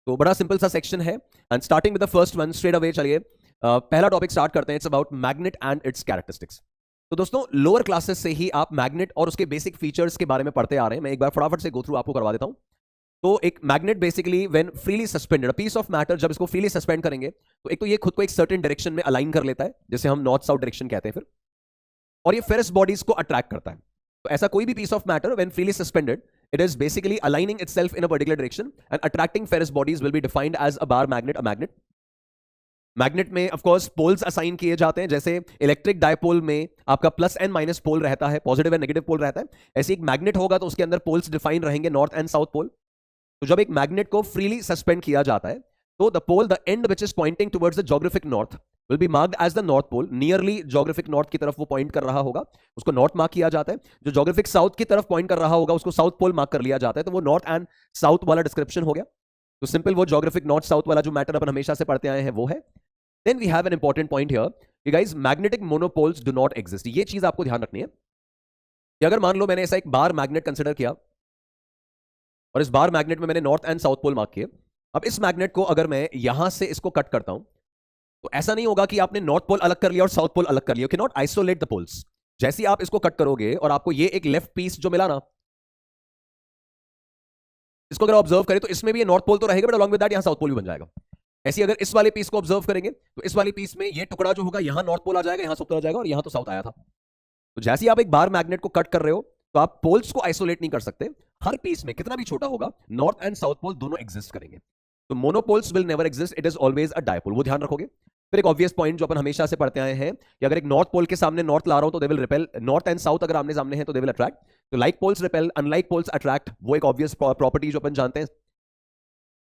तो बड़ा सिंपल सा सेक्शन है and starting with the first one straight away चलिए पहला टॉपिक स्टार्ट करते हैं। It's about magnet and it's characteristics. तो दोस्तों लोअर क्लासेस से ही आप मैग्नेट और उसके बेसिक फीचर्स के बारे में पढ़ते आ रहे हैं। मैं एक बार फटाफट से गो थ्रू आपको करवा देता हूं। तो एक magnet basically when freely suspended, piece of matter जब इसको फ्रीली सस्पेंड करेंगे तो एक तो ये खुद को एक सर्टेन डायरेक्शन में अलाइन कर लेता है, जैसे हम नॉर्थ साउथ डायरेक्शन कहते हैं फिर, और ये फेरस बॉडीज को अट्रैक्ट करता है। तो ऐसा कोई भी piece of matter when freely suspended it is basically aligning itself in a particular direction and attracting ferrous bodies will be defined as a bar magnet, a magnet. Magnet में of course poles assign किए जाते हैं, जैसे electric dipole में आपका plus and minus पोल रहता है, positive and negative पोल रहता है। ऐसे एक मैग्नेट होगा तो उसके अंदर पोल्स डिफाइन रहेंगे, नॉर्थ एंड साउथ पोल। तो जब एक मैग्नेट को फ्रीली सस्पेंड किया जाता है तो the pole, the end which is pointing towards the geographic north will be marked as the north pole. Nearly geographic north की तरफ वो पॉइंट कर रहा होगा, उसको नॉर्थ मार्क किया जाता है। जो ज्योग्राफिक साउथ की तरफ पॉइंट कर रहा होगा उसको साउथ पोल मार्क कर लिया जाता है। तो वो नॉर्थ एंड साउथ वाला डिस्क्रिप्शन हो गया। तो सिंपल वो ज्योग्राफिक नॉर्थ साउथ वाला जो मैटर अपन हमेशा से पढ़ते आए हैं वो है। Then we have an important point here कि guys magnetic monopoles do not exist. ये चीज आपको ध्यान रखनी है कि अगर मान लो मैंने ऐसा एक बार मैग्नेट कंसिडर किया और इस बार मैग्नेट में मैंने north and south pole mark किए। अब इस मैग्नेट को अगर मैं यहां से इसको कट करता हूं तो ऐसा नहीं होगा कि आपने नॉर्थ पोल अलग कर लिया और साउथ पोल अलग कर लिया। Can not isolate the poles. जैसे आप इसको कट करोगे और आपको ये एक लेफ्ट पीस जो मिला ना, इसको अगर ऑब्जर्व करें तो इसमें भी ये नॉर्थ पोल तो रहेगा, बट अलॉन्ग विद दैट यहां साउथ पोल भी बन जाएगा। ऐसे अगर इस वाले पीस को ऑब्जर्व करेंगे तो इस वाले पीस में ये टुकड़ा जो होगा यहां नॉर्थ पोल आ जाएगा, यहां साउथ पोल आ जाएगा, और यहां तो साउथ आया था। तो जैसे ही आप एक बार मैग्नेट को कट कर रहे हो तो आप पोल्स को आइसोलेट नहीं कर सकते। हर पीस में कितना भी छोटा होगा नॉर्थ एंड साउथ पोल दोनों एग्जिस्ट करेंगे। तो monopoles will never exist, it is always a dipole. वो ध्यान रखोगे। फिर एक ऑब्वियस पॉइंट जो अपन हमेशा से पढ़ते आए हैं कि अगर एक नॉर्थ पोल के सामने नॉर्थ ला रहा हूं तो they will repel, north and south अगर आमने सामने हैं तो दे विल अट्रैक्ट। तो like poles repel, unlike poles attract, वो एक ऑब्वियस प्रॉपर्टी जो अपन जानते हैं।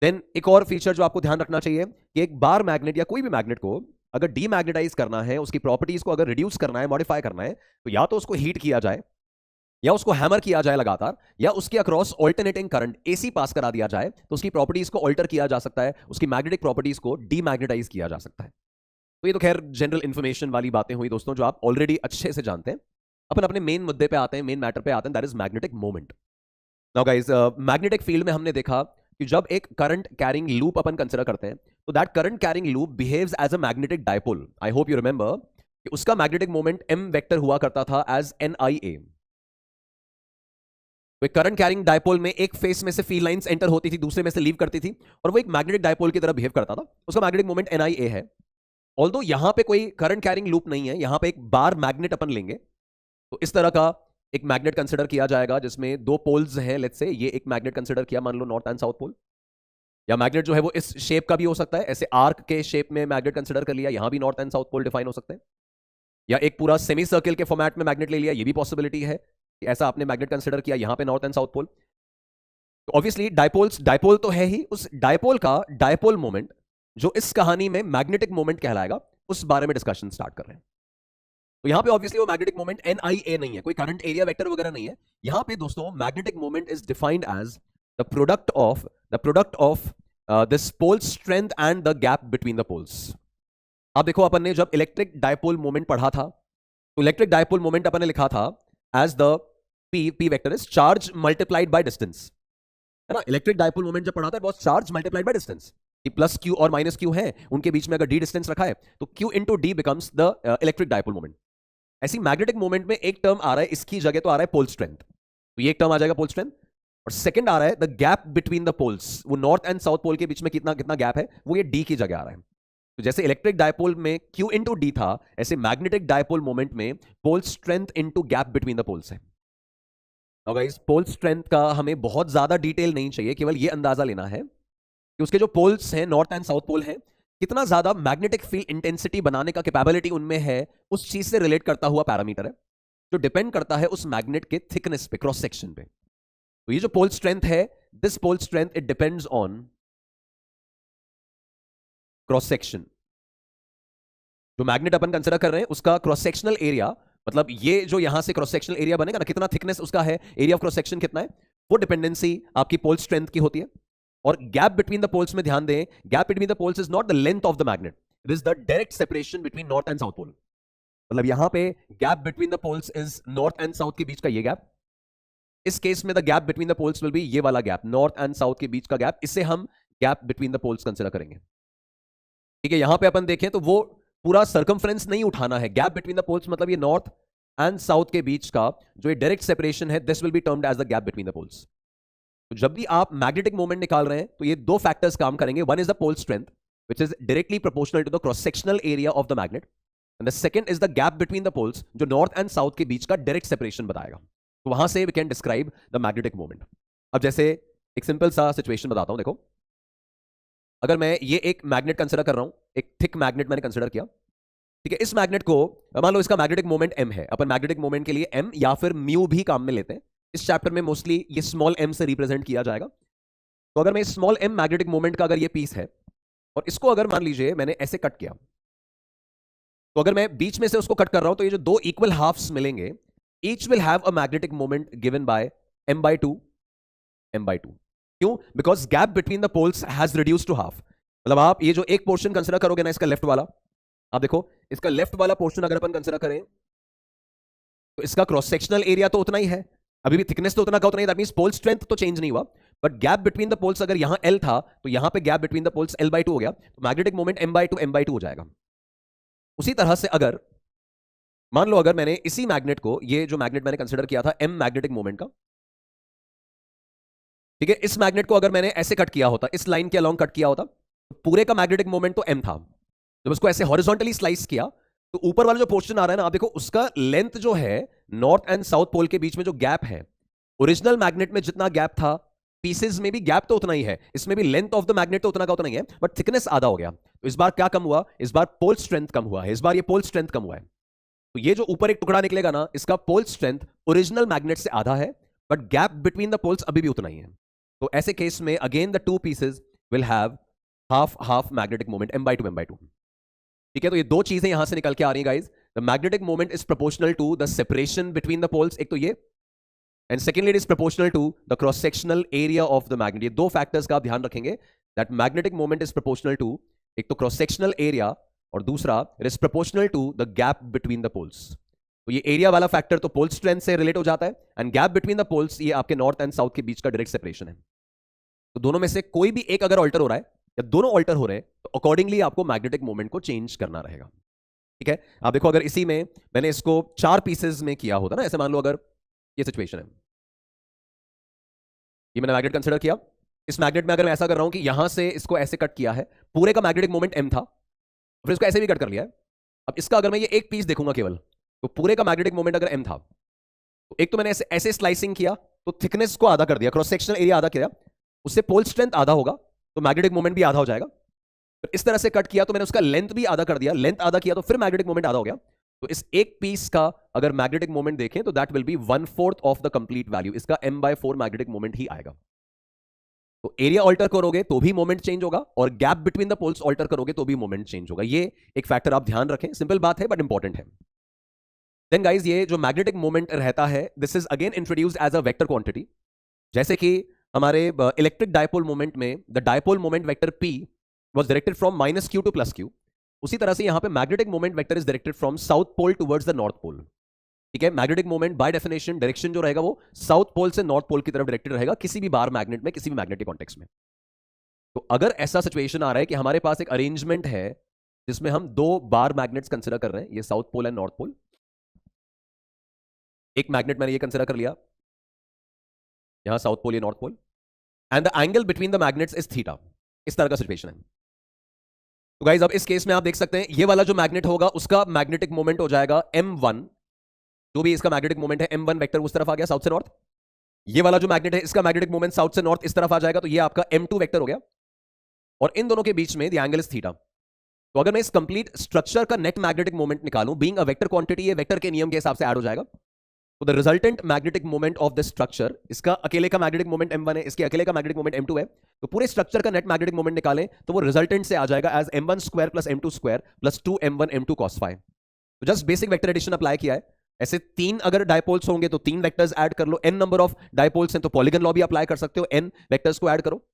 देन एक और फीचर जो आपको ध्यान रखना चाहिए कि एक बार मैग्नेट या कोई भी मैग्नेट को अगर डीमैग्नेटाइज करना है, उसकी प्रॉपर्टीज को अगर रिड्यूस करना है, मॉडिफाई करना है, तो या तो उसको हीट किया जाए या उसको हैमर किया जाए लगातार, या उसके अक्रॉस ऑल्टरनेटिंग करंट एसी पास करा दिया जाए तो उसकी प्रॉपर्टीज को ऑल्टर किया जा सकता है, उसकी मैग्नेटिक प्रॉपर्टीज को डीमैग्नेटाइज किया जा सकता है। तो ये तो खैर जनरल इंफॉर्मेशन वाली बातें हुई दोस्तों जो आप ऑलरेडी अच्छे से जानते हैं। अपन अपने मेन मुद्दे पे आते हैं, मेन मैटर पे आते हैं, that is magnetic moment. Now guys, magnetic field में हमने देखा कि जब एक करंट कैरिंग लूप अपन कंसिडर करते हैं तो that current carrying loop behaves as a magnetic dipole. I hope you remember कि उसका मैग्नेटिक मोमेंट m वेक्टर हुआ करता था एज NIA। तो एक करंट कैरिंग डायपोल में एक फेस में से फील्ड लाइंस एंटर होती थी, दूसरे में से लीव करती थी, और वो एक मैग्नेटिक डायपोल की तरह बिहेव करता था। उसका मैग्नेटिक मोमेंट NIA है। ऑल्दो यहां पे कोई करंट कैरिंग लूप नहीं है, यहां पे एक बार मैग्नेट अपन लेंगे तो इस तरह का एक मैग्नेट कंसिडर किया जाएगा जिसमें दो पोल्स हैं। लेट्स से ये एक मैग्नेट कंसिडर किया, मान लो नॉर्थ एंड साउथ पोल। या मैग्नेट जो है वो इस शेप का भी हो सकता है, ऐसे आर्क के शेप में मैग्नेट कंसिडर कर लिया, यहां भी north and south pole define हो सकते हैं। या एक पूरा सेमी सर्किल के फॉर्मेट में मैग्नेट ले लिया, ये भी पॉसिबिलिटी है कि ऐसा आपने मैग्नेट कंसिडर किया, यहां पे नॉर्थ एंड साउथ पोल। तो ऑब्वियसली डायपोल्स, डायपोल तो है ही, उस डायपोल का डायपोल मोमेंट जो इस कहानी में मैग्नेटिक मोमेंट कहलाएगा, उस बारे में डिस्कशन स्टार्ट कर रहे हैं। तो यहां पे ऑब्वियसली वो मैग्नेटिक मोमेंट NIA नहीं है, कोई करंट एरिया वेक्टर वगैरह नहीं है। यहां पे दोस्तों magnetic moment is defined as the product of this pole strength and the gap between the poles. अब देखो अपन ने जब इलेक्ट्रिक डायपोल मोमेंट पढ़ा था तो इलेक्ट्रिक डायपोल मोमेंट अपन ने लिखा था as the P vector is charge multiplied by distance, है ना। इलेक्ट्रिक डायपोल मोमेंट जब पढ़ा था बहुत चार्ज मल्टीप्लाइड बाय डिस्टेंस, कि प्लस क्यू और माइनस क्यू है, उनके बीच में अगर d डिस्टेंस रखा है तो q into D becomes the electric dipole moment. ऐसी मैग्नेटिक मोमेंट में एक टर्म आ रहा है, इसकी जगह तो आ रहा है पोल स्ट्रेंथ, तो ये एक टर्म आ जाएगा पोल स्ट्रेंथ, और सेकंड आ रहा है the gap between the poles. वो नॉर्थ एंड साउथ पोल के बीच में कितना कितना गैप है, वो ये d की जगह आ रहा है। तो जैसे इलेक्ट्रिक डायपोल में q इंटू डी था, ऐसे मैग्नेटिक डायपोल मोमेंट में pole strength into gap between the poles है। नाउ गाइस, पोल स्ट्रेंथ का हमें बहुत ज्यादा डिटेल नहीं चाहिए, केवल ये अंदाजा लेना है कि उसके जो पोल्स हैं, नॉर्थ एंड साउथ पोल हैं, कितना ज्यादा मैग्नेटिक फील्ड इंटेंसिटी बनाने का कैपेबिलिटी उनमें है, उस चीज से रिलेट करता हुआ पैरामीटर है जो डिपेंड करता है उस मैग्नेट के थिकनेस पे, क्रॉस सेक्शन पे। तो ये जो पोल स्ट्रेंथ है, this pole strength it depends on cross section. जो मैग्नेट अपन कंसिडर कर रहे हैं उसका क्रॉस सेक्शनल एरिया, मतलब ये जो यहां से क्रॉस सेक्शनल एरिया बनेगा ना, कितना थिकनेस उसका है, एरिया ऑफ क्रॉस सेक्शन कितना है, वो डिपेंडेंसी आपकी पोल स्ट्रेंथ की होती है। और गैप बिटवीन द पोल्स में ध्यान दें, gap between the poles is not the length of the magnet, it is the direct separation between north and south pole. मतलब यहां पे gap between the poles is north and south के बीच का ये गैप। इस केस में the gap between the poles will be ये वाला गैप, नॉर्थ एंड साउथ के बीच का गैप। इसे हम gap between the poles consider करेंगे। ठीक है, यहां पे अपन देखें तो वो पूरा सर्कमफ्रेंस नहीं उठाना है। गैप बिटवीन द पोल्स मतलब ये नॉर्थ एंड साउथ के बीच का जो ये डायरेक्ट सेपरेशन है, this will be termed as the gap between the poles. तो जब भी आप मैग्नेटिक मोमेंट निकाल रहे हैं तो ये दो फैक्टर्स काम करेंगे। One is the pole strength which is directly proportional to the cross sectional area of the magnet, and the second is the gap between the poles जो नॉर्थ एंड साउथ के बीच का डायरेक्ट सेपरेशन बताएगा। तो वहां से we can describe the magnetic moment. अब जैसे एक सिंपल सा सिचुएशन बताता हूं, देखो अगर मैं ये एक मैग्नेट कंसिडर कर रहा हूं, एक थिक मैग्नेट मैंने कंसिडर किया, ठीक है, इस मैग्नेट को मान लो इसका मैग्नेटिक मोमेंट m है, अपन मैग्नेटिक मोमेंट के लिए m या फिर म्यू भी काम में लेते हैं। इस चैप्टर में मोस्टली ये स्मॉल m से रिप्रेजेंट किया जाएगा। तो अगर मैं स्मॉल m मैग्नेटिक मोमेंट का अगर ये पीस है और इसको अगर मान लीजिए मैंने ऐसे कट किया, तो अगर मैं बीच में से उसको कट कर रहा हूं तो ये जो दो इक्वल हाफ्स मिलेंगे, each will have a magnetic moment given by m/2 m/2। क्यों? Because gap between the poles has reduce to half. मतलब आप ये जो एक पोर्शन कंसिडर करोगे ना, इसका लेफ्ट वाला, आप देखो इसका लेफ्ट वाला पोर्शन अगर अपन कंसिडर करें तो इसका क्रॉस सेक्शनल एरिया तो उतना ही है, अभी भी थिकनेस तो उतना का उतना ही, दैट मींस पोल स्ट्रेंथ तो चेंज नहीं हुआ, but gap between the poles अगर यहां L था तो यहां पे gap between the poles L/2 हो गया, तो मैग्नेटिक मोमेंट m/2 हो जाएगा। उसी तरह से अगर मान लो अगर मैंने इसी मैग्नेट को, ये जो मैग्नेट मैंने कंसिडर किया था m मैग्नेटिक मोमेंट का, ठीक है, इस मैग्नेट को अगर मैंने ऐसे कट किया होता, इस लाइन के अलोंग कट किया होता, तो पूरे का मैग्नेटिक मोमेंट तो m था। जब उसको ऐसे हॉरिजॉन्टली स्लाइस किया तो ऊपर वाला जो पोर्शन आ रहा है ना, आप देखो उसका लेंथ जो है नॉर्थ एंड साउथ पोल के बीच में जो गैप है, ओरिजिनल मैग्नेट में जितना गैप था पीसेस में भी गैप तो उतना ही है, इसमें भी लेंथ ऑफ द मैग्नेट तो उतना का उतना ही है, बट थिकनेस आधा हो गया। तो इस बार क्या कम हुआ? इस बार पोल स्ट्रेंथ कम हुआ है, इस बार ये पोल स्ट्रेंथ कम हुआ है। तो ये जो ऊपर एक टुकड़ा निकलेगा ना, इसका पोल स्ट्रेंथ ओरिजिनल मैग्नेट से आधा है, but gap between the poles अभी भी उतना ही है। तो ऐसे केस में again the two pieces will have half half magnetic moment m/2 ठीक है, तो ये दो चीजें यहां से निकल के आ रही हैं guys. The magnetic moment is proportional to the separation between the poles, एक तो ये, and secondly it is proportional to the cross sectional area of the magnet. ये दो फैक्टर्स का आप ध्यान रखेंगे, that magnetic moment is proportional to, एक तो क्रॉस सेक्शनल एरिया और दूसरा it is proportional to the gap between the poles. तो ये एरिया वाला फैक्टर तो पोल स्ट्रेंथ से रिलेट हो जाता है, and gap between the poles ये आपके नॉर्थ एंड साउथ के बीच का डायरेक्ट सेपरेशन है। तो दोनों में से कोई भी एक अगर ऑल्टर हो रहा है या दोनों ऑल्टर हो रहे हैं तो अकॉर्डिंगली आपको मैग्नेटिक मोमेंट को चेंज करना रहेगा। ठीक है, आप देखो अगर इसी में मैंने इसको 4 पीसेस में किया होता ना, ऐसे मान लो अगर ये सिचुएशन है, ये मैंने मैग्नेट कंसीडर किया, इस मैग्नेट में अगर मैं ऐसा कर रहा हूं कि यहां से इसको ऐसे कट किया है, पूरे का मैग्नेटिक मोमेंट m था, फिर इसको ऐसे भी कट कर लिया है। अब इसका अगर मैं ये एक पीस देखूंगा केवल, तो पूरे का मैग्नेटिक मोमेंट अगर m था, तो एक तो मैंने ऐसे स्लाइसिंग किया तो थिकनेस को आधा कर दिया, क्रॉस सेक्शनल एरिया आधा किया, उससे पोल स्ट्रेंथ आधा होगा तो मैग्नेटिक मोमेंट भी आधा हो जाएगा। फिर इस तरह से कट किया तो मैंने उसका लेंथ भी आधा कर दिया, लेंथ आधा किया तो फिर मैग्नेटिक मोमेंट आधा हो गया। तो इस एक पीस का अगर मैग्नेटिक मोमेंट देखें तो that will be 1/4 of the complete value, इसका m/4 मैग्नेटिक मोमेंट ही आएगा। तो एरिया ऑल्टर करोगे तो भी मोमेंट चेंज होगा, और gap between the poles alter करोगे तो भी मोमेंट चेंज होगा। ये एक फैक्टर आप ध्यान रखें, सिंपल बात है बट इंपॉर्टेंट है। देन गाइस, ये जो मैग्नेटिक मोमेंट रहता है, this is again introduced as a vector quantity. जैसे कि हमारे इलेक्ट्रिक डायपोल मोमेंट में the dipole moment vector p was directed from -q to +q, उसी तरह से यहां पे magnetic moment vector is directed from south pole towards the north pole. ठीक है, magnetic moment by definition direction जो रहेगा वो साउथ पोल से नॉर्थ पोल की तरफ डायरेक्टेड रहेगा, किसी भी बार मैग्नेट में, किसी भी मैग्नेटिक कॉन्टेक्स्ट में। तो अगर ऐसा सिचुएशन आ रहा है कि हमारे पास एक अरेंजमेंट है जिसमें हम 2 बार मैग्नेट्स कंसिडर कर रहे हैं, ये south pole and north pole, एक मैग्नेट मैंने ये कंसिडर कर लिया, यहां साउथ पोल, ये north pole, and the angle between the magnets is theta. इस तरह का सिचुएशन है। तो गाइज अब इस केस में आप देख सकते हैं ये वाला जो मैग्नेट होगा उसका मैग्नेटिक मोमेंट हो जाएगा m1, जो भी इसका मैग्नेटिक मोमेंट है m1 वेक्टर उस तरफ आ गया साउथ से नॉर्थ। ये वाला जो मैग्नेट है इसका मैग्नेटिक मोमेंट साउथ से नॉर्थ इस तरफ आ जाएगा, तो ये आपका m2 वेक्टर हो गया, और इन दोनों के बीच में द एंगल इज थीटा। तो अगर मैं इस कंप्लीट स्ट्रक्चर का नेट मैग्नेटिक मोमेंट निकालूं, बीइंग अ वेक्टर क्वांटिटी, ये वेक्टर के नियम के हिसाब से ऐड हो जाएगा। तो the resultant magnetic moment of the structure, इसका अकेले का मैग्नेटिक मोमेंट m1 है, इसके अकेले का मैग्नेटिक मोमेंट m2 है, तो पूरे स्ट्रक्चर का नेट मैग्नेटिक मोमेंट निकालें तो वो रिजल्टेंट से आ जाएगा as m1 square plus m2 square plus 2m1 m2 cos phi। तो just basic vector addition apply किया है। ऐसे 3 अगर डायपोल्स होंगे तो 3 वेक्टर्स ऐड कर लो, n नंबर ऑफ डायपोल्स हैं तो पॉलीगन लॉ भी अप्लाई कर सकते हो, n वेक्टर्स को ऐड करो।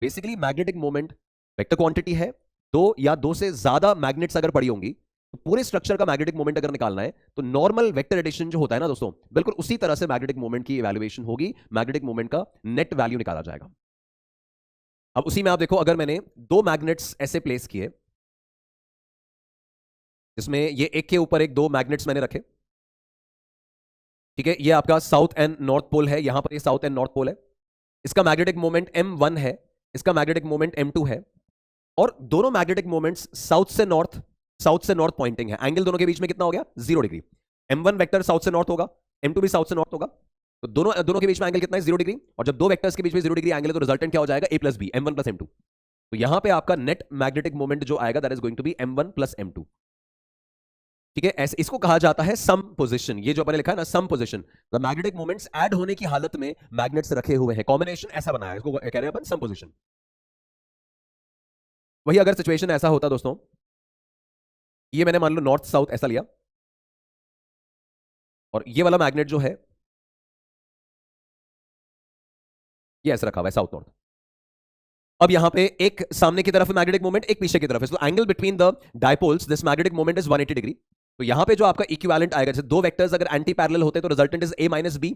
Basically magnetic moment vector quantity है, 2 या 2 से ज्यादा मैग्नेट्स अगर पड़ी होंगी तो पूरे स्ट्रक्चर का मैग्नेटिक मोमेंट अगर निकालना है तो नॉर्मल वेक्टर एडिशन जो होता है ना दोस्तों, बिल्कुल उसी तरह से मैग्नेटिक मोमेंट की इवैल्यूएशन होगी, मैग्नेटिक मोमेंट का नेट वैल्यू निकाला जाएगा। अब उसी में आप देखो, अगर मैंने दो मैग्नेट्स ऐसे प्लेस किए, जिसमें ये एक के ऊपर एक दो मैग्नेट्स मैंने रखे, ठीक है, ये आपका साउथ एंड नॉर्थ पोल है, यहां पर ये साउथ एंड नॉर्थ पोल है, इसका मैग्नेटिक मोमेंट m1 है, इसका मैग्नेटिक मोमेंट m2 है, और दोनों मैग्नेटिक मोमेंट्स साउथ से नॉर्थ पॉइंटिंग है। एंगल दोनों के बीच में कितना हो गया? 0 डिग्री। m1 वेक्टर साउथ से नॉर्थ होगा, m2 भी साउथ से नॉर्थ होगा, तो दोनों दोनों के बीच में एंगल कितना है? 0 डिग्री। और जब दो वेक्टर्स के बीच में 0 डिग्री एंगल है तो रिजल्टेंट क्या हो जाएगा? a plus B, m1 plus m2। तो यहां पे आपका नेट मैग्नेटिक मोमेंट जो आएगा that is going to be m1 plus m2। ठीक है, ऐसे इसको कहा जाता है सम पोजीशन। ये जो मैंने लिखा है ना, superposition, the magnetic moments add होने की हालत में मैग्नेट्स रखे हुए हैं, कॉम्बिनेशन ऐसा बनाया है, इसको कह रहे हैं अपन सम पोजीशन। वही अगर सिचुएशन ऐसा होता दोस्तों, ये मैंने मान लो नॉर्थ साउथ ऐसा लिया, और ये वाला मैग्नेट जो है ये ऐसा रखा हुआ है साउथ नॉर्थ। अब यहां पे एक सामने की तरफ मैग्नेटिक मोमेंट, एक पीछे की तरफ है, तो angle between the dipoles this magnetic moment is 180 degree. तो यहां पे जो आपका इक्विवेलेंट आएगा, जैसे दो वेक्टर्स अगर एंटी पैरेलल होते तो resultant is a minus B,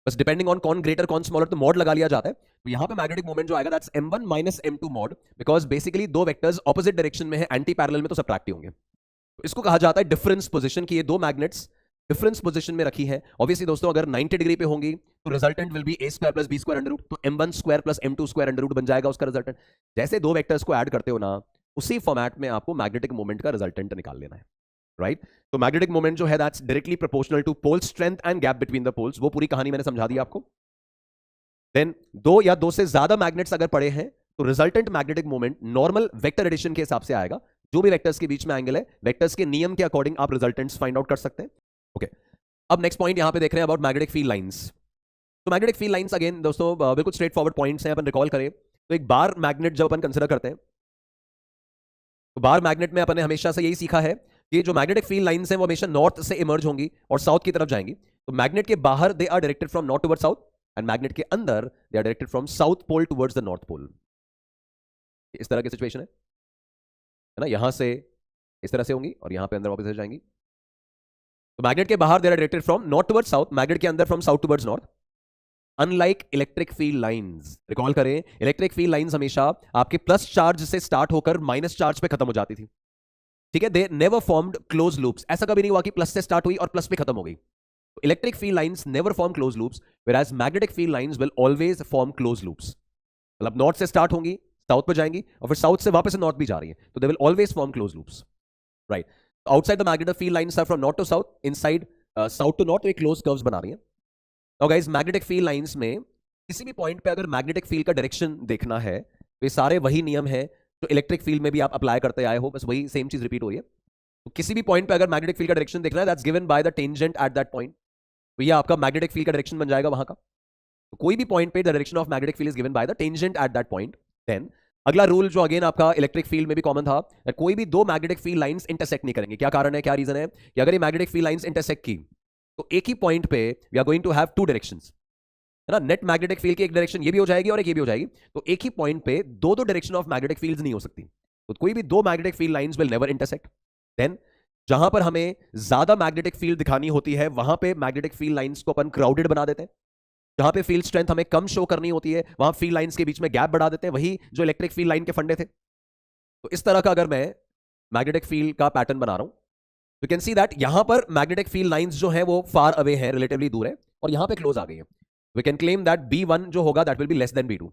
बस डिपेंडिंग ऑन कौन ग्रेटर कौन स्मॉलर, तो मॉड लगा लिया जाता है। तो यहां पे मैग्नेटिक मोमेंट जो आएगा that's m1 minus m2 mod, because basically दो वेक्टर्स ऑपोजिट डायरेक्शन में है, एंटी पैरेलल में, तो सब्ट्रैक्टिव होंगे। तो इसको कहा जाता है डिफरेंस पोजीशन, की ये दो मैग्नेट्स डिफरेंस पोजीशन में रखी है। ऑब्वियसली दोस्तों अगर 90 डिग्री पे होंगी तो resultant will be a square plus B square under root, तो m1 square plus m2 square under root बन जाएगा उसका रिजल्टेंट। जैसे दो वेक्टर्स को ऐड करते हो ना, उसी फॉर्मेट में आपको मैग्नेटिक मोमेंट का रिजल्टेंट निकाल लेना है, राइट। तो मैग्नेटिक मोमेंट जो है that's directly proportional to pole strength and gap between the poles. वो पूरी कहानी मैंने समझा दी आपको। देन दो या दो से ज्यादा मैग्नेट्स अगर पड़े हैं तो resultant magnetic moment normal vector addition के हिसाब से आएगा। जो भी वेक्टर्स के बीच में एंगल है, वेक्टर्स के नियम के अकॉर्डिंग आप रिजल्टेंट्स फाइंड आउट कर सकते हैं। ओके, अब नेक्स्ट पॉइंट यहां पे देख रहे हैं अबाउट मैग्नेटिक फील्ड लाइंस। तो मैग्नेटिक फील्ड लाइंस अगेन दोस्तों बिल्कुल स्ट्रेट फॉरवर्ड पॉइंट्स हैं। अपन रिकॉल करें तो एक बार मैग्नेट जब अपन कंसिडर करते हैं, तो बार मैग्नेट में अपन ने हमेशा से यही सीखा है कि जो मैग्नेटिक फील्ड लाइंस हैं वो हमेशा नॉर्थ से इमर्ज होंगी और साउथ की तरफ जाएंगी। तो मैग्नेट के बाहर they are directed from north towards south, and magnet के अंदर they are directed from south pole towards the north pole. इस तरह की सिचुएशन है ना, यहां से इस तरह से होंगी और यहां पे अंदर वापस जाएंगी। तो मैग्नेट के बाहर they are directed from north towards south, magnet के अंदर from south towards north. Unlike electric field lines, recall करें इलेक्ट्रिक फील्ड लाइंस हमेशा आपके प्लस चार्ज से स्टार्ट होकर माइनस चार्ज पे खत्म हो जाती थी। ठीक है, they never formed close loops. ऐसा कभी नहीं हुआ कि प्लस से स्टार्ट हुई और प्लस पे खत्म हो गई। Electric field lines never form close loops, whereas magnetic field lines will always form close loops. मतलब नॉर्थ से स्टार्ट होंगी, साउथ पे जाएंगी, और फिर साउथ से वापस नॉर्थ भी जा रही है, तो they will always form close loops, right. Outside the magnetic field lines are from north to south, inside south to north, तो एक क्लोज कर्व्स बना रही है। तो गाइस मैग्नेटिक फील्ड लाइंस में किसी भी पॉइंट पे अगर मैग्नेटिक फील्ड का डायरेक्शन देखना है तो ये सारे वही नियम है जो इलेक्ट्रिक फील्ड में भी आप अप्लाई करते आए हो, बस वही सेम चीज रिपीट हो रही है। तो किसी भी पॉइंट पे अगर मैग्नेटिक फील्ड का डायरेक्शन देखना है that's given by the tangent at that point, तो ये आपका मैग्नेटिक फील्ड का डायरेक्शन बन जाएगा वहां का। तो कोई भी पॉइंट पे the direction of magnetic field is given by the tangent at that point. Then अगला रूल जो अगेन आपका इलेक्ट्रिक फील्ड में भी कॉमन था, कोई भी दो मैग्नेटिक फील्ड लाइंस इंटरसेक्ट नहीं करेंगे। क्या कारण है, क्या रीजन है कि अगर ये मैग्नेटिक फील्ड लाइंस इंटरसेक्ट की तो एक ही पॉइंट पे we are going to have two directions, है ना। नेट मैग्नेटिक फील्ड की एक डायरेक्शन ये भी हो जाएगी और एक ये भी हो जाएगी, तो एक ही पॉइंट पे दो दो डायरेक्शन ऑफ मैग्नेटिक फील्ड्स नहीं हो सकती। तो कोई भी दो magnetic field lines will never intersect. Then जहां पर हमें ज्यादा मैग्नेटिक फील्ड दिखानी होती है वहां पे मैग्नेटिक फील्ड लाइंस को अपन क्राउडेड बना देते हैं। जहां पे फील्ड स्ट्रेंथ हमें कम शो करनी होती है वहां फील्ड लाइंस के बीच में गैप बढ़ा देते हैं, वही जो इलेक्ट्रिक फील्ड लाइन के फंडे थे। तो इस तरह का अगर मैं मैग्नेटिक फील्ड का पैटर्न बना रहा हूं, यू कैन सी दैट यहां पर मैग्नेटिक फील्ड लाइंस जो है वो फार अवे है, रिलेटिवली दूर है, और यहां पे क्लोज आ गई है। We can claim that B1 जो होगा that will be less than B2।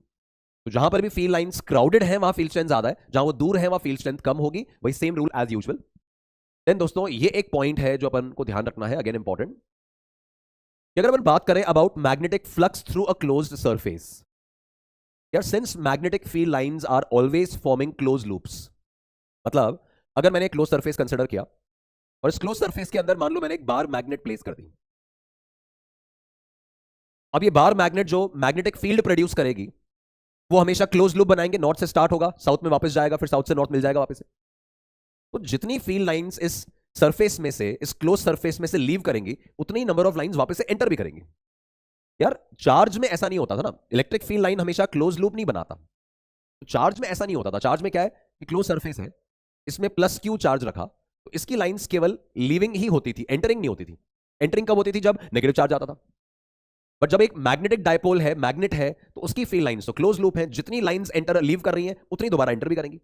तो जहां पर भी फील्ड लाइंस क्राउडेड है वहां फील्ड स्ट्रेंथ ज्यादा है, जहां वो दूर है वहां फील्ड स्ट्रेंथ कम होगी, वही same rule as usual. Then दोस्तों ये एक पॉइंट है जो अपन को ध्यान रखना है, अगेन इंपॉर्टेंट, कि अगर अपन बात करें about magnetic flux through a closed surface, यार since magnetic field lines are always forming close loops, मतलब अगर मैंने एक क्लोज सरफेस कंसिडर किया और इस क्लोज सरफेस के अंदर मान लो मैंने एक बार मैग्नेट प्लेस कर दी। अब ये बार मैग्नेट जो मैग्नेटिक फील्ड प्रोड्यूस करेगी वो हमेशा क्लोज लूप बनाएंगे, नॉर्थ से स्टार्ट होगा, साउथ में वापस जाएगा, फिर साउथ से नॉर्थ मिल जाएगा वापस से। तो जितनी फील्ड लाइंस इस सरफेस में से, इस क्लोज सरफेस में से लीव करेंगी, उतनी नंबर ऑफ लाइंस वापस से एंटर भी करेंगी। यार चार्ज में ऐसा नहीं होता था ना, इलेक्ट्रिक फील्ड लाइन हमेशा क्लोज लूप नहीं बनाता। तो चार्ज में ऐसा नहीं होता था। चार्ज में क्या है कि क्लोज सरफेस है, इसमें प्लस क्यू चार्ज रखा, तो इसकी लाइंस केवल लीविंग ही होती थी, एंटरिंग नहीं होती थी। एंटरिंग कब होती थी, जब नेगेटिव चार्ज आता था। बट जब एक मैग्नेटिक डायपोल है, मैग्नेट है, तो उसकी फील्ड लाइंस तो क्लोज लूप है, जितनी लाइंस एंटर लीव कर रही हैं उतनी दोबारा एंटर भी करेंगी।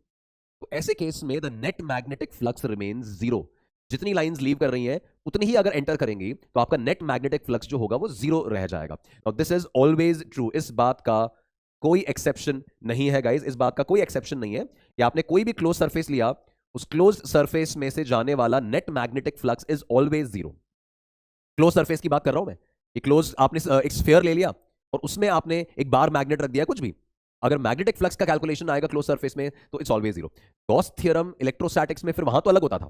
तो ऐसे केस में the net magnetic flux remains zero. जितनी लाइंस लीव कर रही हैं उतनी ही अगर एंटर करेंगी तो आपका नेट मैग्नेटिक फ्लक्स जो होगा वो जीरो रह जाएगा। और दिस इज ऑलवेज ट्रू, इस बात का कोई एक्सेप्शन नहीं है गाइज, इस बात का कोई एक्सेप्शन नहीं है कि आपने कोई भी क्लोज सरफेस लिया, उस क्लोज सरफेस में से जाने वाला net magnetic flux is always zero. Close surface की बात कर रहा हूं मैं, कि क्लोज आपने एक स्फीयर ले लिया और उसमें आपने एक बार मैग्नेट रख दिया, कुछ भी, अगर मैग्नेटिक फ्लक्स का कैलकुलेशन आएगा क्लोज सरफेस में तो it's always zero. Gauss theorem electrostatics में फिर वहां तो अलग होता था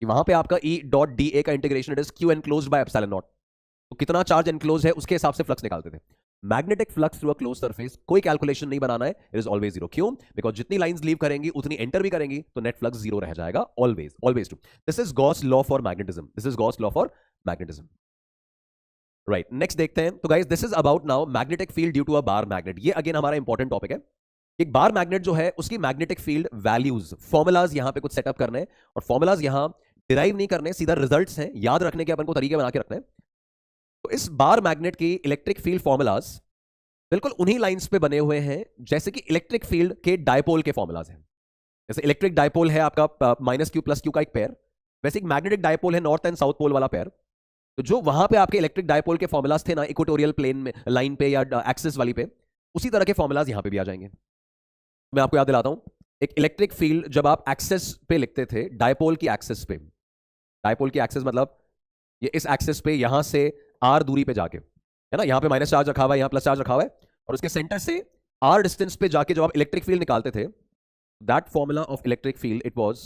कि वहां पे आपका ई डॉट डी ए का integration it is Q enclosed by epsilon not, तो कितना चार्ज एनक्लोज है उसके हिसाब से फ्लक्स निकालते थे। Magnetic flux through a close surface कोई कैलकुलेशन नहीं बनाना है, इट इज ऑलवेज जीरो। क्यों? बिकॉज जितनी लाइंस लीव करेंगी उतनी एंटर भी करेंगी, तो नेट फ्लक्स जीरो रह जाएगा, always always true. This is Gauss law for magnetism, this is Gauss law for magnetism. Right, next देखते हैं। तो guys this is about now magnetic field due to a bar magnet. ये again हमारा important topic है। एक bar magnet जो है उसकी मैग्नेटिक फील्ड वैल्यूज, फॉर्मुलाज यहां पे कुछ सेटअप करने हैं, और फॉर्मुलाज यहां डिराइव नहीं करने, सीधा रिजल्ट्स हैं, याद रखने के अपन को तरीके बना के रखने हैं। तो इस बार मैग्नेट की इलेक्ट्रिक फील्ड फॉर्मुलाज बिल्कुल उन्हीं लाइंस पे बने हुए हैं जैसे कि इलेक्ट्रिक फील्ड के डायपोल के फॉर्मुलाज हैं। जैसे इलेक्ट्रिक डायपोल है आपका माइनस क्यू प्लस क्यू का एक पेयर, वैसे एक मैग्नेटिक डायपोल है नॉर्थ एंड साउथ पोल वाला पेयर। तो जो वहां पे आपके इलेक्ट्रिक डायपोल के फॉर्मुलाज थे ना इक्वेटोरियल प्लेन में लाइन पे या एक्सिस वाली पे, उसी तरह के फॉर्मुलाज यहां पे भी आ जाएंगे। मैं आपको याद दिलाता हूं, एक इलेक्ट्रिक फील्ड जब आप एक्सिस पे लिखते थे, डायपोल की एक्सिस पे, डायपोल की एक्सिस मतलब ये इस एक्सिस पे यहां से आर दूरी पे जाके, है ना, यहां पे माइनस चार्ज रखा हुआ है, यहां प्लस चार्ज रखा हुआ है, और उसके सेंटर से आर डिस्टेंस पे जाके जब आप इलेक्ट्रिक फील्ड निकालते थे, that formula of electric field it was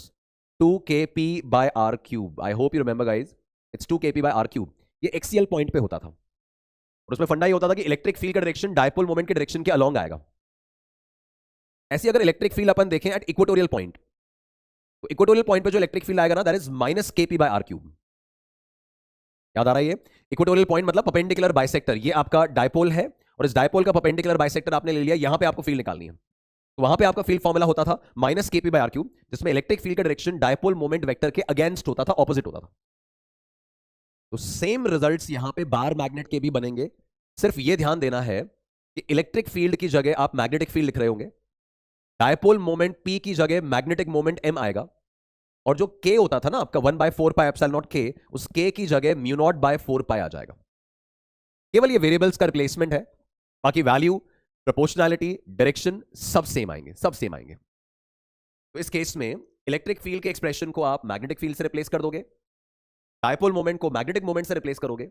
2kp by r cube। I hope you remember guys, it's 2kp by r cube। ये एक्सियल पॉइंट पे होता था, और उसमें फंडा ये होता था कि इलेक्ट्रिक फील्ड का डायरेक्शन डायपोल मोमेंट के डायरेक्शन के अलोंग आएगा। ऐसी अगर इलेक्ट्रिक फील्ड अपन देखें एट इक्वेटोरियल पॉइंट, तो इक्वेटोरियल पॉइंट पे जो इलेक्ट्रिक फील्ड आएगा ना, that is minus kp by r cube। याद आ रहा है ये? इक्वेटोरियल पॉइंट मतलब परपेंडिकुलर बाइसेक्टर, ये आपका डायपोल है, और इस डायपोल का परपेंडिकुलर बाइसेक्टर आपने ले लिया, यहां पे आपको फील्ड निकालनी है। तो वहां पे आपका फील्ड फॉर्मूला होता था minus kp by r cube, जिसमें इलेक्ट्रिक फील्ड का डायरेक्शन डायपोल मोमेंट वेक्टर के अगेंस्ट होता था, ऑपोजिट होता था। तो सेम रिजल्ट्स यहां पे बार मैग्नेट के भी बनेंगे, सिर्फ ये ध्यान देना है कि इलेक्ट्रिक फील्ड की जगह आप मैग्नेटिक फील्ड लिख रहे होंगे, डायपोल मोमेंट P की जगह मैग्नेटिक मोमेंट M आएगा, और जो K होता था ना आपका 1/4 पाई एप्सिलॉन नॉट K, उस K की जगह म्यू नॉट बाय 4 पाई आ जाएगा। केवल ये वेरिएबल्स का रिप्लेसमेंट है, बाकी वैल्यू, प्रोपोर्शनैलिटी, डायरेक्शन सब सेम आएंगे, सब सेम आएंगे। तो इस केस में इलेक्ट्रिक फील्ड के एक्सप्रेशन को आप मैग्नेटिक फील्ड से रिप्लेस कर दोगे, डायपोल मोमेंट को मैग्नेटिक मोमेंट से रिप्लेस करोगे,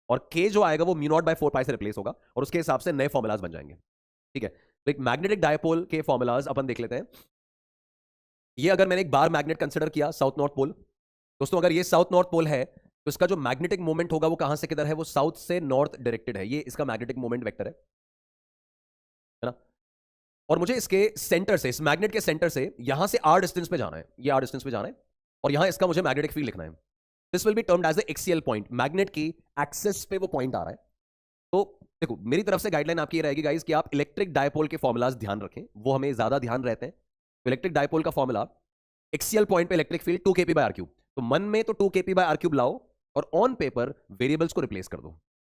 और K जो आएगा वो म्यू नॉट बाय 4 पाई से रिप्लेस होगा, और उसके हिसाब से नए फॉर्मुलाज बन जाएंगे। ठीक है, तो एक मैग्नेटिक डायपोल के फॉर्मुलाज अपन देख लेते हैं। ये अगर मैंने एक बार मैग्नेट कंसिडर किया साउथ नॉर्थ पोल, दोस्तों अगर ये साउथ नॉर्थ पोल है तो इसका जो मैग्नेटिक मोमेंट होगा वो कहां से किधर है, वो साउथ से नॉर्थ डायरेक्टेड है, ये इसका मैग्नेटिक मोमेंट वेक्टर है ना। और मुझे इसके सेंटर से, इस मैग्नेट के सेंटर से यहां से आर डिस्टेंस पे जाना है, ये आर डिस्टेंस पे जाना है, और यहां इसका मुझे मैग्नेटिक फील्ड लिखना है। This will be termed as the axial point, magnet की एक्सिस पे वो पॉइंट आ रहा है। तो देखो मेरी तरफ से गाइडलाइन आपकी रहेगी गाइस कि आप इलेक्ट्रिक डायपोल के फॉर्मुलाज ध्यान रखें, वो हमें ज्यादा ध्यान रहते हैं। इलेक्ट्रिक डायपोल का फॉर्मुला एक्सियल पॉइंट पे electric field 2kp by r cube, तो मन में तो 2kp by r cube लाओ और ऑन पेपर वेरिएबल्स को रिप्लेस कर दो।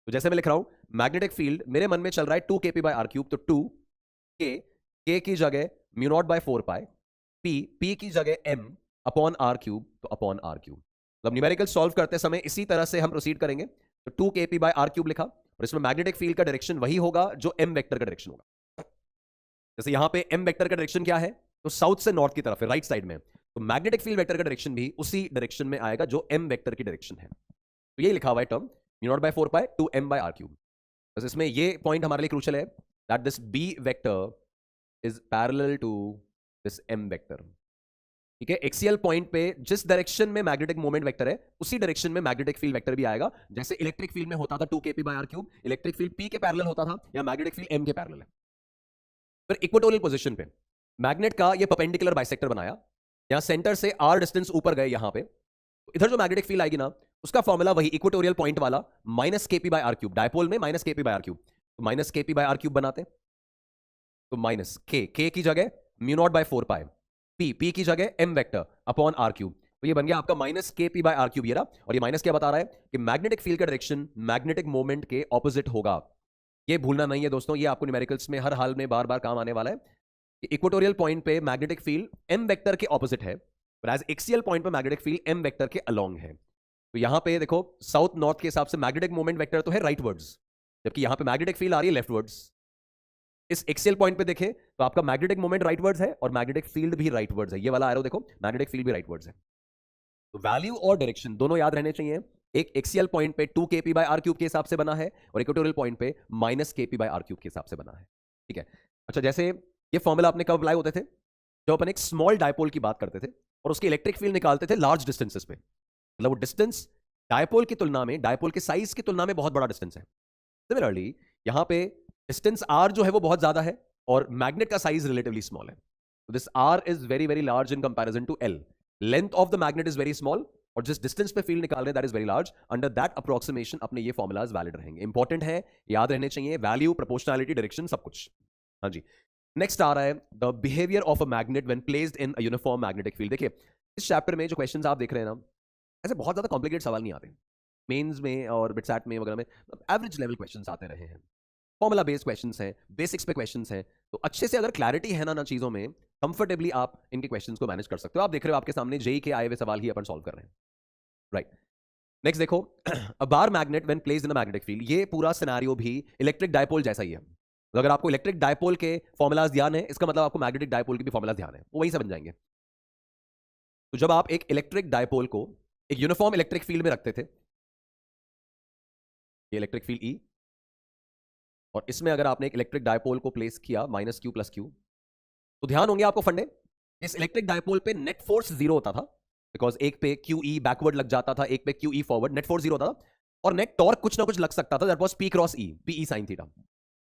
तो जैसे मैं लिख रहा हूं मैग्नेटिक फील्ड मेरे मन में चल रहा है 2kp by r cube, तो 2k की जगह mu naught by 4 pi, p की जगह m अपॉन r क्यूब, तो अपॉन r क्यूब। मतलब न्यूमेरिकल सॉल्व करते समय इसी तरह से हम प्रोसीड करेंगे। तो 2kp by r क्यूब लिखा, और इसमें मैग्नेटिक फील्ड का डायरेक्शन वही होगा जो m वेक्टर का डायरेक्शन होगा। जैसे यहां पे m वेक्टर का डायरेक्शन क्या है, तो साउथ से नॉर्थ की तरफ है, राइट साइड में, तो मैग्नेटिक फील्ड वेक्टर का डायरेक्शन भी उसी डायरेक्शन में आएगा जो m वेक्टर की डायरेक्शन है। तो ये लिखा हुआ है term mu naught by 4 pi 2m by r cube. बस इसमें ये पॉइंट हमारे लिए क्रूशियल है that this b vector is parallel to this m vector. ठीक है, एक्सियल पॉइंट पे जिस डायरेक्शन में मैग्नेटिक मोमेंट वेक्टर है उसी डायरेक्शन में मैग्नेटिक फील्ड वेक्टर भी आएगा। जैसे इलेक्ट्रिक फील्ड में होता था 2kp by r cube, electric field p के पैरेलल होता था, या मैग्नेटिक फील्ड m के पैरेलल है। फिर इक्वेटोरियल पोजीशन पे मैग्नेट का ये परपेंडिकुलर बाइसेक्टर बनाया, यहां सेंटर से r डिस्टेंस ऊपर गए यहां पे, तो इधर जो मैग्नेटिक फील्ड आएगी ना उसका फॉर्मूला वही इक्वेटोरियल पॉइंट वाला minus kp by r cube, dipole में minus kp by r cube, तो minus kp by r cube बनाते, तो माइनस k की जगह mu naught by 4 pi, p की जगह m vector upon r cube, तो ये बन गया आपका माइनस के पी बाय आर क्यूब, ये रहा। और ये माइनस क्या बता रहा है कि मैग्नेटिक फील्ड का डायरेक्शन मैग्नेटिक मोमेंट के ऑपोजिट होगा। ये भूलना नहीं है दोस्तों, ये आपको न्यूमेरिकल्स में हर हाल में बार बार काम आने वाला है कि इक्वेटोरियल पॉइंट पे मैग्नेटिक फील्ड एम वेक्टर के ऑपोजिट है, एज एक्सियल पॉइंट पे मैग्नेटिक फील्ड एम वेक्टर के अलोंग है। तो यहां पे देखो साउथ नॉर्थ के हिसाब से मैग्नेटिक मोमेंट वेक्टर तो है राइटवर्ड्स, जबकि यहां पे मैग्नेटिक फील्ड आ रही है लेफ्टवर्ड्स। इस एक्सियल पॉइंट पे देखें तो आपका मैग्नेटिक मोमेंट राइटवर्ड्स है और मैग्नेटिक फील्ड भी राइटवर्ड्स है। ये वाला एरो देखो, मैग्नेटिक फील्ड भी राइटवर्ड्स है। तो वैल्यू और डायरेक्शन दोनों याद रहने चाहिए। एक एक्सियल पॉइंट पे 2 kp बाय आर क्यूब के हिसाब से बना है और इक्वेटोरियल पॉइंट पे minus kp by R cube के हिसाब से बना है। ठीक है, अच्छा जैसे ये फॉर्मूला अपने कब अप्लाई होते थे, जब अपन एक स्मॉल डायपोल की बात करते थे और उसकी इलेक्ट्रिक फील्ड निकालते थे लार्ज डिस्टेंसेस पे। मतलब वो डिस्टेंस डायपोल की तुलना में, डायपोल के साइज की तुलना में बहुत बड़ा डिस्टेंस है। सिमिलरली यहां पे डिस्टेंस आर जो है वो बहुत ज्यादा है और मैग्नेट का साइज रिलेटिवली स्मॉल है। तो this R is very very large in comparison to L. Length of the magnet is very small और जिस डिस्टेंस पे फील्ड निकाल रहे हैं that is very large. Under that approximation अपने ये फॉर्मुलाज वैलिड रहेंगे। इंपॉर्टेंट है, याद रहने चाहिए, वैल्यू, प्रोपोर्शनैलिटी, डायरेक्शन, सब कुछ। हाँ जी, नेक्स्ट आ रहा है the behaviour of a magnet when placed in a uniform magnetic field. देखिए इस चैप्टर में जो क्वेश्चंस आप देख रहे हैं ना, ऐसे बहुत ज्यादा कॉम्प्लिकेटेड सवाल नहीं आते। मेंस में और बिटसैट में वगैरह में एवरेज लेवल क्वेश्चंस आते रहे हैं, फॉर्मुला बेस्ड क्वेश्चंस हैं, बेसिक्स पे क्वेश्चंस हैं। तो अच्छे से अगर क्लैरिटी है ना चीजों में, कंफर्टेबली आप इनके क्वेश्चंस को मैनेज कर सकते हो। आप देख रहे हो आपके सामने जेई के आए हुए सवाल ही अपन सॉल्व कर रहे हैं, राइट। नेक्स्ट देखो, a bar magnet when placed in a magnetic field, ये पूरा सिनेरियो भी इलेक्ट्रिक डायपोल जैसा ही है। तो अगर आपको इलेक्ट्रिक डायपोल के फॉर्मुलाज ध्यान है, इसका मतलब आपको मैग्नेटिक डायपोल के भी फॉर्मुलाज ध्यान है, वो वहीं से बन जाएंगे। तो जब आप एक इलेक्ट्रिक डायपोल को एक यूनिफॉर्म इलेक्ट्रिक फील्ड में रखते थे, ये इलेक्ट्रिक फील्ड ई, और इसमें अगर आपने एक इलेक्ट्रिक डायपोल को प्लेस किया माइनस क्यू प्लस क्यू, तो ध्यान होंगे आपको फंडे, इस इलेक्ट्रिक डायपोल पे नेट फोर्स जीरो होता था, बिकॉज एक पे क्यू ई बैकवर्ड लग जाता था, एक पे Q E forward, net force zero होता था। और नेट टॉर्क कुछ ना कुछ लग सकता था, that was P cross E, P E sine theta.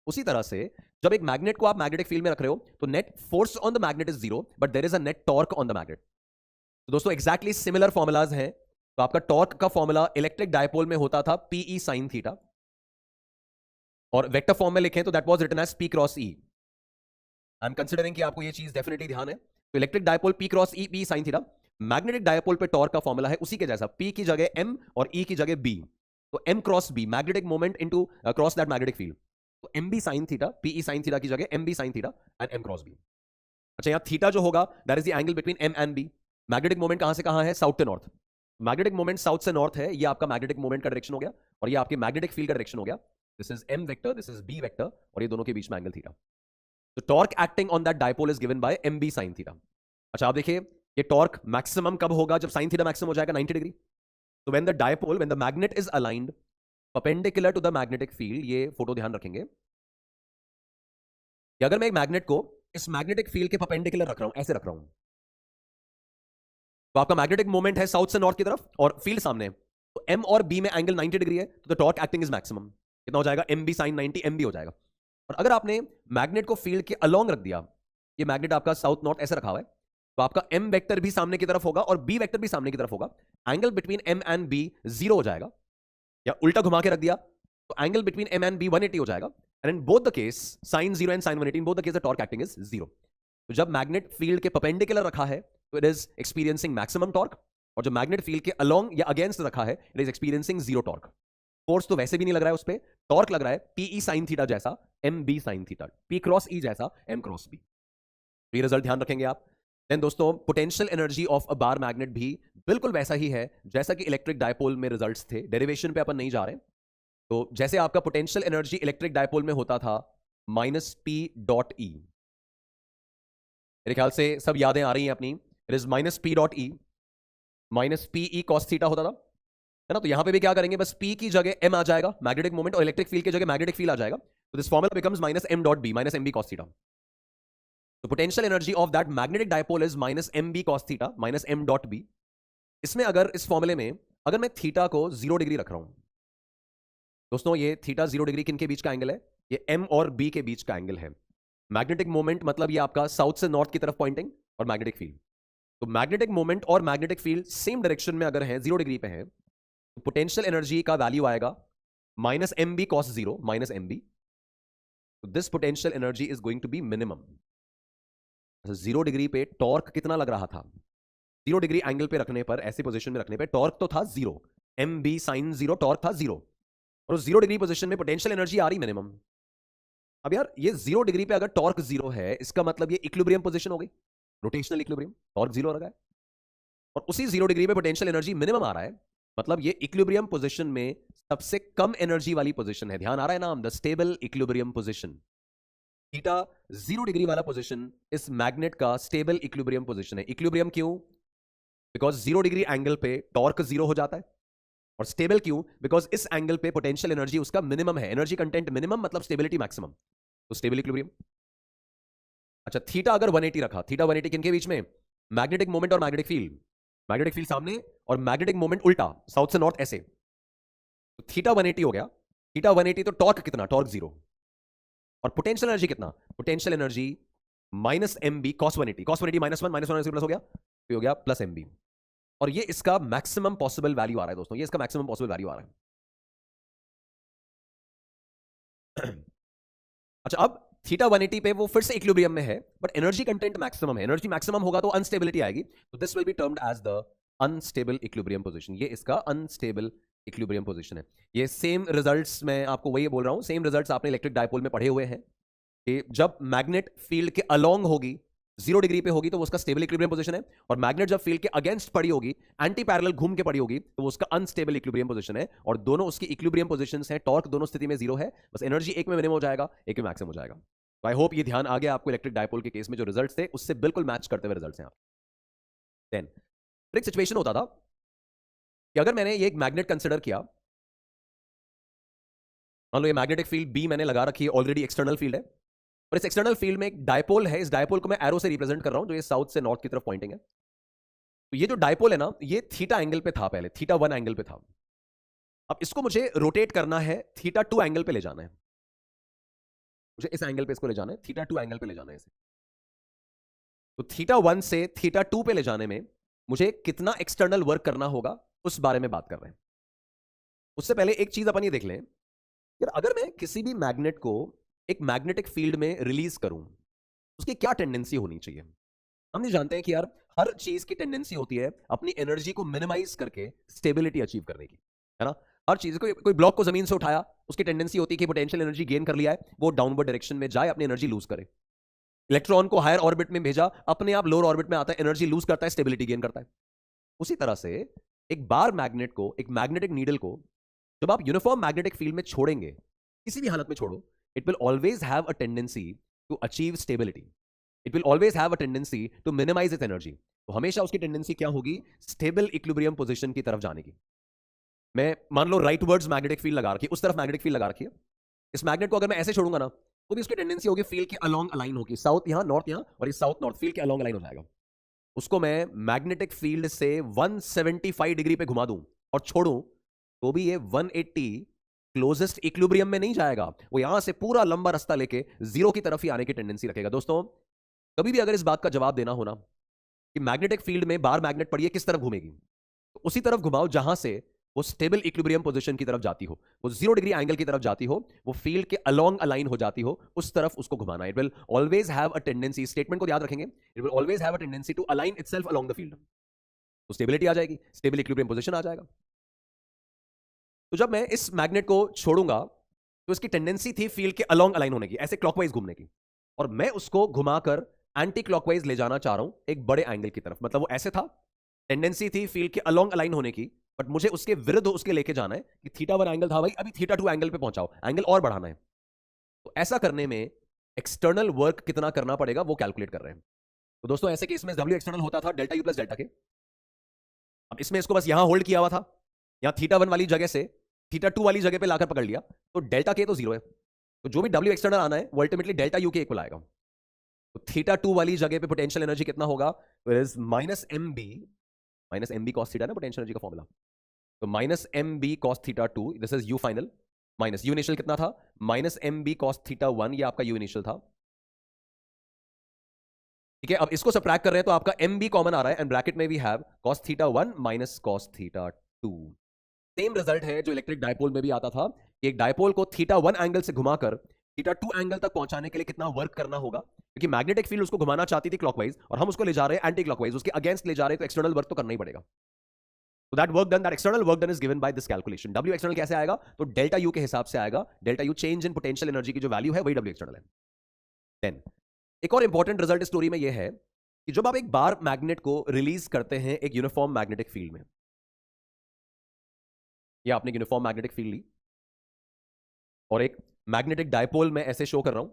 उसी तरह से जब एक मैग्नेट को आप मैग्नेटिक फील्ड में रख रहे हो तो net force on the magnet is zero, but there is a net torque on the magnet. तो दोस्तों एग्जैक्टली सिमिलर फॉर्मुलाज हैं। तो आपका टॉर्क का फॉर्मूला इलेक्ट्रिक डायपोल में होता था पीई साइन थीटा, और वेक्टर फॉर्म में लिखें तो that was written as P cross E. I am considering कि आपको ये चीज डेफिनेटली ध्यान है। तो electric dipole P cross E, P sine theta. Magnetic dipole पे टॉर्क का फॉर्मूला है उसी के जैसा, पी की जगह एम और ई की जगह बी। तो M cross B, magnetic moment into cross that magnetic field. तो M B sine theta, PE sine theta की जगह M B sine theta and M cross B. अच्छा यहां थीटा जो होगा that is the angle between M and B. Magnetic moment कहां से कहां है, साउथ से नॉर्थ। मैग्नेटिक मोमेंट साउथ से नॉर्थ है, ये आपका मैग्नेटिक मोमेंट का डायरेक्शन हो गया और ये आपके मैग्नेटिक फील्ड का डायरेक्शन हो गया। This is M vector, this is B vector, और ये दोनों के बीच में एंगल थीटा। तो torque acting on that dipole is given by M B sine theta. अच्छा आप देखिए ये टॉर्क मैक्सिमम कब होगा, जब साइन थीटा मैक्सिमम हो जाएगा 90 डिग्री। तो when the dipole, when the magnet is aligned perpendicular to the magnetic field, ये फोटो ध्यान रखेंगे कि अगर मैं एक मैग्नेट को इस मैग्नेटिक फील्ड के परपेंडिकुलर रख रहा हूं, ऐसे रख रहा हूं, तो आपका मैग्नेटिक मोमेंट है साउथ से नॉर्थ की तरफ और फील्ड सामने है। तो एम और बी में एंगल 90 डिग्री है, तो the torque acting is maximum. कितना हो जाएगा, M B sine 90, M B हो जाएगा। और अगर आपने मैग्नेट को फील्ड के अलोंग रख दिया, ये मैग्नेट आपका साउथ नॉर्थ ऐसे रखा हुआ है, तो आपका एम वेक्टर भी सामने की तरफ होगा और बी वेक्टर भी सामने की तरफ होगा। Angle between M and B zero हो जाएगा। या उल्टा घुमा के रख दिया तो angle between M and B 180 हो जाएगा। And in both the case sine zero and sine 180, in both the case the torque acting is zero. तो जब मैग्नेट फील्ड के परपेंडिकुलर रखा है तो it is experiencing maximum torque, और जो मैग्नेट फील्ड के अलोंग या अगेंस्ट रखा है it is experiencing zero torque. Force तो वैसे भी नहीं लग रहा है उस पर, टॉर्क लग रहा है पीई साइन थीटा जैसा M B sine theta, P cross E जैसा एम क्रॉस बी। ये रिजल्ट ध्यान रखेंगे आप। देन दोस्तों potential energy of a bar magnet भी बिल्कुल वैसा ही है जैसा कि इलेक्ट्रिक डायपोल में रिजल्ट्स थे। डेरिवेशन पे अपन नहीं जा रहे। तो जैसे आपका पोटेंशियल एनर्जी इलेक्ट्रिक डायपोल में होता था माइनस पी डॉट ई, मेरे ख्याल से सब यादें आ रही हैं अपनी। It is minus P dot E, minus P E cos theta होता था, है ना। तो यहां पे भी क्या करेंगे, बस पी की जगह एम आ जाएगा मैग्नेटिक मोमेंट, और इलेक्ट्रिक फील्ड की जगह मैग्नेटिक फील्ड आ जाएगा। तो this formula becomes minus M dot B, minus M B cos theta. तो potential energy of that magnetic dipole is minus M B cos theta minus M dot B. इसमें अगर इस फॉर्मूले में अगर मैं थीटा को 0 डिग्री रख रहा हूं दोस्तों, ये थीटा 0 डिग्री किन के बीच का एंगल है, ये एम और बी के बीच का एंगल है। मैग्नेटिक मोमेंट मतलब ये आपका साउथ से नॉर्थ की तरफ पॉइंटिंग, और मैग्नेटिक फील्ड, तो मैग्नेटिक मोमेंट और मैग्नेटिक फील्ड सेम डायरेक्शन में अगर है, 0 डिग्री पे है, तो पोटेंशियल एनर्जी का वैल्यू आएगा minus M B cos 0 minus M B. This potential energy is going to be minimum. 0 degree पे टॉर्क कितना लग रहा था, 0 डिग्री एंगल पे रखने पर, ऐसी पोजीशन में रखने पे टॉर्क तो था 0, एम बी साइन 0, टॉर्क था 0, और उस 0 डिग्री पोजीशन में पोटेंशियल एनर्जी आ रही मिनिमम। अब यार ये 0 डिग्री पे अगर टॉर्क 0 है, इसका मतलब ये इक्विलिब्रियम पोजीशन हो गई, रोटेशनल इक्विलिब्रियम, टॉर्क 0 लगा है, और उसी 0 डिग्री पे पोटेंशियल एनर्जी मिनिमम आ रहा है, मतलब ये इक्विलिब्रियम पोजीशन में सबसे कम एनर्जी वाली पोजीशन है। ध्यान आ रहा है नाम, the stable equilibrium position. Theta 0 degree वाला पोजीशन इस मैग्नेट का स्टेबल इक्विलिब्रियम पोजीशन है। इक्विलिब्रियम क्यों? बिकॉज 0 डिग्री एंगल पे टॉर्क 0 हो जाता है, और स्टेबल क्यों? बिकॉज इस एंगल पे पोटेंशियल एनर्जी उसका मिनिमम है, एनर्जी कंटेंट मिनिमम मतलब स्टेबिलिटी मैक्सिमम, तो स्टेबल इक्विलिब्रियम। अच्छा, थीटा अगर 180 रखा, थीटा 180 किनके बीच में? मैग्नेटिक मोमेंट और मैग्नेटिक फील्ड, मैग्नेटिक फील्ड सामने और मैग्नेटिक मोमेंट उल्टा, साउथ से नॉर्थ ऐसे, तो थीटा 180 हो गया। थीटा 180 तो टॉर्क कितना? टॉर्क 0, और पोटेंशियल एनर्जी कितना? Potential energy minus M B cos 180, cos 180 -1 -1 plus हो गया, तो हो गया प्लस एम बी, और ये इसका मैक्सिमम पॉसिबल वैल्यू आ रहा है दोस्तों, ये इसका मैक्सिमम पॉसिबल वैल्यू आ रहा है। अच्छा, अब थीटा 180 पे वो फिर से इक्विलिब्रियम में है, बट एनर्जी कंटेंट मैक्सिमम है, एनर्जी मैक्सिमम होगा तो अनस्टेबिलिटी आएगी, तो this will be termed as the unstable equilibrium position, ये इसका अनस्टेबल इक्विलिब्रियम पोजीशन है। ये सेम रिजल्ट्स मैं आपको वही बोल रहा हूं, सेम रिजल्ट्स आपने इलेक्ट्रिक डायपोल में पढ़े हुए हैं कि जब मैग्नेट फील्ड के अलोंग होगी, 0 डिग्री पे होगी, तो वो उसका स्टेबल इक्विलिब्रियम पोजीशन है, और मैग्नेट जब फील्ड के अगेंस्ट पड़ी होगी, एंटी पैरेलल घूम के पड़ी होगी, तो वो उसका अनस्टेबल इक्विलिब्रियम पोजीशन है, और दोनों उसकी इक्विलिब्रियम पोजीशंस हैं, टॉर्क दोनों स्थिति में 0 है, बस एनर्जी एक में मिनिमम हो जाएगा, एक में मैक्सिमम हो जाएगा। तो आई होप ये ध्यान आ गया आपको, इलेक्ट्रिक डायपोल के केस में जो रिजल्ट्स थे उससे बिल्कुल मैच करते हुए रिजल्ट्स हैं आप। देन एक सिचुएशन होता था कि अगर मैंने ये एक मैग्नेट कंसिडर किया, मान लो ये मैग्नेटिक फील्ड बी मैंने लगा रखी है, ऑलरेडी एक्सटर्नल फील्ड है, और इस एक्सटर्नल फील्ड में एक डायपोल है, इस डायपोल को मैं एरो से रिप्रेजेंट कर रहा हूं, जो ये साउथ से नॉर्थ की तरफ पॉइंटिंग है। तो ये जो डायपोल है ना, ये थीटा एंगल पे था, पहले थीटा 1 एंगल पे था, अब इसको मुझे रोटेट करना है, थीटा 2 एंगल पे ले जाना है, मुझे इस एंगल पे इसको ले जाना है, थीटा 2 एंगल पे ले जाना है इसे। तो थीटा 1 से थीटा 2 पे ले जाने में मुझे कितना एक्सटर्नल वर्क करना होगा, उस बारे में बात कर रहे हैं। उससे पहले एक चीज अपन ये देख लें, यार अगर मैं किसी भी मैग्नेट को एक मैग्नेटिक फील्ड में रिलीज करूं, उसकी क्या टेंडेंसी होनी चाहिए? हम ये जानते हैं कि यार हर चीज की टेंडेंसी होती है अपनी एनर्जी को मिनिमाइज करके स्टेबिलिटी अचीव करने की, है ना? हर चीज को, कोई ब्लॉक को जमीन से उठाया, उसकी टेंडेंसी होती है कि पोटेंशियल एनर्जी गेन कर लिया है, वो डाउनवर्ड डायरेक्शन में जाए, अपनी एनर्जी लूज करे। इलेक्ट्रॉन को हायर ऑर्बिट में भेजा, अपने आप लोअर ऑर्बिट में आता है, एनर्जी लूज करता है, स्टेबिलिटी गेन करता है। उसी तरह से एक बार मैग्नेट को, एक मैग्नेटिक नीडल को जब आप यूनिफॉर्म मैग्नेटिक फील्ड में छोड़ेंगे, किसी भी हालत में छोड़ो, it will always have a tendency to achieve stability, it will always have a tendency to minimize its energy. तो हमेशा उसकी टेंडेंसी क्या होगी? स्टेबल इक्विलिब्रियम पोजीशन की तरफ जाने की। मैं मान लो राइट वर्ड्स मैग्नेटिक फील्ड लगा रखी है, उस तरफ मैग्नेटिक फील्ड लगा रखी है, इस मैग्नेट को अगर मैं ऐसे छोड़ूंगा ना, तो भी उसकी टेंडेंसी होगी फील्ड के अलोंग अलाइन होगी, साउथ यहां, नॉर्थ यहां, और ये साउथ नॉर्थ फील्ड के अलोंग अलाइन हो जाएगा। उसको मैं मैग्नेटिक फील्ड से 175 डिग्री पे घुमा दूं और छोड़ूं, तो भी ये 180 क्लोजेस्ट इक्विलिब्रियम में नहीं जाएगा, वो यहां से पूरा लंबा रास्ता लेके 0 की तरफ ही आने की टेंडेंसी रखेगा। दोस्तों, कभी भी अगर इस बात का जवाब देना हो ना कि मैग्नेटिक फील्ड में बार मैग्नेट पड़ी है, किस तरफ घूमेगी, तो उसी तरफ घुमाओ जहां से वो स्टेबल इक्विलिब्रियम पोजीशन की तरफ जाती हो, वो 0 डिग्री एंगल की तरफ जाती हो, वो फील्ड के अलोंग अलाइन हो जाती हो, उस तरफ उसको घुमाना। It will always have a tendency, statement को याद रखेंगे, it will always have a tendency to align itself along the field, तो स्टेबिलिटी आ जाएगी, स्टेबल इक्विलिब्रियम पोजीशन आ जाएगा। तो जब मैं इस मैग्नेट को छोड़ूंगा, तो इसकी टेंडेंसी थी फील्ड के अलोंग अलाइन होने की, ऐसे क्लॉकवाइज घूमने की, और मैं उसको घुमाकर एंटी क्लॉकवाइज ले जाना चाह रहा हूं एक बड़े एंगल की तरफ। मतलब वो ऐसे था, टेंडेंसी थी फील्ड के अलोंग अलाइन होने की, बट मुझे उसके विरुद्ध उसके लेके जाना है कि थीटा 1 एंगल था भाई, अभी थीटा 2 एंगल पे पहुंचाओ, एंगल और बढ़ाना है। तो ऐसा करने में एक्सटर्नल वर्क कितना करना पड़ेगा वो कैलकुलेट कर रहे हैं। तो दोस्तों, ऐसे केस में W एक्सटर्नल होता था डेल्टा यू प्लस डेल्टा के। अब इसमें इसको बस यहां होल्ड किया हुआ था, यहां थीटा 1 वाली जगह से थीटा 2 वाली जगह पे लाकर पकड़ लिया, तो डेल्टा के तो 0 है, तो जो भी W एक्सटर्नल आना है वो अल्टीमेटली डेल्टा यू के इक्वल आएगा। तो थीटा 2 वाली जगह पे पोटेंशियल एनर्जी कितना होगा? Is minus M B cos theta ना पोटेंशियल एनर्जी का फॉर्मूला, तो minus M B cos theta 2, this is U final, minus U initial कितना था? Minus M B cos theta 1, ये आपका यू इनिशियल था। ठीक है, अब इसको सब्ट्रैक्ट कर रहे हैं तो आपका एम बी कॉमन आ रहा है, एंड ब्रैकेट में we have cos theta 1 minus cos theta 2। Same result है जो इलेक्ट्रिक डायपोल में भी आता था, एक डायपोल को थीटा 1 एंगल से घुमाकर थीटा 2 एंगल तक पहुंचाने के लिए कितना वर्क करना होगा, क्योंकि मैग्नेटिक फील्ड उसको घुमाना चाहती थी क्लॉकवाइज और हम उसको ले जा रहे हैं एंटी क्लॉकवाइज, उसके अगेंस्ट ले जा रहे हैं, तो एक्सटर्नल वर्क तो करना ही पड़ेगा। तो that work done, that external work done is given by this calculation. W external कैसे आएगा? तो डेल्टा यू के हिसाब से आएगा। Delta U change in potential energy की जो वैल्यू है वही डब्ल्यू एक्सटर्नल है। देन एक और इंपॉर्टेंट रिजल्ट स्टोरी में यह है कि जब आप एक बार मैग्नेट को रिलीज करते हैं एक यूनिफॉर्म मैग्नेटिक फील्ड में, या आपने यूनिफॉर्म मैग्नेटिक फील्ड ली और एक मैग्नेटिक डायपोल में ऐसे शो कर रहा हूं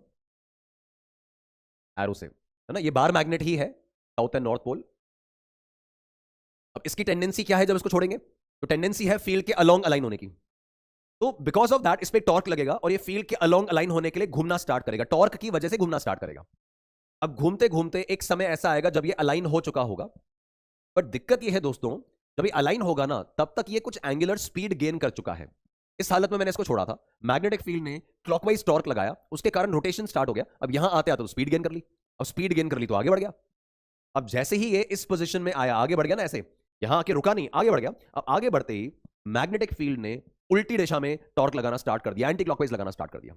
एरो से, है ना, ये बार मैग्नेट ही है, साउथ एंड नॉर्थ पोल। अब इसकी टेंडेंसी क्या है जब इसको छोड़ेंगे? तो टेंडेंसी है फील्ड के अलोंग अलाइन होने की। तो बिकॉज ऑफ दैट इस पे टॉर्क लगेगा और ये फील्ड के अलोंग अलाइन होने के लिए घूमना स्टार्ट करेगा, टॉर्क की वजह से घूमना स्टार्ट करेगा। अब घूमते घूमते एक समय ऐसा आएगा जब ये अलाइन हो चुका होगा। बट दिक्कत ये है दोस्तों, जब ये अलाइन होगा ना तब तक ये कुछ एंगुलर स्पीड गेन कर चुका है। इस हालत में मैंने इसको छोड़ा था, मैग्नेटिक फील्ड ने क्लॉकवाइज टॉर्क लगाया, उसके कारण रोटेशन स्टार्ट हो गया। अब यहां आते आते तो स्पीड गेन कर ली, अब स्पीड गेन कर ली तो आगे बढ़ गया। अब जैसे ही ये इस पोजीशन में आया, आगे बढ़ गया ना, ऐसे यहां आके रुका नहीं, आगे बढ़ गया। अब आगे बढ़ते ही मैग्नेटिक फील्ड ने उल्टी दिशा में टॉर्क लगाना स्टार्ट कर दिया, एंटी क्लॉकवाइज लगाना स्टार्ट कर दिया।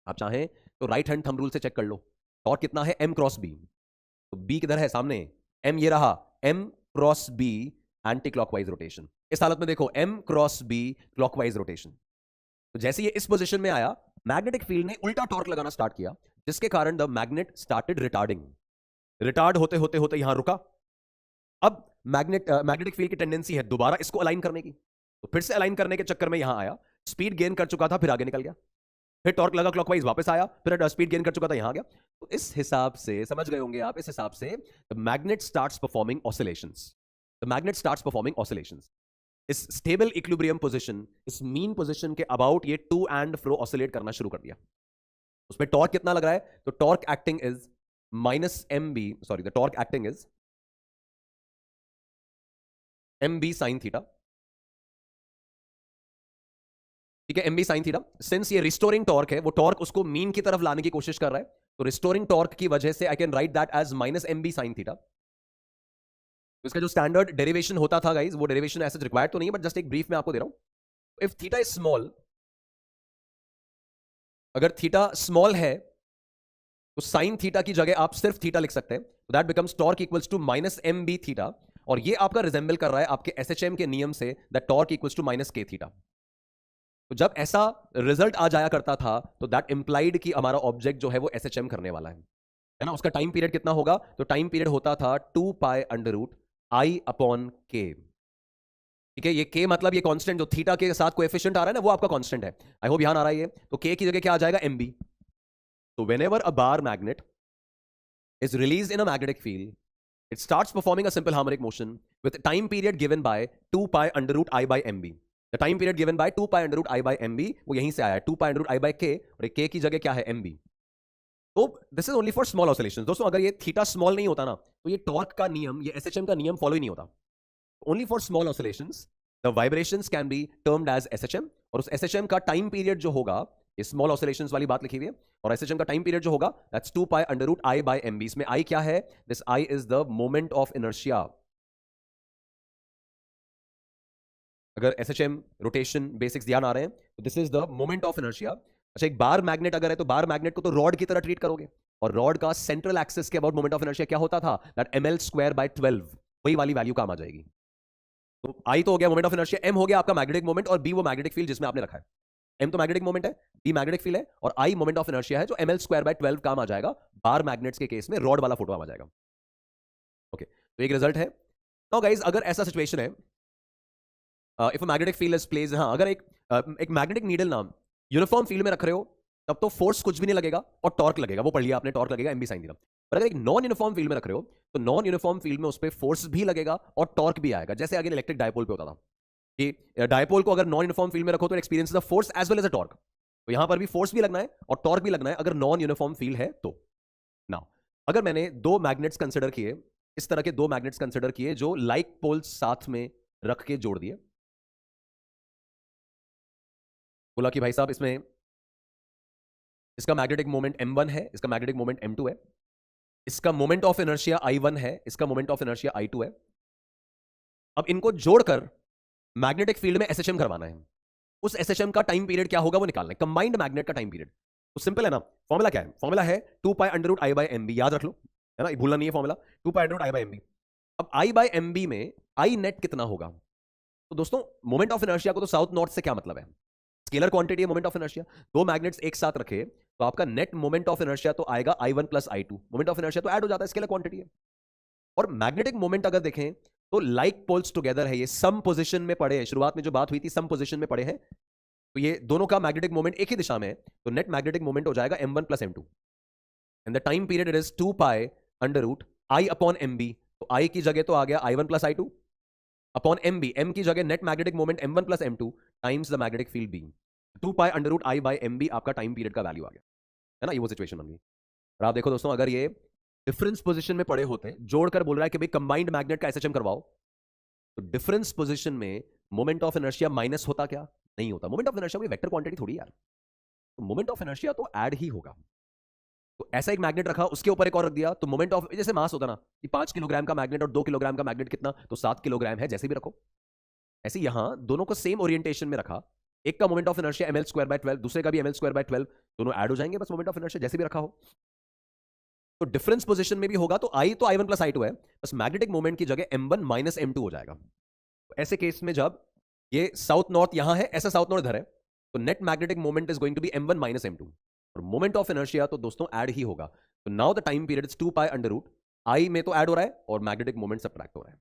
आप चाहें तो राइट हैंड थंब रूल से चेक कर लो, टॉर्क कितना है? M cross B. तो बी किधर है? सामने। एम ये रहा, M cross B anti clockwise rotation. इस हालत में देखो M cross B clockwise rotation. तो जैसे ये इस पोजीशन में आया, मैग्नेटिक फील्ड ने उल्टा टॉर्क लगाना स्टार्ट किया, जिसके कारण the magnet started retarding. Retard होते होते होते यहां रुका। अब मैग्नेटिक फील्ड की टेंडेंसी है दोबारा इसको अलाइन करने की, तो फिर से अलाइन करने के चक्कर में यहां आया, स्पीड गेन कर चुका था, फिर आगे निकल गया, फिर टॉर्क लगा क्लॉकवाइज, वापस आया, फिर स्पीड गेन कर चुका था, यहां आ गया। तो इस हिसाब से समझ गए होंगे आप, इस हिसाब से the magnet starts performing oscillations. The magnet starts performing oscillations. इस स्टेबल इक्विलिब्रियम पोजीशन, इस मीन पोजीशन के अबाउट ये टू एंड फ्रो ऑसिलेट करना शुरू कर दिया। उसमें टॉर्क कितना लग रहा है? तो torque acting is minus M B, sorry the torque acting is M B sine theta. ठीक है, M B sine theta. Since ये रिस्टोरिंग टॉर्क है, वो टॉर्क उसको मीन की तरफ लाने की कोशिश कर रहा है, तो रिस्टोरिंग टॉर्क की वजह से I can write that as minus M B sine theta. इसका जो स्टैंडर्ड डेरिवेशन होता था गाइज, वो डेरिवेशन ऐसे रिक्वायर्ड तो नहीं है, बट जस्ट एक ब्रीफ में आपको दे रहा हूं। इफ थीटा इज स्मॉल, अगर थीटा स्मॉल है तो साइन थीटा की जगह आप सिर्फ थीटा लिख सकते हैं, तो that becomes torque equals to minus M B theta. और ये आपका रिजेंबल कर रहा है आपके एसएचएम के नियम से, that torque equals to minus K theta. तो जब ऐसा रिजल्ट आ जाया करता था तो दैट इंप्लाइड कि हमारा ऑब्जेक्ट जो है वो एसएचएम करने वाला है ना। उसका टाइम पीरियड कितना होगा? तो टाइम पीरियड होता था 2 pi under root I upon K. ठीक है, ये के मतलब ये कांस्टेंट जो थीटा के साथ कोएफिशिएंट आ रहा है ना, वो आपका कांस्टेंट है। आई होप ध्यान आ रहा है ये। तो के की जगह क्या आ जाएगा? M B. तो whenever a bar magnet is released in a magnetic field, it starts performing a simple harmonic motion with a time period given by 2 pi under root I by mb. The time period given by 2 pi under root I by mb वो यहीं से आया है, 2 pi under root I by k, और k की जगह क्या है? mb। तो this is only for small oscillations. दोस्तों अगर ये थीटा स्मॉल नहीं होता ना, तो ये टॉर्क का नियम, ये एसएचएम का नियम फॉलो ही नहीं होता। Only for small oscillations the vibrations can be termed as SHM, और उस एसएचएम का टाइम पीरियड जो होगा, ये स्मॉल ऑसिलेशंस वाली बात लिखी हुई है, और एसएचएम का टाइम पीरियड जो होगा that's 2 pi under root I by MB. इसमें आई क्या है? This I is the moment of inertia. अगर एसएचएम रोटेशन बेसिक्स ध्यान आ रहे हैं तो this is the moment of inertia. अच्छा, एक बार मैग्नेट अगर है तो बार मैग्नेट को तो रॉड की तरह ट्रीट करोगे, और रॉड का सेंट्रल एक्सिस के अबाउट मोमेंट ऑफ इनर्शिया क्या होता था? दैट ml स्क्वायर बाय 12, वही वाली वैल्यू काम आ जाएगी। तो आई तो हो गया मोमेंट ऑफ इनर्शिया, एम हो गया आपका मैग्नेटिक मोमेंट, और बी वो मैग्नेटिक फील्ड जिसमें आपने रखा है। एम तो मैग्नेटिक मोमेंट है, बी मैग्नेटिक फील्ड है, और आई मोमेंट ऑफ इनर्शिया है जो ml स्क्वायर बाय 12 काम आ जाएगा। बार मैग्नेट्स के केस में रॉड वाला फोटो आ जाएगा। ओके, तो एक रिजल्ट है। नाउ गाइस, अगर ऐसा सिचुएशन है, if magnetic field is placed, हाँ अगर एक मैग्नेटिक नीडल नाम यूनिफॉर्म फील्ड में रख रहे हो, तब तो फोर्स कुछ भी नहीं लगेगा और टॉर्क लगेगा, वो पढ़ लिया आपने, टॉर्क लगेगा एम बी साइन थीटा। पर अगर एक नॉन यूनिफॉर्म फील्ड में रख रहे हो, तो नॉन यूनिफॉर्म फील्ड में उस पर फोर्स भी लगेगा और टॉर्क भी आएगा, जैसे आगे इलेक्ट्रिक डायपोल पे होता था कि डायपोल को अगर नॉन यूनिफॉर्म फील्ड में रखो तो experience the force as well as a torque. तो यहां पर भी फोर्स भी लगना है और टॉर्क भी लगना है अगर नॉन यूनिफॉर्म फील्ड है तो। नाउ अगर मैंने दो मैग्नेट्स कंसिडर किए, इस तरह के दो मैग्नेट्स कंसिडर किए जो लाइक पोल्स साथ में रख के जोड़ दिए, बोला कि भाई साहब इसमें इसका मैग्नेटिक मोमेंट m1 है, इसका मैग्नेटिक मोमेंट m2 है, इसका मोमेंट ऑफ इनर्शिया I1 है, इसका मोमेंट ऑफ इनर्शिया I2 है। अब इनको जोड़कर मैग्नेटिक फील्ड में एसएचएम करवाना है। उस एसएचएम का टाइम पीरियड क्या होगा वो निकालना है, कंबाइंड मैग्नेट का टाइम पीरियड। तो सिंपल है ना, फॉर्मूला क्या है? फॉर्मूला है 2 pi under root I by M B, याद रख लो, है ना, भूलना नहीं है formula 2 pi under root I by M B. अब आई बाई एम बी में आई नेट कितना होगा? तो दोस्तों मोमेंट ऑफ इनर्शिया को तो साउथ नॉर्थ से क्या मतलब है, स्केलर क्वांटिटी है मोमेंट ऑफ इनर्शिया। दो मैग्नेट्स एक साथ रखे तो आपका नेट मोमेंट ऑफ इनर्शिया तो आएगा I1 plus I2, moment of inertia तो ऐड हो जाता है, स्केलर क्वांटिटी है। और मैग्नेटिक मोमेंट अगर देखें तो लाइक पोल्स टुगेदर है, ये सम पोजीशन में पड़े हैं, शुरुआत में जो बात हुई थी सम पोजीशन में पड़े हैं, तो ये दोनों का मैग्नेटिक मोमेंट एक ही दिशा में है, तो नेट मैग्नेटिक मोमेंट हो जाएगा m1 plus m2 and the time period it is 2 pi under root I upon mb। तो I की जगह तो आ गया I1 plus I2 upon mb, m की जगह net magnetic moment m1 plus m2 times the magnetic field B. 2 pi under root I by mb आपका time period का value आ गया, है ना, ये वो सिचुएशन बन गई। और आप देखो दोस्तों, अगर ये डिफरेंस पोजीशन में पड़े होते, जोड़कर बोल रहा है कि भाई कंबाइंड मैग्नेट का एसएचएम करवाओ, तो डिफरेंस पोजीशन में मोमेंट ऑफ इनर्शिया माइनस होता क्या? नहीं होता। मोमेंट ऑफ इनर्शिया कोई वेक्टर क्वांटिटी थोड़ी यार, तो मोमेंट ऑफ इनर्शिया तो ऐड ही होगा। तो ऐसा एक मैग्नेट रखा, उसके ऊपर एक और रख दिया, तो मोमेंट ऑफ, जैसे मास होता ना कि 5 किलोग्राम का मैग्नेट और 2 किलोग्राम का मैग्नेट कितना, तो 7 किलोग्राम है, जैसे भी रखो। ऐसे यहां दोनों को सेम ओरिएंटेशन में रखा, एक का moment of inertia ml square by 12, दूसरे का भी ml स्क्वायर बाय 12, दोनों ऐड हो जाएंगे, बस मोमेंट ऑफ इनर्शिया जैसे भी रखा हो। तो डिफरेंस पोजीशन में भी होगा तो I तो I1 प्लस I2 है, बस मैग्नेटिक मोमेंट की जगह m1 माइनस m2 हो जाएगा। तो ऐसे केस में जब ये साउथ नॉर्थ यहां है, ऐसा साउथ नॉर्थ इधर है, तो net magnetic moment is going to be m1 minus m2 और मोमेंट ऑफ इनर्शिया तो दोस्तों ऐड ही होगा। तो now the time period is 2 pi under root I में तो ऐड हो रहा है और मैग्नेटिक मोमेंट सब्ट्रैक्ट हो रहा है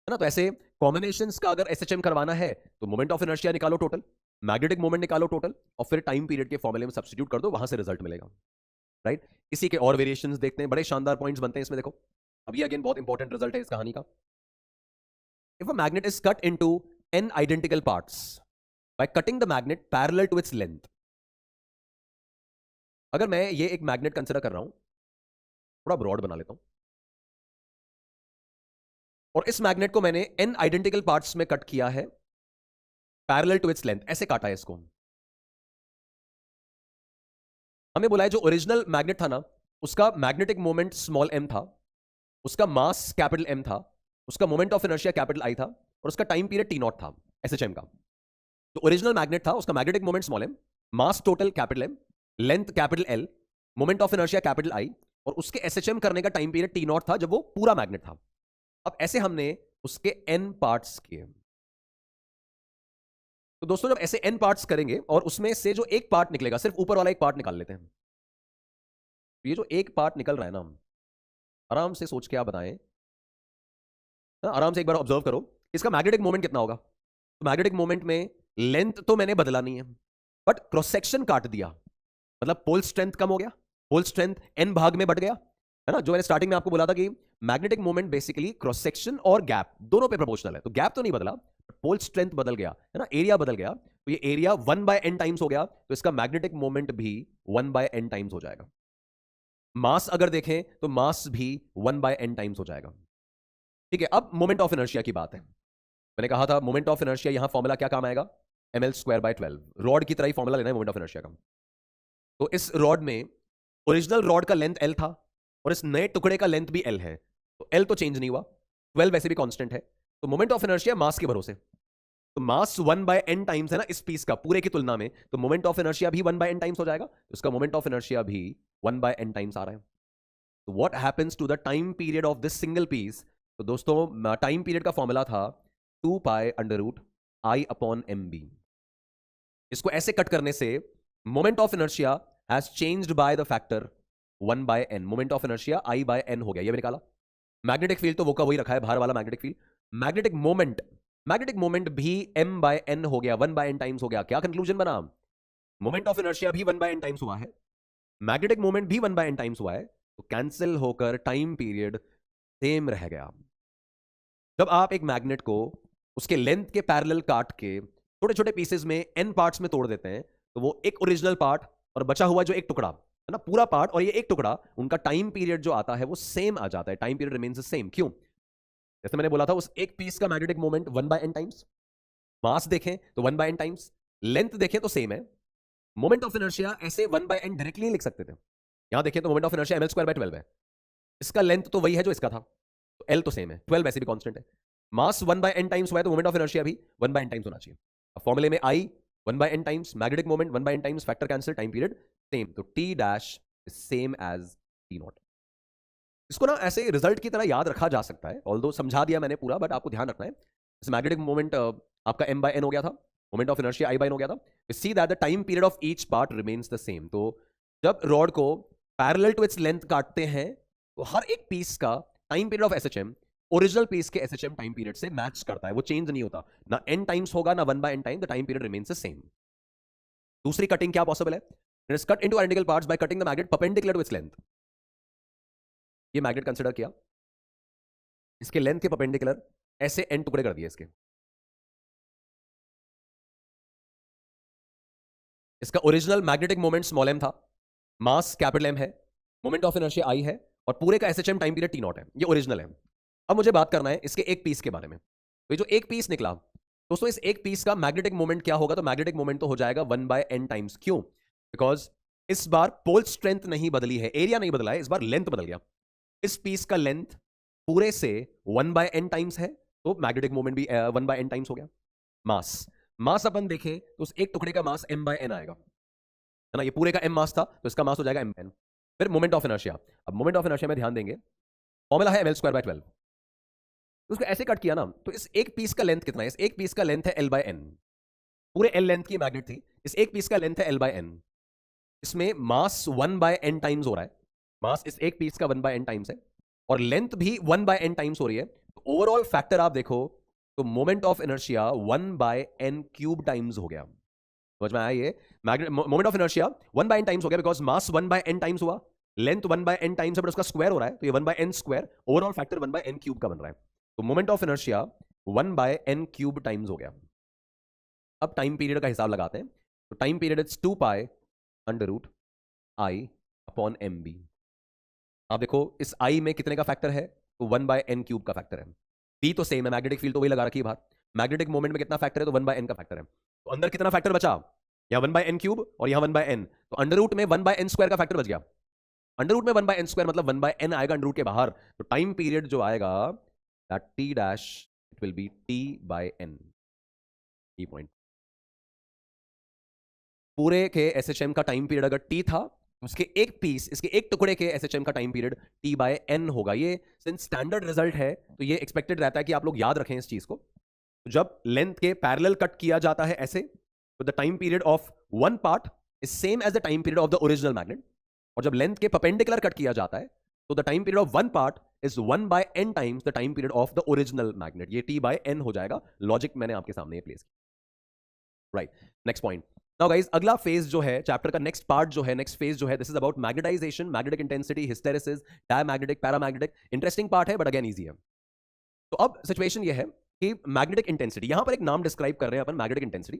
ना। तो ऐसे कॉम्बिनेशंस का अगर एसएचएम करवाना है तो मोमेंट ऑफ इनर्शिया निकालो टोटल, मैग्नेटिक मोमेंट निकालो टोटल, और फिर टाइम पीरियड के फॉर्मूले में सब्स्टिट्यूट कर दो, वहां से रिजल्ट मिलेगा, राइट। इसी के और वेरिएशंस देखते हैं, बड़े शानदार पॉइंट्स बनते हैं इसमें। देखो अब ये अगेन बहुत इंपॉर्टेंट रिजल्ट है इस कहानी का। If a magnet is cut into n identical parts by cutting the magnet parallel to its length. अगर मैं ये एक मैग्नेट कंसिडर कर रहा हूं, थोड़ा ब्रॉड बना लेता हूं, और इस मैग्नेट को मैंने n आइडेंटिकल पार्ट्स में कट किया है पैरेलल टू इट्स लेंथ, ऐसे काटा है इसको। हमें बोला है जो ओरिजिनल मैग्नेट था ना, उसका मैग्नेटिक मोमेंट स्मॉल m था, उसका मास कैपिटल M था, उसका moment of inertia capital I था, और उसका टाइम पीरियड T0 था एसएचएम का। तो ओरिजिनल मैग्नेट था, उसका magnetic moment small m, mass total capital M, length capital L, moment of inertia capital I, और उसके एसएचएम करने का टाइम पीरियड T0 था जब वो पूरा मैग्नेट था। अब ऐसे हमने उसके n पार्ट्स किए। तो दोस्तों जब ऐसे n पार्ट्स करेंगे और उसमें से जो एक पार्ट निकलेगा, सिर्फ ऊपर वाला एक पार्ट निकाल लेते हैं। ये जो एक पार्ट निकल रहा है ना, आराम से सोच के आप बताएं, आराम से एक बार ऑब्जर्व करो, इसका मैग्नेटिक मोमेंट कितना होगा। तो मैग्नेटिक मोमेंट में लेंथ तो मैंने बदला नहीं है, बट क्रॉस सेक्शन काट दिया, मतलब पोल स्ट्रेंथ कम हो गया, पोल स्ट्रेंथ n भाग में बढ़ गया, है ना। जो मैंने स्टार्टिंग में आपको बोला था कि magnetic moment basically cross section और गैप दोनों पे प्रोपोर्शनल है, तो गैप तो नहीं बदला, पोल स्ट्रेंथ बदल गया, है ना, एरिया बदल गया। तो ये एरिया 1 बाय n टाइम्स हो गया, तो इसका मैग्नेटिक मोमेंट भी 1 बाय n टाइम्स हो जाएगा। मास अगर देखें तो मास भी 1 बाय n टाइम्स हो जाएगा, ठीक है। अब मोमेंट ऑफ इनर्शिया की बात है, मैंने कहा था मोमेंट ऑफ इनर्शिया यहां फॉर्मूला क्या काम आएगा, ml स्क्वायर बाय 12, रॉड की तरह ही फॉर्मूला लेना है मोमेंट ऑफ इनर्शिया का। तो इस रॉड में ओरिजिनल रॉड का लेंथ L था और इस नए टुकड़े का लेंथ भी L है, तो L तो चेंज नहीं हुआ, 12 वैसे भी कांस्टेंट है, तो मोमेंट ऑफ इनर्शिया मास के भरोसे, तो मास 1 बाय n टाइम्स है ना इस पीस का पूरे की तुलना में, तो मोमेंट ऑफ इनर्शिया भी 1 बाय n टाइम्स हो जाएगा, तो इसका मोमेंट ऑफ इनर्शिया भी 1 बाय n टाइम्स आ रहा है। तो what happens to the time period of this single piece. तो दोस्तों टाइम पीरियड का फॉर्मूला था 2 pi under root I upon mb। इसको ऐसे कट करने से moment of inertia has changed by the factor 1 by n, moment of inertia I by n हो गया, ये भी निकाला। मैग्नेटिक फील्ड तो वो का वही रखा है, बाहर वाला मैग्नेटिक फील्ड। मैग्नेटिक मोमेंट भी m बाय n हो गया, 1 बाय n टाइम्स हो गया। क्या कंक्लूजन बना, मोमेंट ऑफ इनर्शिया भी 1 बाय n टाइम्स हुआ है, मैग्नेटिक मोमेंट भी 1 बाय n टाइम्स हुआ है, तो कैंसिल होकर टाइम पीरियड सेम रह गया। जब आप एक मैग्नेट को उसके लेंथ के पैरेलल काट के छोटे छोटे पीसेस में n पार्ट्स में तोड़ देते हैं, तो वो एक ओरिजिनल पार्ट और बचा हुआ जो एक टुकड़ा है ना, पूरा पार्ट और ये एक टुकड़ा, उनका टाइम पीरियड जो आता है वो सेम आ जाता है, टाइम पीरियड रिमेन्स सेम। क्यों? जैसे मैंने बोला था उस एक पीस का magnetic moment 1 by n times, mass देखें तो 1 बाय n टाइम्स, लेंथ देखें तो सेम है। मोमेंट ऑफ इनर्शिया ऐसे 1 बाय n डायरेक्टली नहीं लिख सकते थे, यहां देखें तो moment of inertia ml square by 12 है, इसका लेंथ तो वही है जो इसका था, तो L तो सेम है, 12 वैसे भी कांस्टेंट है। मास 1 बाय n टाइम्स हुआ है, तो मोमेंट ऑफ इनर्शिया भी 1 बाय n टाइम्स होना चाहिए। अब फॉर्मूले में I 1 by n times, magnetic moment 1 by n times, factor cancel, time period same, तो T dash is same as T naught. इसको ना ऐसे रिजल्ट की तरह याद रखा जा सकता है, ऑल्दो समझा दिया मैंने पूरा, बट आपको ध्यान रखना है। जैसे मैग्नेटिक मोमेंट आपका m बाय n हो गया था, moment of inertia I by n हो गया था। See that the time period of each part remains the same. तो जब रॉड को पैरेलल टू इट्स लेंथ काटते हैं तो हर एक पीस का time period of SHM original piece के एसएचएम टाइम पीरियड से मैच करता है, वो चेंज नहीं होता, ना n टाइम्स होगा ना 1/n time, the time period remains the same. दूसरी कटिंग क्या पॉसिबल है? It is cut into identical parts by cutting the magnet perpendicular to its length. ये मैग्नेट कंसीडर किया, इसके लेंथ के परपेंडिकुलर ऐसे n टुकड़े कर दिए इसके। इसका original magnetic moment small m था, मास कैपिटल M है, मोमेंट ऑफ इनर्शिया I है, और पूरे का SHM time period t not है। ये ओरिजिनल है। अब मुझे बात करना है इसके एक पीस के बारे में। तो ये जो एक पीस निकला दोस्तों, इस एक पीस का मैग्नेटिक मोमेंट क्या होगा? तो मैग्नेटिक मोमेंट तो हो जाएगा 1/n टाइम्स। क्यों? बिकॉज इस बार पोल स्ट्रेंथ नहीं बदली है, एरिया नहीं बदला है, इस बार लेंथ बदल गया। इस पीस का लेंथ पूरे से 1/n टाइम्स है, तो मैग्नेटिक मोमेंट भी 1/n टाइम्स हो गया। मास अपन देखें तो उस एक टुकड़े का मास m/n आएगा, है ना। ये पूरे का m मास था, तो इसका मास हो जाएगा mn। फिर मोमेंट ऑफ इनर्शिया, अब मोमेंट ऑफ इनर्शिया में ध्यान देंगे, फॉर्मूला है ml²/12। तो उसको ऐसे कट किया ना, तो इस एक पीस का लेंथ कितना है? इस एक पीस का लेंथ है l/n। पूरे l लेंथ की मैग्नेट थी, इस एक पीस का लेंथ है l/n। इसमें मास 1/n टाइम्स हो रहा है, मास इस एक पीस का 1/n टाइम्स है, और लेंथ भी 1/n टाइम्स हो रही है। तो ओवरऑल फैक्टर आप देखो तो moment of inertia 1/n³ times हो गया। समझ में आया? ये moment of inertia 1/n times हो गया, बिकॉज मास 1/n टाइम्स हुआ, लेंथ 1/n टाइम्स है, बट उसका स्क्वायर हो रहा है, तो ये 1/n², ओवरऑल फैक्टर 1/n³ का बन रहा है। तो moment of inertia 1/n³ times हो गया। अब टाइम पीरियड का हिसाब लगाते हैं। तो टाइम पीरियड इज 2π√I/mb। आप देखो इस I में कितने का फैक्टर है? तो 1/n³ का फैक्टर है। B तो सेम है, मैग्नेटिक फील्ड तो वही लगा रखी है बाहर। मैग्नेटिक मोमेंट में कितना फैक्टर है? तो 1/n का फैक्टर है। तो अंदर कितना फैक्टर बचा? यहाँ 1/n³ और यहाँ 1/n, तो अंडर रूट में 1/n² का फैक्टर बच गया। अंडर रूट में 1/n² मतलब 1/n आएगा अंडर रूट के बाहर, तो टाइम पीरियड जो आएगा that t dash it will be t/n। E point, पूरे के एसएचएम का टाइम पीरियड अगर t था, उसके एक पीस, इसके एक टुकड़े के एसएचएम का टाइम पीरियड t/n होगा। ये सिंस स्टैंडर्ड रिजल्ट है तो ये एक्सपेक्टेड रहता है कि आप लोग याद रखें इस चीज को। जब लेंथ के पैरेलल कट किया जाता है ऐसे, तो the time period of one part is same as the time period of the original magnet, और जब लेंथ के परपेंडिकुलर कट किया जाता है तो the time period of one part is 1/n times the time period of the original magnet. ये t/n हो जाएगा। लॉजिक मैंने आपके सामने प्लेस किया। Right, next point. Now guys, अगला फेज जो है चैप्टर का, नेक्स्ट पार्ट जो है, नेक्स्ट फेज जो है, this is about magnetization, magnetic intensity, hysteresis, diamagnetic, paramagnetic. Interesting part है बट अगेन ईजी है। तो अब सिचुएशन ये है कि मैग्नेटिक इंटेंसिटी, यहां पर एक नाम डिस्क्राइब कर रहे हैं अपन, मैग्नेटिक इंटेंसिटी।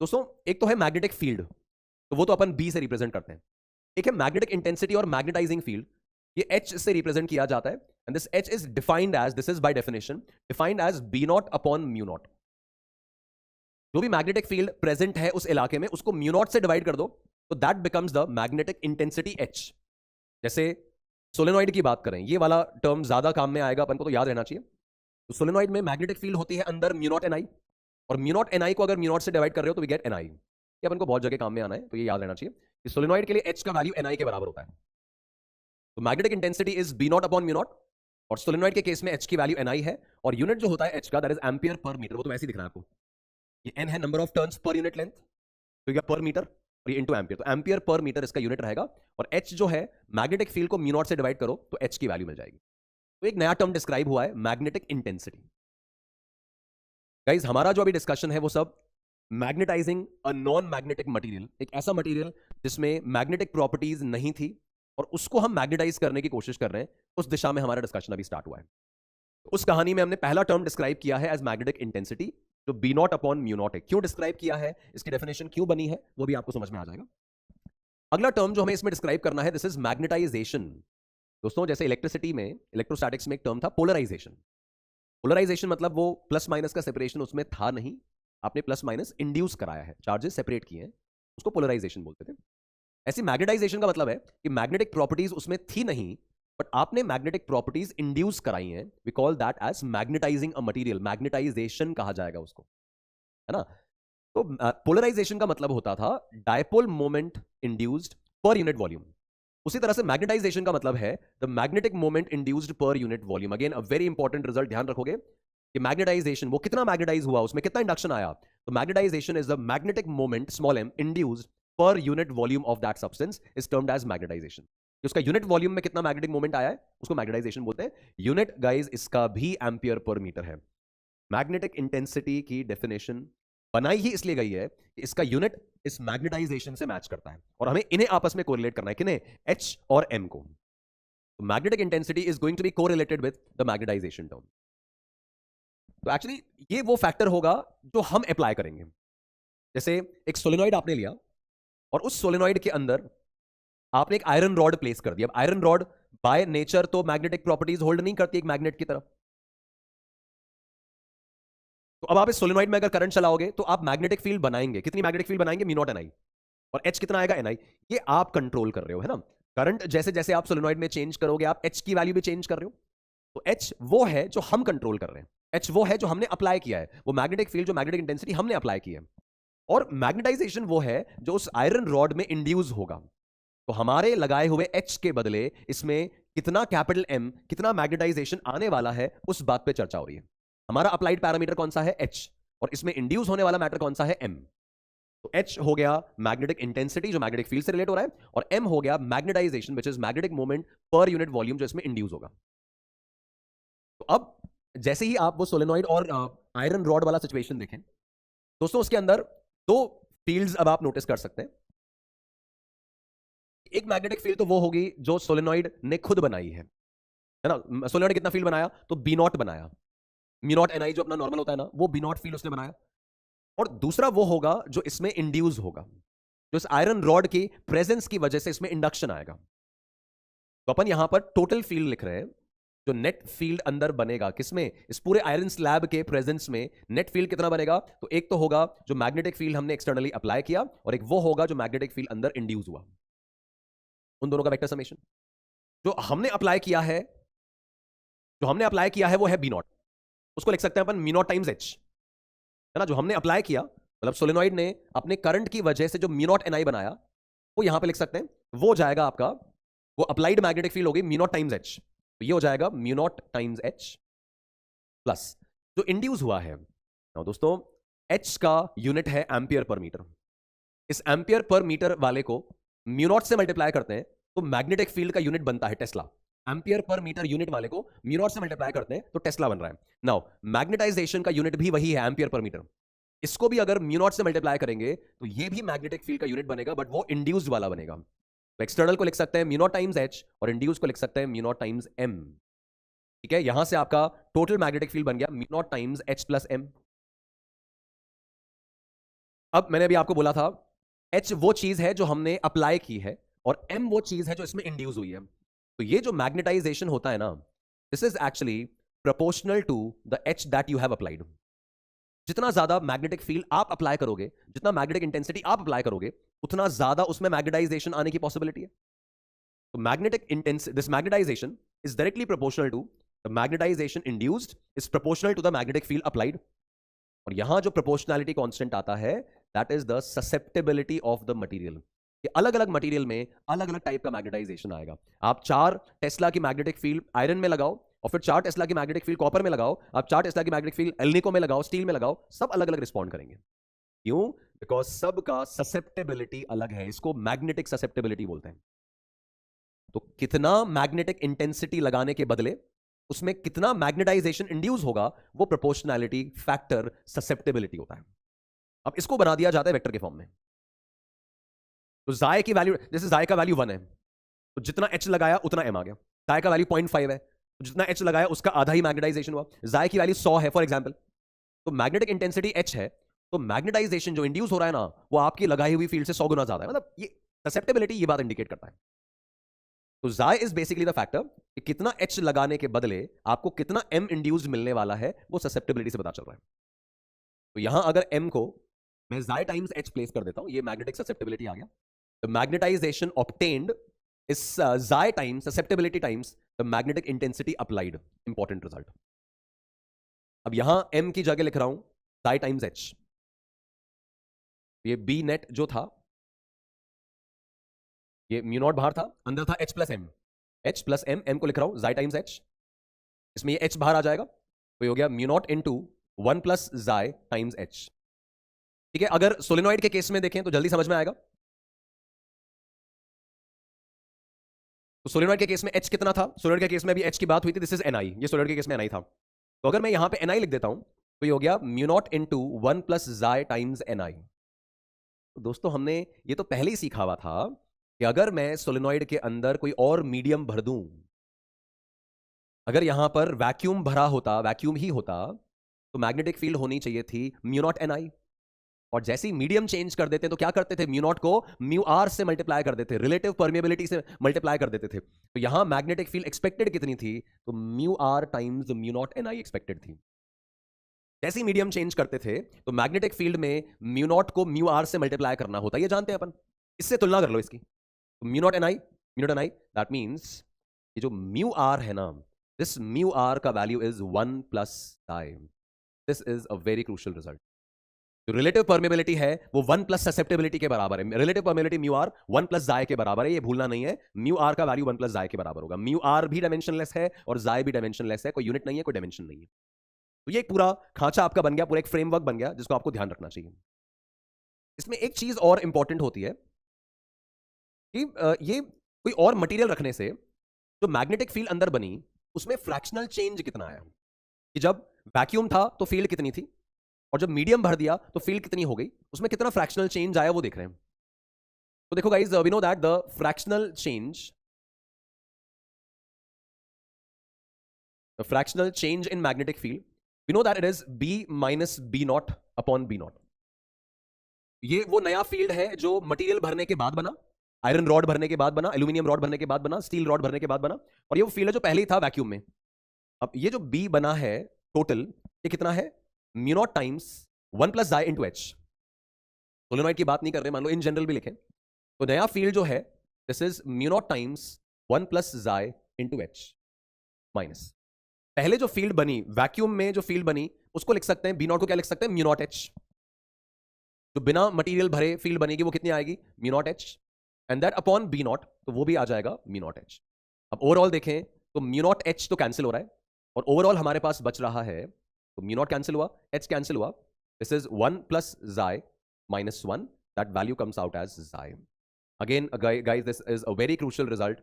दोस्तों एक तो है मैग्नेटिक फील्ड, तो वो तो अपन B से रिप्रेजेंट करते हैं। एक है मैग्नेटिक इंटेंसिटी और मैग्नेटाइजिंग फील्ड, ये H से रिप्रेजेंट किया जाता है, and this H is defined as, this is by definition defined as B0/μ0। जो भी मैग्नेटिक फील्ड प्रेजेंट है उस इलाके में, उसको μ0 से डिवाइड कर दो, तो that becomes the magnetic intensity H। जैसे सोलेनॉइड की बात करें, ये वाला टर्म ज्यादा काम में आएगा, अपन को तो याद रहना चाहिए। तो सोलेनॉइड में मैग्नेटिक फील्ड होती है अंदर μ0 Ni, और μ0 Ni को अगर μ0 से डिवाइड कर रहे हो तो वी गेट Ni। ये अपन को बहुत जगह काम में आना है, तो ये याद रहना चाहिए कि सोलेनॉइड के लिए H का वैल्यू Ni के बराबर होता है। तो मैग्नेटिक इंटेंसिटी इज B0/μ0, और सोलेनॉइड के केस में H की वैल्यू Ni है, और यूनिट जो होता है H का that is ampere per metre. वो तो वैसे ही दिख रहा है आपको, ये N है number of turns per unit length, तो ये पर मीटर और ये इनटू एम्पियर, तो एम्पियर पर मीटर इसका यूनिट रहेगा। और H जो है मैग्नेटिक फील्ड को μ0 से डिवाइड करो तो H की वैल्यू मिल जाएगी। तो एक नया टर्म डिस्क्राइब हुआ है, मैग्नेटिक इंटेंसिटी। गाइस हमारा जो अभी डिस्कशन है वो सब magnetizing a non magnetic material, एक ऐसा मटेरियल जिसमें मैग्नेटिक प्रॉपर्टीज नहीं थी और उसको हम मैग्नेटाइज करने की कोशिश कर रहे हैं, उस दिशा में हमारा डिस्कशन अभी स्टार्ट हुआ है। उस कहानी में हमने पहला टर्म डिस्क्राइब किया है एज मैग्नेटिक इंटेंसिटी, जो B0/μ0 है। क्यों डिस्क्राइब किया है, इसकी डेफिनेशन क्यों बनी है, वो भी आपको समझ में आ जाएगा। अगला टर्म जो हमें इसमें डिस्क्राइब करना है, दिस इज मैग्नेटाइजेशन। दोस्तों जैसे इलेक्ट्रिसिटी में, इलेक्ट्रोस्टैटिक्स में एक टर्म था पोलराइजेशन। पोलराइजेशन मतलब वो प्लस माइनस का सेपरेशन उसमें था नहीं, आपने प्लस माइनस इंड्यूस कराया है, चार्जेस सेपरेट किए हैं, उसको पोलराइजेशन बोलते थे। ऐसी मैग्नेटाइजेशन का मतलब है कि मैग्नेटिक प्रॉपर्टीज उसमें थी नहीं, बट आपने मैग्नेटिक प्रॉपर्टीज इंड्यूस कराई हैं। We call that as magnetizing a material, magnetization कहा जाएगा उसको, है ना। तो पोलराइजेशन का मतलब होता था dipole moment induced per unit volume. उसी तरह से मैग्नेटाइजेशन का मतलब है the magnetic moment induced per unit volume. Again a very important result, ध्यान रखोगे कि मैग्नेटाइजेशन वो कितना मैग्नेटाइज हुआ, उसमें कितना इंडक्शन आया। तो magnetization is the magnetic moment small M induced per unit volume of that substance is termed as magnetization. उसका यूनिट वॉल्यूम में कितना मैग्नेटिक मोमेंट आया है उसको मैग्नेटाइजेशन बोलते हैं। यूनिट गाइस इसका भी एम्पियर पर मीटर है। मैग्नेटिक इंटेंसिटी की डेफिनेशन बनाई ही इसलिए गई है कि इसका यूनिट इस मैग्नेटाइजेशन से मैच करता है और हमें इन्हें आपस में कोरिलेट करना है। किन्हें? एच और एम को। तो magnetic intensity is going to be correlated with the magnetization term. तो एक्चुअली ये वो फैक्टर होगा जो हम अप्लाई करेंगे। जैसे एक सोलेनॉइड आपने लिया और उस सोलेनॉइड के अंदर आपने एक आयरन रॉड प्लेस कर दिया। अब आयरन रॉड बाय नेचर तो मैग्नेटिक प्रॉपर्टीज होल्ड नहीं करती एक मैग्नेट की तरह। तो अब आप इस सोलेनॉइड में अगर करंट चलाओगे तो आप मैग्नेटिक फील्ड बनाएंगे। कितनी मैग्नेटिक फील्ड बनाएंगे? म्यू नॉट एन आई। और एच कितना आएगा? एन आई। ये आप कंट्रोल कर रहे हो, है ना। करंट जैसे जैसे आप सोलेनॉइड में चेंज करोगे आप एच की वैल्यू भी चेंज कर रहे हो। तो एच वो है जो हम कंट्रोल कर रहे हैं, एच वो है जो हमने अप्लाई किया है, वो मैग्नेटिक फील्ड जो मैग्नेटिक इंटेंसिटी हमने अप्लाई की है। और मैग्नेटाइजेशन वो है जो उस आयरन रॉड में इंड्यूस होगा। तो हमारे लगाए हुए एच के बदले इसमें कितना कैपिटल एम, कितना मैग्नेटाइजेशन आने वाला है उस बात पे चर्चा हो रही है। हमारा अप्लाइड पैरामीटर कौन सा है? एच। और इसमें इंड्यूस होने वाला मैटर कौन सा है? एम। तो एच हो गया मैग्नेटिक इंटेंसिटी जो मैग्नेटिक फील्ड से रिलेट हो रहा है, और एम हो गया magnetization which is magnetic moment per unit volume जो इसमें इंड्यूस होगा। तो अब जैसे ही आप वो सोलेनॉइड और आयरन रॉड वाला सिचुएशन देखें दोस्तों, उसके अंदर दो फील्ड्स अब आप नोटिस कर सकते हैं। एक मैग्नेटिक फील्ड तो वो होगी जो सोलेनॉइड ने खुद बनाई है ना। सोलेनॉइड कितना फील्ड बनाया? तो बी नॉट बनाया। म्यू नॉट एन आई जो अपना नॉर्मल होता है ना, वो बी नॉट फील्ड उसने बनाया। और दूसरा वो होगा जो इसमें इंड्यूस होगा, जो इस आयरन रॉड की प्रेजेंस की वजह से इसमें इंडक्शन आएगा। तो अपन यहां पर टोटल फील्ड लिख रहे हैं। जो नेट फील्ड अंदर बनेगा किसमें? इस पूरे आयरन स्लैब के प्रेजेंस में नेट फील्ड कितना बनेगा? तो एक तो होगा जो मैग्नेटिक फील्ड हमने एक्सटर्नली अप्लाई किया, और एक वो होगा जो मैग्नेटिक फील्ड अंदर इंड्यूस हुआ। उन दोनों का वेक्टर समेशन जो हमने अप्लाई किया है, वो है बी नॉट। उसको लिख सकते हैं अपन मी नॉट टाइम्स एच, है ना। जो हमने अप्लाई किया मतलब सोलेनॉइड ने अपने करंट की वजह से जो मी नॉट एन आई बनाया, वो यहां पे लिख सकते हैं। वो जाएगा आपका, वो अप्लाइड मैग्नेटिक फील्ड होगी मी नॉट टाइम्स एच। तो ये हो जाएगा mu naught times H plus जो इंड्यूस हुआ है। दोस्तों एच का यूनिट है एम्पियर पर मीटर। इस एम्पियर पर मीटर वाले को म्यू नॉट से मल्टीप्लाई करते हैं तो मैग्नेटिक फील्ड का यूनिट बनता है Tesla. Ampere per metre unit वाले को म्यू नॉट से मल्टीप्लाई करते हैं तो टेस्ला बन रहा है। नाउ मैग्नेटाइजेशन का यूनिट भी वही है, एम्पियर पर मीटर। इसको भी अगर म्यू नॉट से मल्टीप्लाई करेंगे तो ये भी मैग्नेटिक फील्ड का यूनिट बनेगा, बट वो इंड्यूस्ड वाला बनेगा। तो एक्सटर्नल को लिख सकते हैं म्यू नॉट टाइम्स एच और इंड्यूस को लिख सकते हैं म्यू नॉट टाइम्स एम। ठीक है, यहां से आपका टोटल मैग्नेटिक फील्ड बन गया mu naught times H plus M. अब मैंने अभी आपको बोला था एच वो चीज है जो हमने अप्लाई की है और एम वो चीज है जो इसमें इंड्यूस हुई है। तो ये जो मैग्नेटाइजेशन होता है ना, this is actually proportional to the H that you have applied. जितना ज्यादा मैग्नेटिक फील्ड आप अप्लाई करोगे, जितना मैग्नेटिक इंटेंसिटी आप अप्लाई करोगे, उतना ज्यादा उसमें मैग्नेटाइजेशन आने की पॉसिबिलिटी है। तो magnetic intense this magnetization is directly proportional to the magnetization induced is proportional to the magnetic field applied. और यहां जो प्रोपोर्शनैलिटी कांस्टेंट आता है that is the susceptibility of the material. कि अलग अलग मटेरियल में अलग अलग टाइप का मैग्नेटाइजेशन आएगा। आप 4 टेस्ला की मैग्नेटिक फील्ड आयरन में लगाओ और फिर 4 टेस्ला की मैग्नेटिक फील्ड कॉपर में लगाओ, आप 4 टेस्ला की मैग्नेटिक फील्ड एल्निको में लगाओ, स्टील में लगाओ, सब अलग अलग रिस्पॉन्ड करेंगे। क्यों? बिकॉज सबका ससेप्टेबिलिटी अलग है। इसको मैग्नेटिक ससेप्टेबिलिटी बोलते हैं। तो कितना मैग्नेटिक इंटेंसिटी लगाने के बदले उसमें कितना मैग्नेटाइजेशन इंड्यूस होगा, वो प्रोपोर्शनैलिटी फैक्टर ससेप्टेबिलिटी होता है। अब इसको बना दिया जाता है वेक्टर के फॉर्म में। तो जाए की वैल्यू, जैसे जाए का वैल्यू 1 है तो जितना एच लगाया उतना एम आ गया। जाए का वैल्यू 0.5 है तो जितना एच लगाया उसका आधा ही मैग्नेटाइजेशन हुआ। जाए की वैल्यू 100 है फॉर एग्जांपल, तो मैग्नेटिक इंटेंसिटी एच है, तो मैग्नेटाइजेशन जो इंड्यूस हो रहा है ना, वो आपकी लगाई हुई फील्ड से 100 गुना ज्यादा है। मतलब ये ससेप्टेबिलिटी ये बात इंडिकेट करता है। तो जाए इज बेसिकली द फैक्टर कि कितना एच लगाने के बदले आपको कितना एम इंड्यूस्ड मिलने वाला है, वो ससेप्टेबिलिटी से पता चल रहा है। तो यहां अगर एम को मैं जाए टाइम्स एच प्लेस कर देता हूं, ये मैग्नेटिक ससेप्टेबिलिटी आ गया। द मैग्नेटाइजेशन ऑब्टेन्ड इज जाए times susceptibility times the magnetic intensity applied. Important result. अब यहां एम की जगह लिख रहा हूं जाए टाइम्स एच। ये बी नेट जो था, ये म्यू नॉट बाहर था, अंदर था H plus M, H plus M, M को लिख रहा हूं जाई टाइम्स एच, इसमें ये एच बाहर आ जाएगा, तो ये हो गया म्यू नॉट इंटू 1 प्लस जाई टाइम्स एच। ठीक है, अगर सोलेनॉइड के केस में देखें तो जल्दी समझ में आएगा। तो सोलेनॉइड के केस में एच कितना था, सोलेनॉइड के केस में भी एच की बात हुई थी, दिस इज एनआई, ये सोलेनॉइड के केस में एनआई था, तो अगर मैं यहां पे एनआई लिख देता हूं तो ये हो गया म्यू नॉट इंटू 1 प्लस जाई टाइम्स एनआई। तो दोस्तों हमने ये तो पहले ही सीखा हुआ था कि अगर मैं सोलेनॉइड के अंदर कोई और मीडियम भर दूं, अगर यहां पर वैक्यूम भरा होता, वैक्यूम ही होता, तो मैग्नेटिक फील्ड होनी चाहिए थी म्यू नॉट एनआई, और जैसे ही मीडियम चेंज कर देते तो क्या करते थे, म्यू नॉट को म्यू आर से मल्टीप्लाई कर देते, रिलेटिव परमिएबिलिटी से मल्टीप्लाई कर देते थे। तो यहां मैग्नेटिक फील्ड एक्सपेक्टेड कितनी थी, तो mu R times mu naught NI expected थी। जैसे ही मीडियम चेंज करते थे तो मैग्नेटिक फील्ड में म्यू नॉट को म्यू आर से मल्टीप्लाई करना होता, ये जानते हैं अपन, इससे तुलना कर लो इसकी, तो mu naught NI, mu naught NI, that means ये जो म्यू आर है ना, दिस म्यू आर का value is 1 plus time, this is a very crucial result. जो रिलेटिव परमेबिलिटी है वो 1 प्लस ससेप्टेबिलिटी के बराबर है, relative permeability mu R 1 plus xi के बराबर है, ये भूलना नहीं है, म्यू आर का वैल्यू 1 प्लस जाय के बराबर होगा, म्यू आर भी डायमेंशनलेस है और जाय भी डायमेंशनलेस है, कोई यूनिट नहीं है, कोई डायमेंशन नहीं है। तो ये एक पूरा खांचा आपका बन गया, पूरा एक फ्रेमवर्क बन गया जिसको आपको ध्यान रखना चाहिए। इसमें एक चीज और इंपॉर्टेंट होती है कि ये कोई और मटेरियल रखने से जो मैग्नेटिक फील्ड अंदर बनी उसमें फ्रैक्शनल चेंज कितना आया, कि जब वैक्यूम था तो फील्ड कितनी थी और जब मीडियम भर दिया तो फील्ड कितनी हो गई, उसमें कितना फ्रैक्शनल चेंज आया वो देख रहे हैं। तो देखो guys, we know that the fractional change in magnetic field, we know that it is B minus B naught upon B naught. ये वो नया फील्ड है जो मटेरियल भरने के बाद बना, आयरन रॉड भरने के बाद बना, एल्यूमिनियम रॉड भरने के बाद बना, स्टील रॉड भरने के बाद बना, और ये वो फील्ड है जो पहले ही था वैक्यूम में। अब ये जो बी बना है टोटल, ये कितना है, म्यू नॉट टाइम्स 1 प्लस जाई इंटू एच। सोलेनॉइड की बात नहीं कर रहे, मान लो इन जनरल भी लिखें, तो नया फील्ड जो है this is mu naught times 1 plus जाई इंटू एच माइनस, पहले जो फील्ड बनी वैक्यूम में, जो फील्ड बनी उसको लिख सकते हैं, बी नॉट को क्या लिख सकते हैं, म्यू नॉट एच। जो बिना मटेरियल भरे फील्ड बनेगी वो कितनी आएगी, mu naught H, and that upon B naught, तो वो भी आ जाएगा म्यू नॉट एच। अब ओवरऑल देखें तो म्यू नॉट एच तो कैंसिल हो रहा है और ओवरऑल हमारे पास बच रहा है, तो म्यू नॉट कैंसिल हुआ, एच कैंसिल हुआ, this is 1 plus chi minus 1, that value comes out as chi. Again guys, this is a very crucial result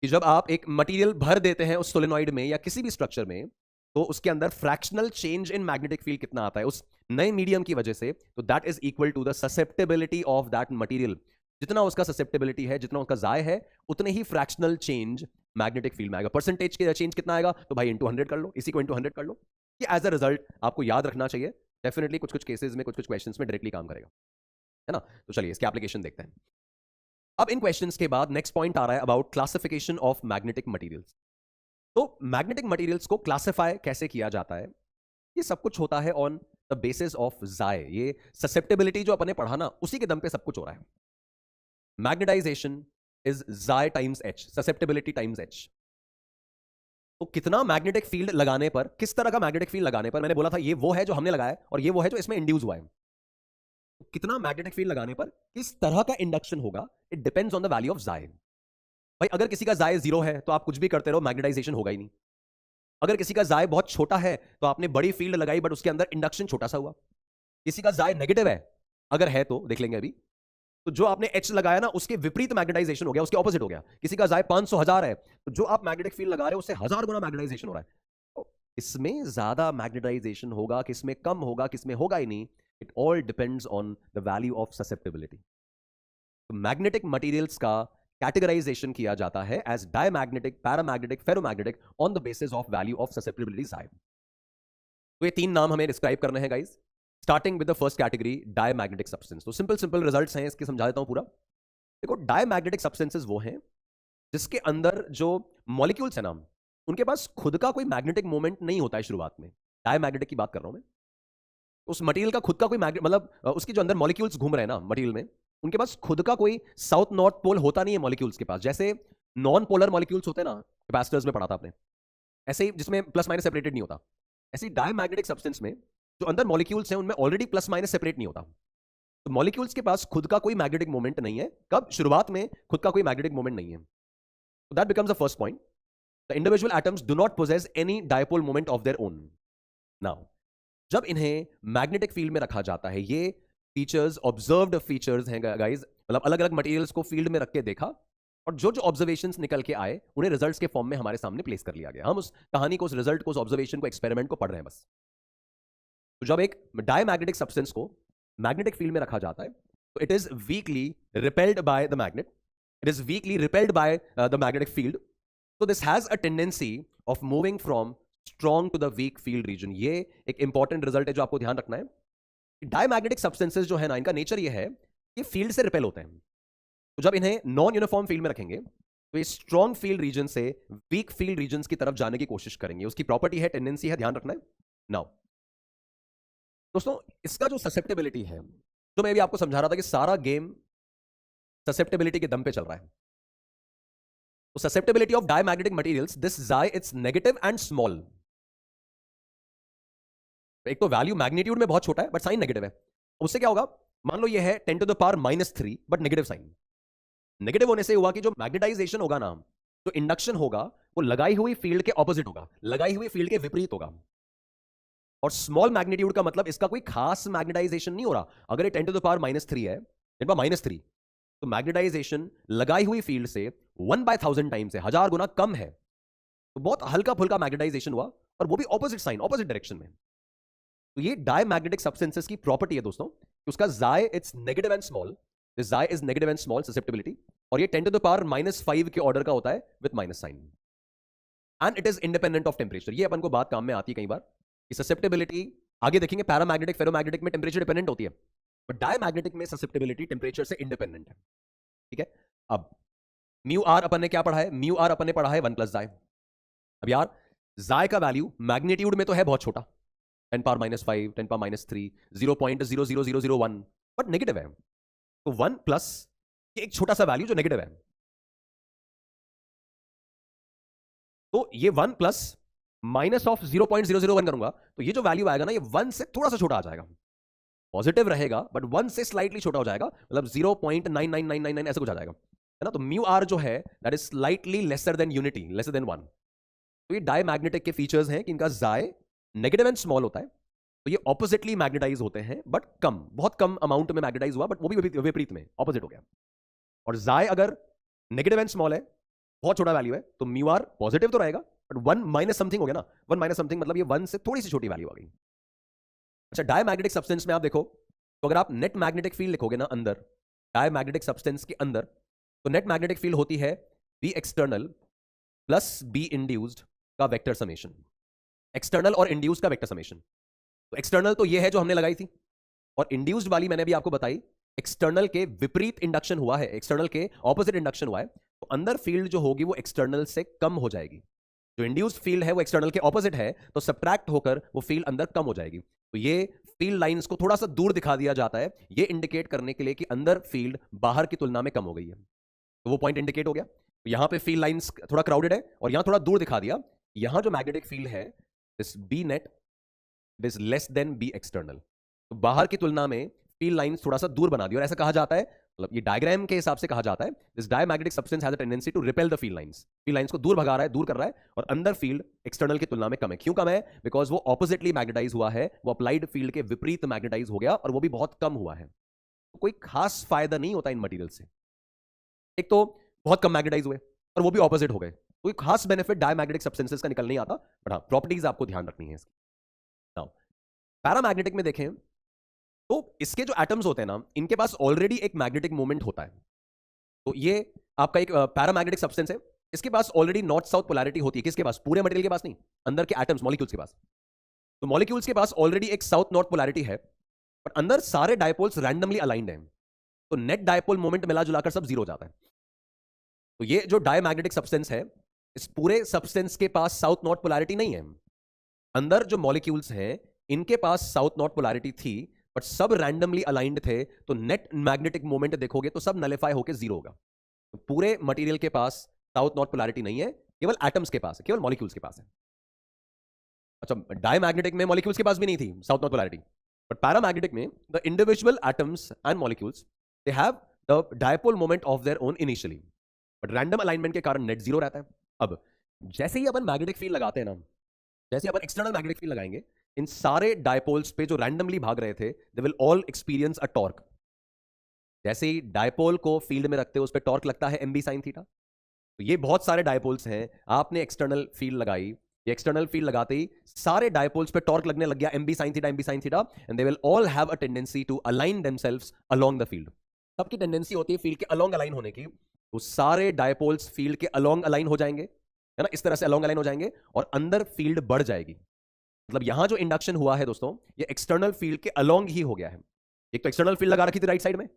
कि जब आप एक मटेरियल भर देते हैं उस सोलेनॉइड में या किसी भी स्ट्रक्चर में, तो उसके अंदर fractional change in magnetic field कितना आता है उस नए मीडियम की वजह से, तो that is equal to the susceptibility of that material. जितना उसका ससेप्टेबिलिटी है, जितना उसका जाय है, उतने ही फ्रैक्शनल चेंज मैग्नेटिक फील्ड में आएगा। परसेंटेज के चेंज कितना आएगा, तो भाई इंटू 100 कर लो, इसी को इंटू 100 कर लो। ये एज अ रिजल्ट आपको याद रखना चाहिए, डेफिनेटली कुछ कुछ केसेस में, कुछ कुछ क्वेश्चंस में डायरेक्टली काम करेगा, है ना। तो चलिए इसकी एप्लीकेशन देखते हैं। अब इन क्वेश्चंस के बाद नेक्स्ट पॉइंट आ रहा है about classification of magnetic materials. तो मैग्नेटिक मटेरियल्स को क्लासिफाई कैसे किया जाता है, ये सब कुछ होता है ऑन द बेसिस ऑफ जाय। ये ससेप्टेबिलिटी जो अपने पढ़ा ना, उसी के दम पे सब कुछ हो रहा है। मैग्नेटाइजेशन इज जाय times H, susceptibility times H. तो कितना मैग्नेटिक फील्ड लगाने पर, किस तरह का मैग्नेटिक फील्ड लगाने पर, मैंने बोला था ये वो है जो हमने लगाया और ये वो है जो इसमें इंड्यूस हुआ है। तो कितना मैग्नेटिक फील्ड लगाने पर किस तरह का इंडक्शन होगा, it depends on the value of जाय। भाई अगर किसी का जाय 0 है तो आप कुछ भी करते रहो, मैग्नेटाइजेशन होगा ही नहीं। अगर किसी का जाय बहुत छोटा है तो आपने बड़ी फील्ड लगाई बट उसके अंदर इंडक्शन छोटा सा हुआ। किसी का जाय नेगेटिव है, अगर है तो देख लेंगे अभी, तो जो आपने एच लगाया ना उसके विपरीत मैग्नेटाइजेशन हो गया, उसके ऑपोजिट हो गया। किसी का जाय 500 1000 है, तो जो आप मैग्नेटिक फील्ड लगा रहे हो उससे 1000 गुना मैग्नेटाइजेशन हो रहा है। तो इसमें ज्यादा मैग्नेटाइजेशन होगा, किसमें कम होगा, किसमें होगा ही नहीं, it all depends on the value of susceptibility. तो मैग्नेटिक मटेरियल्स का कैटेगराइजेशन किया जाता है as diamagnetic, paramagnetic, ferromagnetic on the basis of value of susceptibility xi. तो ये 3 नाम हमें डिस्क्राइब करने हैं guys, starting with the first category, diamagnetic substance. तो सिंपल सिंपल रिजल्ट्स हैं इसके, समझा देता हूं पूरा। देखो डायमैग्नेटिक सब्सटेंसेस वो हैं जिसके अंदर जो मॉलिक्यूल्स है ना, उनके पास खुद का कोई मैग्नेटिक मोमेंट नहीं होता है शुरुआत में। डायमैग्नेटिक की बात कर रहा हूं मैं। उस मटेरियल का खुद का कोई मतलब उसकी जो अंदर मॉलिक्यूल्स घूम रहे हैं ना मटेरियल में, उनके पास खुद का कोई साउथ नॉर्थ पोल होता नहीं है मॉलिक्यूल्स के पास। जैसे नॉन पोलर मॉलिक्यूल्स होते हैं ना, कैपेसिटर्स में पढ़ा था आपने, ऐसे ही जिसमें प्लस माइनस सेपरेटेड नहीं होता, ऐसे ही डायमैग्नेटिक सब्सटेंस में जो अंदर मॉलिक्यूल्स हैं उनमें ऑलरेडी प्लस माइनस सेपरेट नहीं होता। तो मॉलिक्यूल्स के पास खुद का कोई मैग्नेटिक मोमेंट नहीं है। कब? शुरुआत में खुद का कोई मैग्नेटिक मोमेंट नहीं है। So that becomes the first point. The individual atoms do not possess any dipole moment of their own. Now, जब इन्हें मैग्नेटिक फील्ड में रखा जाता है, ये फीचर्स ऑब्जर्व्ड फीचर्स हैं गाइस, मतलब अलग अलग मटेरियल्स को फील्ड में रख के देखा और जो जो ऑब्जर्वेशंस निकल के आए उन्हें रिजल्ट्स के फॉर्म में हमारे सामने प्लेस कर लिया गया। हम उस कहानी को, उस रिजल्ट को, उस ऑब्जर्वेशन को, एक्सपेरिमेंट को पढ़ रहे हैं बस। तो जब एक डायमैग्नेटिक सब्सटेंस को मैग्नेटिक फील्ड में रखा जाता है तो it is weekly repelled by the magnet, it is weakly repelled by the magnetic field. So this has a tendency of moving from strong to the weak field region. ये एक important result है जो आपको ध्यान रखना है। Diamagnetic substances जो है ना, इनका नेचर ये है कि फील्ड से रिपेल होते हैं। तो जब इन्हें नॉन यूनिफॉर्म फील्ड में रखेंगे तो ये स्ट्रॉन्ग फील्ड रीजन से वीक फील्ड रीजन की तरफ जाने की कोशिश करेंगे। उसकी प्रॉपर्टी है, टेंडेंसी है, ध्यान रखना है। नाउ दोस्तों, इसका जो ससेप्टेबिलिटी है, तो मैं भी आपको समझा रहा था कि सारा गेम ससेप्टेबिलिटी के दम पे चल रहा है। तो susceptibility of diamagnetic materials, this जाई इट्स नेगेटिव एंड स्मॉल। एक तो वैल्यू मैग्नीट्यूड में बहुत छोटा है बट साइन नेगेटिव है। उससे क्या होगा? मान लो ये है 10 to the power -3 but negative sign. Negative होने से हुआ कि जो मैग्नेटाइजेशन होगा ना, जो इंडक्शन होगा, वो लगाई हुई फील्ड के ऑपोजिट होगा, लगाई हुई फील्ड के विपरीत होगा। और स्मॉल मैग्नीट्यूड का मतलब इसका कोई खास मैग्नेटाइजेशन नहीं हो रहा। अगर ये 10 to the power -3 है, 10⁻³ तो मैग्नेटाइजेशन लगाई हुई फील्ड से 1/1000 टाइम्स है, 1000 गुना कम है। तो बहुत हल्का फुल्का मैग्नेटाइजेशन हुआ और वो भी ऑपोजिट साइन, ऑपोजिट डायरेक्शन में। तो ये डायमैग्नेटिक सब्सटेंसेस की प्रॉपर्टी है दोस्तों कि उसका chi it's negative and small, this chi is negative and small susceptibility, और ये 10 to the power -5 के ऑर्डर का होता है with minus sign, and it is independent of temperature. ये अपन को बात काम में आती है कई बार कि ससेप्टिबिलिटी, आगे देखेंगे, पैरामैग्नेटिक फेरोमैग्नेटिक में टेम्परेचर डिपेंडेंट होती है, बट डायमैग्नेटिक में ससेप्टिबिलिटी टेम्परेचर से इंडिपेंडेंट है। ठीक है, अब म्यू आर अपन ने क्या पढ़ा है? म्यू आर अपन ने पढ़ा है 1 + जाय। अब यार, जाय का वैल्यू मैग्नीट्यूड में तो है बहुत छोटा, 10⁻⁵, 10⁻³ 0.00001, बट नेगेटिव है। तो 1 प्लस एक छोटा सा वैल्यू जो नेगेटिव है, तो ये 1 प्लस माइनस ऑफ 0.001 करूंगा तो ये जो वैल्यू आएगा ना, ये 1 से थोड़ा सा छोटा आ जाएगा। पॉजिटिव रहेगा बट 1 से स्लाइटली छोटा हो जाएगा, मतलब 0.99999 ऐसे कुछ आ जाएगा, है ना। तो म्यू आर जो है that is slightly lesser than unity, lesser than 1। तो ये डायमैग्नेटिक के फीचर्स हैं कि इनका जाय नेगेटिव एंड स्मॉल होता है। तो ये ऑपोजिटली मैग्नेटाइज होते हैं बट कम, बहुत कम अमाउंट में मैग्नेटाइज हुआ, बट वो भी विपरीत में ऑपोजिट हो गया। और जाय अगर नेगेटिव एंड स्मॉल है, बहुत छोटा वैल्यू है, तो म्यू आर पॉजिटिव तो रहेगा बट 1 माइनस समथिंग हो गया ना, 1 माइनस समथिंग मतलब ये 1 से थोड़ी सी छोटी वैल्यू आ गई। अच्छा, डायमैग्नेटिक सब्सटेंस में आप देखो तो अगर आप नेट मैग्नेटिक फील्ड लिखोगे ना अंदर, डायमैग्नेटिक सब्सटेंस के अंदर, तो नेट मैग्नेटिक फील्ड होती है B external plus B induced का वेक्टर समेशन, एक्सटर्नल और इंड्यूस्ड का वेक्टर समेशन। तो एक्सटर्नल तो ये है जो हमने लगाई थी, और इंड्यूस्ड वाली मैंने भी आपको बताई, एक्सटर्नल के विपरीत इंडक्शन हुआ है, एक्सटर्नल के ऑपोजिट इंडक्शन हुआ है, तो अंदर फील्ड जो होगी वो एक्सटर्नल से कम हो जाएगी। जो इंड्यूस्ड फील्ड है वो एक्सटर्नल के ऑपोजिट है, तो सब्ट्रैक्ट होकर वो फील्ड अंदर कम हो जाएगी। तो ये फील्ड लाइंस को थोड़ा सा दूर दिखा दिया जाता है, ये इंडिकेट करने के लिए कि अंदर फील्ड बाहर की तुलना में कम हो गई है। तो वो पॉइंट इंडिकेट हो गया। तो यहां पे फील्ड लाइंस थोड़ा क्राउडेड है और यहां थोड़ा दूर दिखा दिया। यहां जो मैग्नेटिक फील्ड है this B net is less than B external, तो बाहर की तुलना में फील्ड लाइंस थोड़ा सा दूर बना दी। और ऐसा कहा जाता है, मतलब ये डायग्राम के हिसाब से कहा जाता है, this diamagnetic substance has a tendency to repel the field lines. Field lines को दूर भगा रहा है, दूर कर रहा है, और अंदर फील्ड एक्सटर्नल की तुलना में कम है। क्यों कम है? बिकॉज वो ऑपोजिटली मैग्नेटाइज हुआ है, वो अप्लाइड फील्ड के विपरीत मैग्नेटाइज हो गया, और वो भी बहुत कम हुआ है। तो कोई खास फायदा नहीं होता इन मटीरियल से। एक तो बहुत कम मैग्नेटाइज हुए और वो भी ऑपोजिट हो गए, कोई खास बेनिफिट डायमैग्नेटिक सब्सटेंसेस का निकल नहीं आता, बट हाँ प्रॉपर्टीज आपको ध्यान रखनी है इसकी। नाउ पैरामैग्नेटिक में देखें तो इसके जो एटम्स होते हैं ना, इनके पास ऑलरेडी एक मैग्नेटिक मोमेंट होता है। तो ये आपका एक पैरामैग्नेटिक सब्सटेंस है, इसके पास ऑलरेडी नॉर्थ साउथ पोलैरिटी होती है। किसके पास? पूरे मटेरियल के पास नहीं, अंदर के एटम्स, मॉलिक्यूल्स के पास। तो मॉलिक्यूल्स के पास ऑलरेडी एक साउथ नॉर्थ पोलैरिटी है, बट अंदर सारे डायपोल्स रैंडमली अलाइंड हैं, तो नेट डायपोल मोमेंट मिला जुलाकर सब जीरो हो जाता है। तो ये जो डायमैग्नेटिक सब्सटेंस है, इस पूरे सब्सटेंस के पास साउथ नॉर्थ पोलैरिटी नहीं है। अंदर जो मॉलिक्यूल्स हैं इनके पास साउथ नॉर्थ पोलैरिटी थी, बट सब रैंडमली अलाइंड थे, तो नेट मैग्नेटिक मोमेंट देखोगे तो सब नलिफाई होकर जीरो होगा। तो पूरे मटेरियल के पास साउथ नॉर्थ पोलैरिटी नहीं है, केवल एटम्स के पास है, केवल मॉलिक्यूल्स के पास है। अच्छा, डायमैग्नेटिक में मॉलिक्यूल्स के पास भी नहीं थी south north polarity, but paramagnetic में the individual atoms and molecules they have the dipole moment of their own initially, but random alignment के कारण नेट जीरो रहता है। अब जैसे ही अपन मैग्नेटिक फील्ड लगाते हैं ना, जैसे अपन एक्सटर्नल मैग्नेटिक फील्ड लगाएंगे, इन सारे डायपोल्स पे जो रैंडमली भाग रहे थे दे will all experience a torque. जैसे ही डायपोल को फील्ड में रखते हो उस पर टॉर्क लगता है mb sin थीटा। तो ये बहुत सारे डायपोल्स हैं, आपने एक्सटर्नल फील्ड लगाई, ये एक्सटर्नल फील्ड लगाते ही सारे डायपोल्स पे टॉर्क लगने लग गया mb sin theta, and they will all have a tendency to align themselves along the field. सबकी टेंडेंसी होती है फील्ड के अलोंग अलाइन होने की, तो सारे डायपोल्स फील्ड के अलोंग अलाइन हो जाएंगे, है ना, इस तरह से अलोंग अलाइन हो जाएंगे और अंदर फील्ड बढ़ जाएगी। मतलब यहां जो इंडक्शन हुआ है दोस्तों, ये एक्सटर्नल फील्ड के अलोंग ही हो गया है। एक तो एक्सटर्नल फील्ड लगा रखी थी राइट साइड में,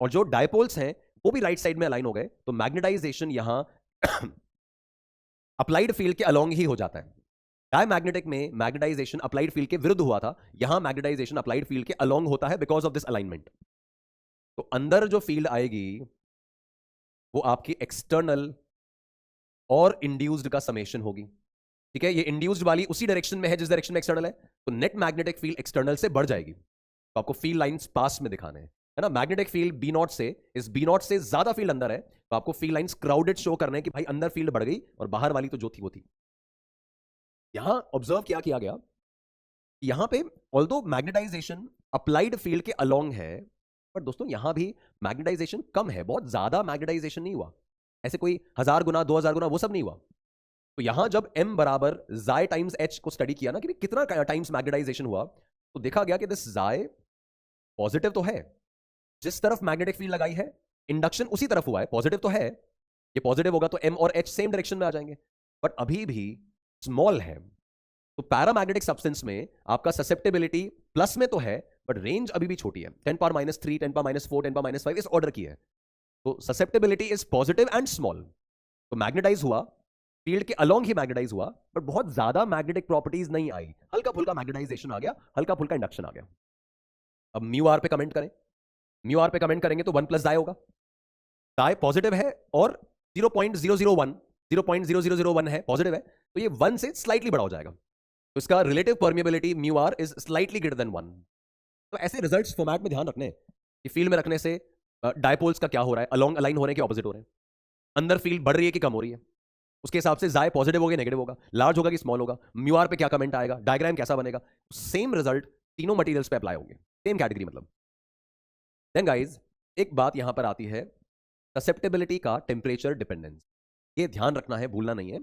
और जो डायपोल्स हैं वो भी राइट साइड में अलाइन हो गए, तो मैग्नेटाइजेशन यहां अप्लाइड फील्ड के अलोंग ही हो जाता है। डायमैग्नेटिक में मैग्नेटाइजेशन अप्लाइड फील्ड के विरुद्ध हुआ था, यहां मैग्नेटाइजेशन अप्लाइड फील्ड के अलोंग होता है बिकॉज ऑफ दिस अलाइनमेंट। तो अंदर जो फील्ड आएगी वो आपकी एक्सटर्नल और इंड्यूस्ड का समेशन होगी। ठीक है, ये इंड्यूस्ड वाली उसी डायरेक्शन में है जिस डायरेक्शन में एक्सटर्नल है, तो नेट मैग्नेटिक फील्ड एक्सटर्नल से बढ़ जाएगी। तो आपको फील्ड लाइंस पास में दिखाने हैं, है ना, मैग्नेटिक फील्ड बी नॉट से, इस बी नॉट से ज्यादा फील्ड अंदर है, तो आपको फील्ड लाइंस क्राउडेड शो करने हैं कि भाई अंदर फील्ड बढ़ गई और बाहर वाली तो जो थी वो थी। यहां ऑब्जर्व क्या किया गया, यहां पे ऑल्दो मैग्नेटाइजेशन अप्लाइड फील्ड के अलोंग है, पर दोस्तों यहां भी मैग्नेटाइजेशन कम है, बहुत ज्यादा मैग्नेटाइजेशन नहीं हुआ, ऐसे कोई 1000 गुना 2000 गुना वो सब नहीं हुआ। तो यहां जब m बराबर जाय टाइम्स h को स्टडी किया ना कि कितना टाइम्स मैग्नेटाइजेशन हुआ, तो देखा गया कि दिस जाय पॉजिटिव तो है, जिस तरफ मैग्नेटिक फील्ड लगाई है इंडक्शन उसी तरफ हुआ है, पॉजिटिव तो है, ये पॉजिटिव होगा तो m और h सेम डायरेक्शन में आ जाएंगे, बट अभी भी स्मॉल है। तो पैरामैग्नेटिक सब्सटेंस में आपका ससेप्टेबिलिटी प्लस में तो है, बट रेंज अभी भी छोटी है, 10 पावर -3, 10 पावर -4, 10 पावर -5 इस ऑर्डर की है। तो susceptibility is positive and small. तो मैग्नेटाइज हुआ, फील्ड के अलोंग ही मैग्नेटाइज हुआ, बट बहुत ज्यादा मैग्नेटिक प्रॉपर्टीज नहीं आई, हल्का फुल्का मैग्नेटाइजेशन आ गया, हल्का फुल्का इंडक्शन आ गया। अब म्यू आर पे कमेंट करें, म्यू आर पे कमेंट करेंगे तो 1 प्लस जाय होगा, जाय पॉजिटिव है और 0.0001 है, पॉजिटिव है, तो ये 1 से स्लाइटली बड़ा हो जाएगा, तो इसका relative permeability mu R is slightly greater than 1। तो ऐसे रिजल्ट्स फॉर्मेट में ध्यान रखने कि फील्ड में रखने से डायपोल्स का क्या हो रहा है, अलोंग अलाइन हो रहे हैं कि ऑपोजिट हो रहे हैं, अंदर फील्ड बढ़ रही है कि कम हो रही है, उसके हिसाब से जाय पॉजिटिव होगा नेगेटिव होगा, लार्ज होगा कि स्मॉल होगा, म्यू आर पे क्या कमेंट आएगा, डायग्राम कैसा बनेगा, सेम रिजल्ट तीनों मटेरियल्स पे अप्लाई होंगे, सेम कैटेगरी मतलब। देन गाइज एक बात यहां पर आती है, ससेप्टेबिलिटी का टेम्परेचर डिपेंडेंस, ये ध्यान रखना है, भूलना नहीं है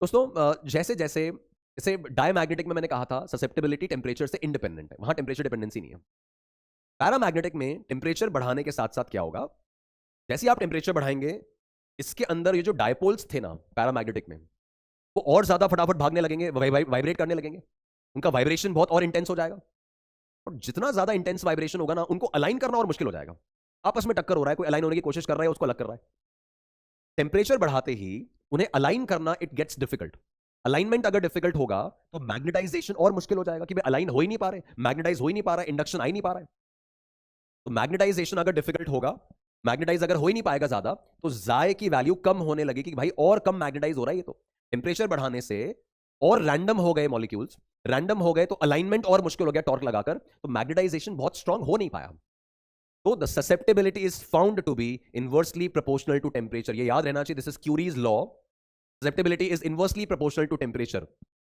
दोस्तों। जैसे जैसे जैसे डायमैग्नेटिक में मैंने कहा था ससेप्टेबिलिटी टेम्परेचर से इंडिपेंडेंट है, वहां टेम्परेचर डिपेंडेंसी नहीं है। पैरामैग्नेटिक में टेम्परेचर बढ़ाने के साथ साथ क्या होगा, जैसे आप टेम्परेचर बढ़ाएंगे, इसके अंदर ये जो डायपोल्स थे ना पैरामैग्नेटिक में, वो और ज्यादा फटाफट भागने लगेंगे, वाइब्रेट करने लगेंगे, उनका वाइब्रेशन बहुत और इंटेंस हो जाएगा, और जितना ज्यादा इंटेंस वाइब्रेशन होगा ना, उनको अलाइन करना और मुश्किल हो जाएगा, आपस में टक्कर हो रहा है, कोई अलाइन होने की कोशिश कर रहा है, उसको अलग कर रहा है। टेम्परेचर बढ़ाते ही उन्हें अलाइन करना इट गेट्स डिफिकल्ट, अलाइनमेंट अगर डिफिकल्ट होगा तो मैग्नेटाइजेशन और मुश्किल हो जाएगा कि भाई अलाइन हो ही नहीं पा रहे, मैग्नेटाइज हो ही नहीं पा रहा है, इंडक्शन आ ही नहीं पा रहा है। तो मैग्नेटाइजेशन अगर डिफिकल्ट होगा, मैग्नेटाइज अगर हो ही नहीं पाएगा ज्यादा, तो जाय की वैल्यू कम होने लगेगी कि भाई और कम मैग्नेटाइज हो रहा है ये, तो टेम्परेचर बढ़ाने से और रैंडम हो गए मॉलिक्यूल्स, रैंडम हो गए तो अलाइनमेंट और मुश्किल हो गया टॉर्क लगाकर, तो मैग्नेटाइजेशन बहुत स्ट्रांग हो नहीं पाया। तो the susceptibility is found to be inversely proportional to temperature, ये याद रहना चाहिए, this is Curie's law, susceptibility is inversely proportional to temperature,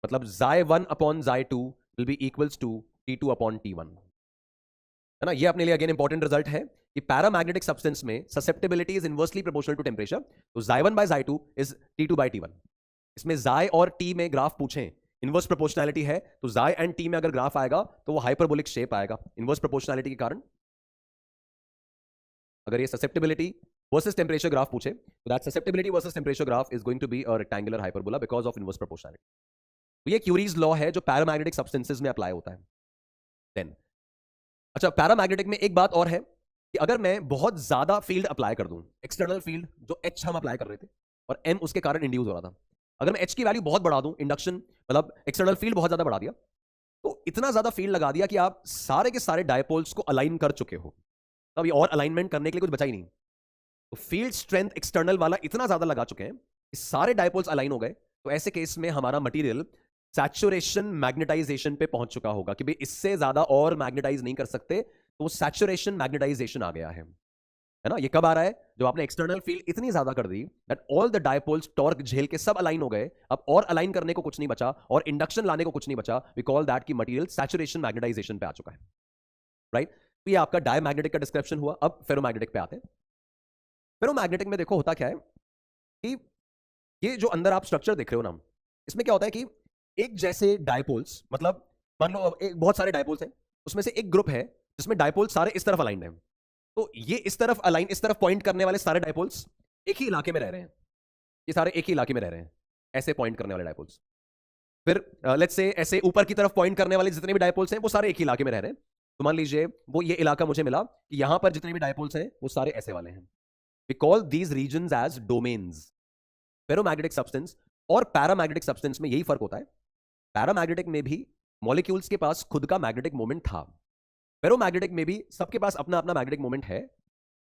मतलब जाय1 अपॉन जाय2 will be equals to T2 upon T1, है ना। ये अपने लिए अगेन इंपॉर्टेंट रिजल्ट है कि पैरामैग्नेटिक सब्सटेंस में susceptibility is inversely proportional to temperature, तो जाय1 बाय जाय2 इज T2 बाय T1। इसमें जाय और टी में ग्राफ पूछें, इनवर्स प्रोपोर्शनैलिटी है, तो जाय एंड टी में अगर ग्राफ आएगा तो वो हाइपरबोलिक शेप आएगा इनवर्स प्रोपोर्शनैलिटी के कारण। अगर ये ससेप्टेबिलिटी वर्सेस टेम्परेचर ग्राफ पूछे, तो that susceptibility versus temperature graph is going to be a rectangular hyperbola because of inverse proportionality. तो ये क्यूरीज लॉ है जो पैरामैग्नेटिक सब्सटेंसेस में अप्लाई होता है। देन अच्छा, पैरामैग्नेटिक में एक बात और है कि अगर मैं बहुत ज्यादा फील्ड अप्लाई कर दूं, एक्सटर्नल फील्ड जो H हम अप्लाई कर रहे थे और M उसके कारण इंड्यूस हो रहा था, अगर मैं H की वैल्यू बहुत बढ़ा दूं, इंडक्शन मतलब एक्सटर्नल फील्ड बहुत ज्यादा बढ़ा दिया, तो इतना ज्यादा फील्ड लगा दिया कि आप सारे के सारे डायपोल्स को अलाइन कर चुके हो, तो अभी और अलाइनमेंट करने के लिए कुछ बचा ही नहीं। तो फील्ड स्ट्रेंथ एक्सटर्नल वाला इतना ज्यादा लगा चुके हैं कि सारे डायपोल्स अलाइन हो गए, तो ऐसे केस में हमारा मटेरियल सैचुरेशन मैग्नेटाइजेशन पे पहुंच चुका होगा कि भाई इससे ज्यादा और मैग्नेटाइज नहीं कर सकते, तो वो सैचुरेशन मैग्नेटाइजेशन आ गया है ना। ये कब आ रहा है? जब आपने एक्सटर्नल फील्ड इतनी ज्यादा कर दी that all the dipoles torque झेल के सब अलाइन हो गए, अब और अलाइन करने को कुछ नहीं बचा और इंडक्शन लाने को कुछ नहीं बचा। वी कॉल दैट कि मटेरियल सैचुरेशन मैग्नेटाइजेशन पे आ चुका है, राइट। तो ये आपका डायमैग्नेटिक का डिस्क्रिप्शन हुआ। अब फेरोमैग्नेटिक पे आते हैं। फेरोमैग्नेटिक में देखो होता क्या है कि ये जो अंदर आप स्ट्रक्चर देख रहे हो ना, इसमें क्या होता है कि एक जैसे डायपोल्स, मतलब मान लो एक बहुत सारे डायपोल्स हैं, उसमें से एक ग्रुप है जिसमें डायपोल्स सारे इस तरफ अलाइंड हैं। तो ये इस तरफ अलाइन, इस तरफ पॉइंट करने वाले सारे डायपोल्स एक ही इलाके में रह रहे हैं। ये सारे एक ही इलाके में रह रहे हैं, ऐसे पॉइंट करने वाले डायपोल्स। फिर लेट्स से ऐसे ऊपर की तरफ पॉइंट करने वाले जितने भी डायपोल्स हैं वो सारे एक ही इलाके में रह रहे हैं। तो मान लीजिए वो ये इलाका मुझे मिला कि यहां पर जितने भी डायपोल्स हैं वो सारे ऐसे वाले हैं। We call these regions as domains. Ferromagnetic substance और पैरामैग्नेटिक सब्सटेंस में यही फर्क होता है। पैरामैग्नेटिक में भी मॉलिक्यूल्स के पास खुद का मैग्नेटिक मोमेंट था, फेरोमैग्नेटिक में भी सबके पास अपना अपना मैग्नेटिक मोमेंट है,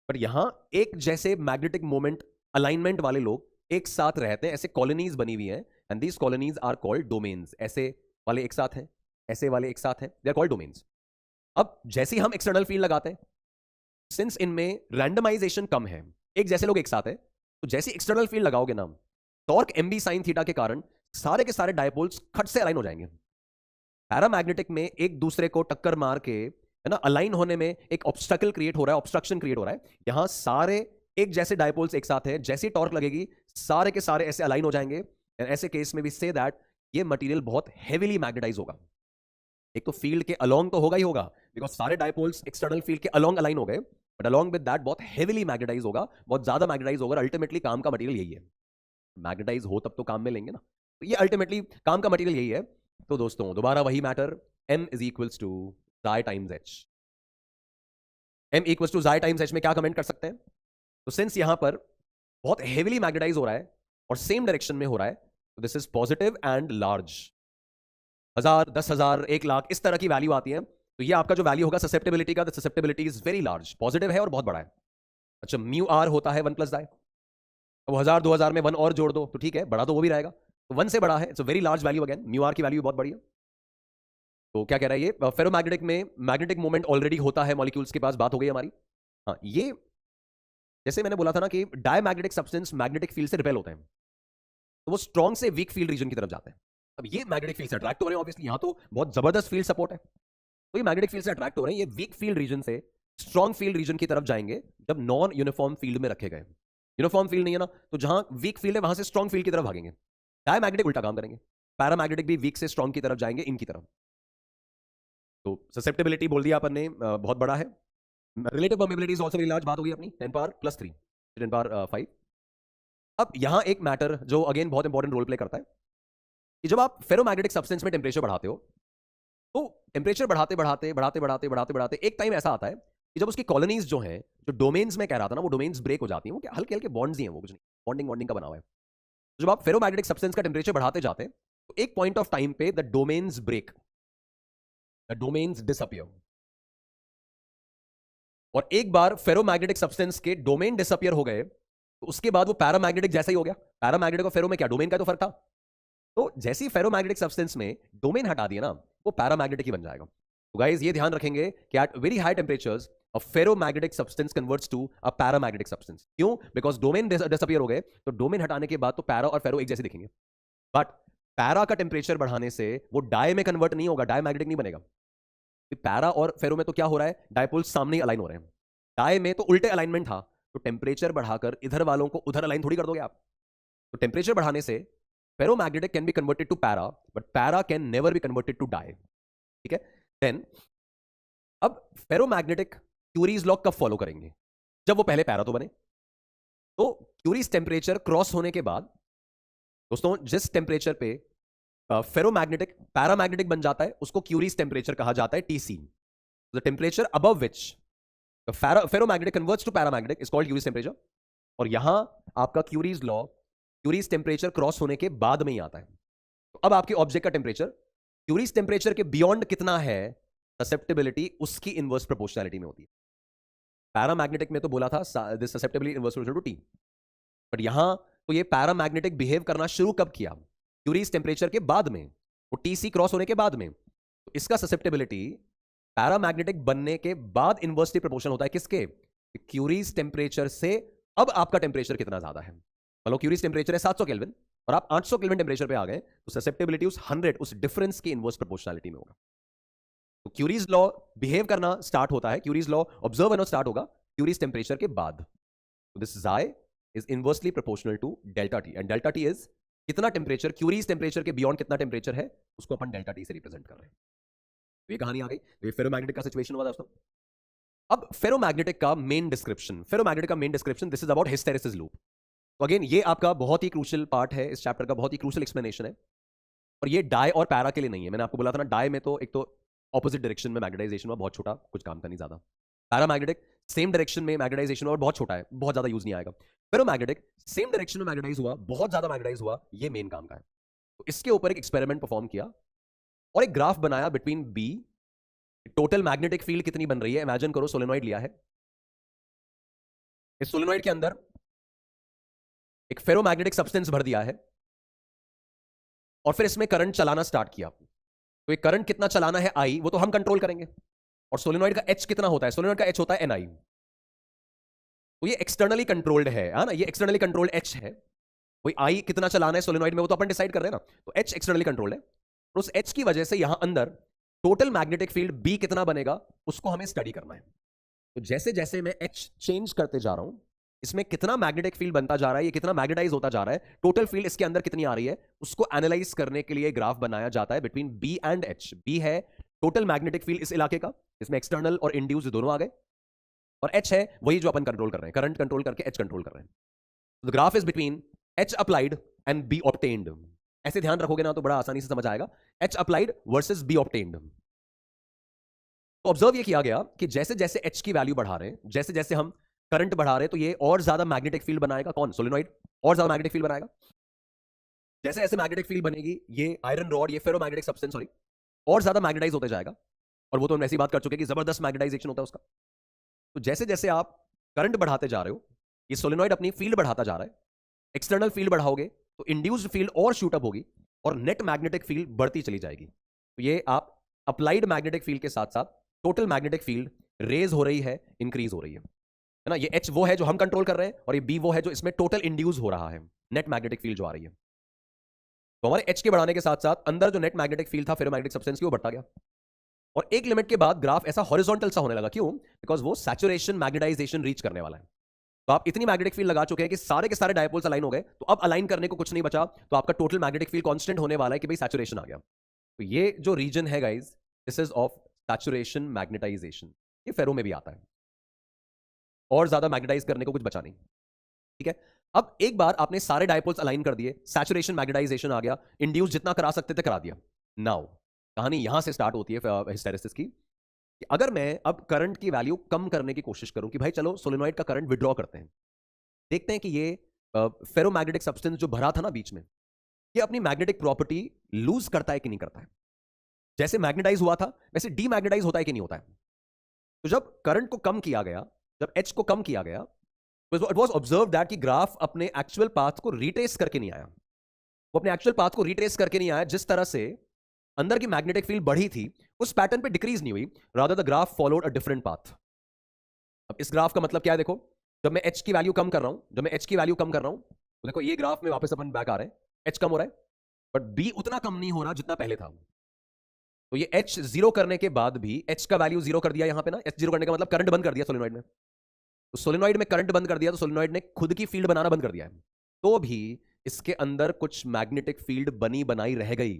पर यहां एक जैसे मैग्नेटिक मोमेंट अलाइनमेंट वाले लोग एक साथ रहते हैं, ऐसे कॉलोनीज बनी हुई हैं, and these colonies are called domains. ऐसे वाले एक साथ हैं, ऐसे वाले एक साथ हैं, दे आर कॉल्ड डोमेन्स। अब जैसे ही हम एक्सटर्नल फील्ड लगाते हैं, सिंस इनमें रैंडमाइजेशन कम है, एक जैसे लोग एक साथ है, तो जैसे एक्सटर्नल फील्ड लगाओगे ना, टॉर्क एमबी साइन थीटा के कारण सारे के सारे डायपोल्स खट से अलाइन हो जाएंगे। पैरामैग्नेटिक में एक दूसरे को टक्कर मार के, है ना, अलाइन होने में एक ऑब्स्टैकल क्रिएट हो रहा है, ऑब्स्ट्रक्शन क्रिएट हो रहा है। यहां सारे एक जैसे डायपोल्स एक साथ हैं, जैसी टॉर्क लगेगी सारे के सारे ऐसे अलाइन हो जाएंगे। ऐसे केस में भी से दैट ये मटेरियल बहुत हेवीली मैग्नेटाइज होगा। एक तो फील्ड के अलोंग तो होगा ही होगा, बिकॉज सारे डायपोल्स एक्सटर्नल फील्ड के अलोंग अलाइन हो गए, बट अलोंग विद दैट बहुत हेवीली मैग्नेटाइज होगा, बहुत ज्यादा मैग्नेटाइज होगा। अल्टीमेटली काम का मटेरियल यही है। मैग्नेटाइज हो तब तो काम में लेंगे ना, तो ये अल्टीमेटली काम का मटेरियल यही है। तो दोस्तों दोबारा वही matter, m is equals to xi times h। m equals to xi times h में क्या कमेंट कर सकते हैं? तो सिंस यहां पर बहुत हेवीली मैग्नेटाइज हो रहा है और सेम डायरेक्शन में हो रहा है, तो this is positive and large. 1000, 10,000, 1,00,000 इस तरह की वैल्यू आती है, तो ये आपका जो वैल्यू होगा ससेप्टेबिलिटी का, the susceptibility is very large, positive है और बहुत बड़ा है। अच्छा, म्यू आर होता है 1 प्लस डाई, अब 1000, 2000 में 1 और जोड़ दो तो ठीक है, बड़ा तो वो भी रहेगा, तो 1 से बड़ा है, it's a very large value. Again mu R की वैल्यू बहुत बड़ी है। तो क्या कह रहा है ये? फेरोमैग्नेटिक में मैग्नेटिक मोमेंट ऑलरेडी होता है मॉलिक्यूल्स के पास, बात हो गई हमारी। हाँ, ये जैसे मैंने बोला था ना कि डायमैग्नेटिक सब्सटेंस मैग्नेटिक फील्ड से रिपेल होते हैं, तो वो स्ट्रॉन्ग से वीक फील्ड रीजन की तरफ जाते हैं। अब ये मैग्नेटिक फील्ड से अट्रैक्ट हो रहे हैं, ऑब्वियसली यहां तो बहुत जबरदस्त फील्ड सपोर्ट है, तो ये मैग्नेटिक फील्ड से अट्रैक्ट हो रहे हैं, ये वीक फील्ड रीजन से स्ट्रॉन्ग फील्ड रीजन की तरफ जाएंगे जब नॉन यूनिफॉर्म फील्ड में रखे गए। यूनिफॉर्म फील्ड नहीं है ना, तो जहां वीक फील्ड है वहां से स्ट्रॉन्ग फील्ड की तरफ भागेंगे। डायमैग्नेटिक उल्टा काम करेंगे, पैरामैग्नेटिक भी वीक से स्ट्रॉन्ग की तरफ जाएंगे, इनकी तरफ। तो ससेप्टेबिलिटी बोल दिया अपन ने, बहुत बड़ा है। Relative permeability is also very large, बात हो गई अपनी 10 पावर प्लस 3, 10 पावर 5। अब यहां एक मैटर जो अगेन बहुत इंपॉर्टेंट रोल प्ले करता है कि जब आप फेरोमैग्नेटिक सब्सटेंस में टेम्परेचर बढ़ाते हो, तो टेम्परेचर बढ़ाते बढ़ाते बढ़ाते बढ़ाते बढ़ाते बढ़ाते एक टाइम ऐसा आता है कि जब उसकी कॉलोनीज जो हैं, जो डोमेन्स में कह रहा था ना, वो डोमेन्स ब्रेक हो जाती हैं। वो क्या हल्के हल्के बॉन्ड्स ही हैं, वो कुछ नहीं, बॉन्डिंग बॉन्डिंग का बना हुआ है। तो जब आप फेरोमैग्नेटिक सब्सटेंस का टेम्परेचर बढ़ाते जाते हैं, तो एक पॉइंट ऑफ टाइम पे the domains break, the domains disappear. और एक बार फेरोमैग्नेटिक सब्सटेंस के डोमेन डिसअपियर हो गए, तो उसके बाद वो पैरामैग्नेटिक जैसा ही हो गया। पैरामैग्नेटिक और फेरो में क्या डोमेन का तो फर्क था, तो जैसे ही फेरोमैग्नेटिक सब्सटेंस में डोमेन हटा दिया ना, वो पैरामैग्नेटिक ही बन जाएगा। तो गाइस ये ध्यान रखेंगे कि at very high temperatures a ferromagnetic substance converts to a paramagnetic substance. क्यों? बिकॉज डोमेन डिसअपियर हो गए, तो डोमेन हटाने के बाद तो पैरा और फेरो एक जैसे दिखेंगे, बट पैरा का टेम्परेचर बढ़ाने से वो डाई में कन्वर्ट नहीं होगा, डायमैग्नेटिक नहीं बनेगा। पैरा और फेरो में तो क्या हो रहा है, डायपोल्स सामने ही अलाइन हो रहे हैं। डाई में तो उल्टे अलाइनमेंट था, तो टेम्परेचर बढ़ाकर इधर वालों को उधर अलाइन थोड़ी कर दोगे आप। तो टेम्परेचर बढ़ाने से ferromagnetic can be converted to para, but para can never be converted to dia. ठीक है, देन अब फेरोमैग्नेटिक क्यूरीज लॉ कब फॉलो करेंगे? जब वो पहले पैरा तो बने। तो क्यूरीज टेम्परेचर क्रॉस होने के बाद दोस्तों, जिस टेम्परेचर पे फेरोमैग्नेटिक पैरामैग्नेटिक बन जाता है, उसको क्यूरीज टेम्परेचर कहा जाता है, TC. The temperature above which ferromagnetic converts to paramagnetic is called Curie's temperature. और यहां आपका Curie's law Curie's temperature cross होने के बाद में ही आता है। तो अब आपके ऑब्जेक्ट का टेम्परेचर क्यूरीज टेम्परेचर के बियॉन्ड कितना है, ससेप्टेबिलिटी उसकी इनवर्स प्रोपोर्शनैलिटी में होती है। पैरामैग्नेटिक में तो बोला था this susceptibility inverse proportional to T, but यहां तो ये पैरामैग्नेटिक बिहेव करना शुरू कब किया? क्यूरीज टेम्परेचर के बाद में। वो टीसी क्रॉस होने के बाद में, तो इसका ससेप्टेबिलिटी पैरामैग्नेटिक बनने के बाद इनवर्सली प्रोपोर्शनल होता है किसके? क्यूरीज टेम्परेचर से। अब आपका टेम्परेचर कितना ज्यादा है, मतलब क्यूरीज टेम्परेचर है 700 केल्विन और आप 800 केल्विन टेम्परेचर पे आ गए, तो ससेप्टेबिलिटी उस 100 उस डिफरेंस की इनवर्स प्रोपोर्शनलिटी में होगा। तो क्यूरीज लॉ बिहेव करना स्टार्ट होता है, क्यूरीज लॉ ऑब्जर्व करना स्टार्ट होगा क्यूरीज टेम्परेचर के बाद। This xi is inversely proportional to delta T, and delta T is कितना टेम्परेचर, क्यूरीज टेम्परेचर के बियॉन्ड कितना टेम्परेचर है, उसको अपन डेल्टा टी से रिप्रेजेंट कर रहे हैं। तो ये कहानी आ गई, तो ये फेरोमैग्नेटिक का सिचुएशन हुआ दोस्तों। अब फेरोमैग्नेटिक का मेन डिस्क्रिप्शन, फेरोमैग्नेटिक का main description, this is about hysteresis loop. तो अगेन ये आपका बहुत ही क्रूशियल पार्ट है इस चैप्टर का, बहुत ही क्रूशियल एक्सप्लेनेशन है। और ये डाई और पैरा के लिए नहीं है, मैंने आपको बोला था ना, डाई में तो एक तो ऑपोजिट डायरेक्शन में मैग्नेटाइजेशन में बहुत छोटा, कुछ काम का नहीं ज्यादा। पैरामैग्नेटिक सेम डायरेक्शन में मैग्नेटाइजेशन और बहुत छोटा है, बहुत ज्यादा यूज नहीं आएगा। फेरोमैग्नेटिक सेम डायरेक्शन में मैग्नेटाइज हुआ, बहुत ज्यादा मैग्नेटाइज हुआ, ये मेन काम का है। तो इसके ऊपर एक एक्सपेरिमेंट परफॉर्म किया और एक ग्राफ बनाया between B, total magnetic field कितनी बन रही है, इमेजिन करो सोलेनॉइड लिया है, इस सोलेनॉइड के अंदर एक फेरोमैग्नेटिक सब्सटेंस भर दिया है और फिर इसमें करंट चलाना स्टार्ट किया। तो ये करंट कितना चलाना है आई, वो तो हम कंट्रोल करेंगे, और सोलेनॉइड का एच कितना होता है, सोलेनॉइड का एच होता है एनआई। तो ये एक्सटर्नली कंट्रोल्ड है ना, ये एक्सटर्नली कंट्रोल्ड एच है। वही आई कितना चलाना है सोलेनॉइड में वो तो अपन डिसाइड कर रहे हैं ना, तो एच एक्सटर्नली कंट्रोल्ड है। तो उस एच की वजह से यहां अंदर टोटल मैग्नेटिक फील्ड बी कितना बनेगा, उसको हमें स्टडी करना है। तो जैसे जैसे मैं एच चेंज करते जा रहा हूं, इसमें कितना मैग्नेटिक फील्ड बनता जा रहा है, ये कितना मैग्नेटाइज होता जा रहा है, टोटल फील्ड इसके अंदर कितनी आ रही है, उसको एनालाइज करने के लिए ग्राफ बनाया जाता है between B and H. B है टोटल मैग्नेटिक फील्ड इस इलाके का, इसमें एक्सटर्नल और इंड्यूस दोनों आ गए, और एच है वही जो अपन कंट्रोल कर रहे हैं, करंट कंट्रोल करके एच कंट्रोल कर रहे हैं। The graph is between H applied and B obtained. ऐसे ध्यान रखोगे ना तो बड़ा आसानी से समझ आएगा, H applied versus B obtained. तो ऑब्जर्व ये किया गया कि जैसे जैसे एच की वैल्यू बढ़ा रहे हैं, जैसे जैसे हम करंट बढ़ा रहे हैं, तो ये और ज्यादा मैग्नेटिक फील्ड बनाएगा, कौन, सोलेनॉइड और ज्यादा मैग्नेटिक फील्ड बनाएगा। जैसे जैसे मैग्नेटिक फील्ड बनेगी, ये आयरन रॉड, ये फेरोमैग्नेटिक सब्सटेंस सॉरी, और ज्यादा मैग्नेटाइज होते जाएगा, और वो तो हम ऐसी बात कर चुके हैं कि जबरदस्त मैग्नेटाइजेशन होता है उसका। तो जैसे जैसे आप करंट बढ़ाते जा रहे हो, ये सोलेनॉइड अपनी फील्ड बढ़ाता जा रहा है, एक्सटर्नल फील्ड बढ़ाओगे तो इंड्यूस्ड फील्ड और शूट अप होगी और नेट मैग्नेटिक फील्ड बढ़ती चली जाएगी। तो ये आप अप्लाइड मैग्नेटिक फील्ड के साथ साथ टोटल मैग्नेटिक फील्ड रेज हो रही है, इंक्रीज हो रही है ना। ये एच वो है जो हम कंट्रोल कर रहे हैं, और ये बी वो है जो इसमें टोटल इंड्यूस हो रहा है, नेट मैग्नेटिक फील्ड जो आ रही है। तो हमारे एच के बढ़ाने के साथ साथ अंदर जो नेट मैग्नेटिक फील्ड था फेरोमैग्नेटिक सब्सटेंस की, वो बढ़ता गया, और एक लिमिट के बाद ग्राफ ऐसा हॉरिजॉन्टल सा होने लगा। क्यों? बिकॉज वो सैचुरेशन मैग्नेटाइजेशन रीच करने वाला है। तो आप इतनी मैग्नेटिक फील्ड लगा चुके हैं कि सारे के सारे डायपोल्स अलाइन हो गए, तो अब अलाइन करने को कुछ नहीं बचा, तो आपका टोटल मैग्नेटिक फील्ड कांस्टेंट होने वाला है कि भाई सैचुरेशन आ गया। तो ये जो रीजन है guys, this is of saturation magnetization, ये फेरो में भी आता है, और ज्यादा मैग्नेटाइज करने को कुछ बचा नहीं। ठीक है, अब एक बार आपने सारे डायपोल्स अलाइन कर दिए, सैचुरेशन मैग्नेटाइजेशन आ गया, इंड्यूस जितना करा सकते थे करा दिया। नाउ कहानी यहां से स्टार्ट होती है हिस्टेरेसिस की, कि अगर मैं अब करंट की वैल्यू कम करने की कोशिश करूं, कि भाई चलो सोलेनॉइड का करंट विड्रॉ करते हैं, देखते हैं कि ये फेरोमैग्नेटिक सब्सटेंस जो भरा था ना बीच में, ये अपनी मैग्नेटिक प्रॉपर्टी लूज करता है कि नहीं करता है। जैसे मैग्नेटाइज हुआ था वैसे डीमैग्नेटाइज होता है कि नहीं होता है। तो जब करंट को कम किया गया, जब एच को कम किया गया, तो इट वाज ऑब्जर्व दैट कि ग्राफ अपने एक्चुअल पाथ को रिट्रेस करके नहीं आया, वो अपने एक्चुअल पाथ को रिट्रेस करके नहीं आया। जिस तरह से अंदर की मैग्नेटिक फील्ड बढ़ी थी उस पैटर्न पे डिक्रीज नहीं हुई, rather the graph followed a different path. अब इस ग्राफ का मतलब क्या है, देखो जब मैं एच की वैल्यू कम कर रहा हूं, जब मैं एच की वैल्यू कम कर रहा हूं, तो देखो ये ग्राफ में वापस अपन बैक आ रहे हैं, एच कम हो रहा है, बट बी उतना कम नहीं हो रहा जितना पहले था। तो ये एच जीरो करने के बाद भी, एच का वैल्यू जीरो कर दिया यहां पे ना, एच जीरो करने का मतलब करंट बंद कर दिया सोलेनॉइड में, तो सोलेनॉइड में करंट बंद कर दिया, तो सोलेनॉइड ने खुद की फील्ड बनाना बंद कर दिया है, तो भी इसके अंदर कुछ मैग्नेटिक फील्ड बनी बनाई रह गई।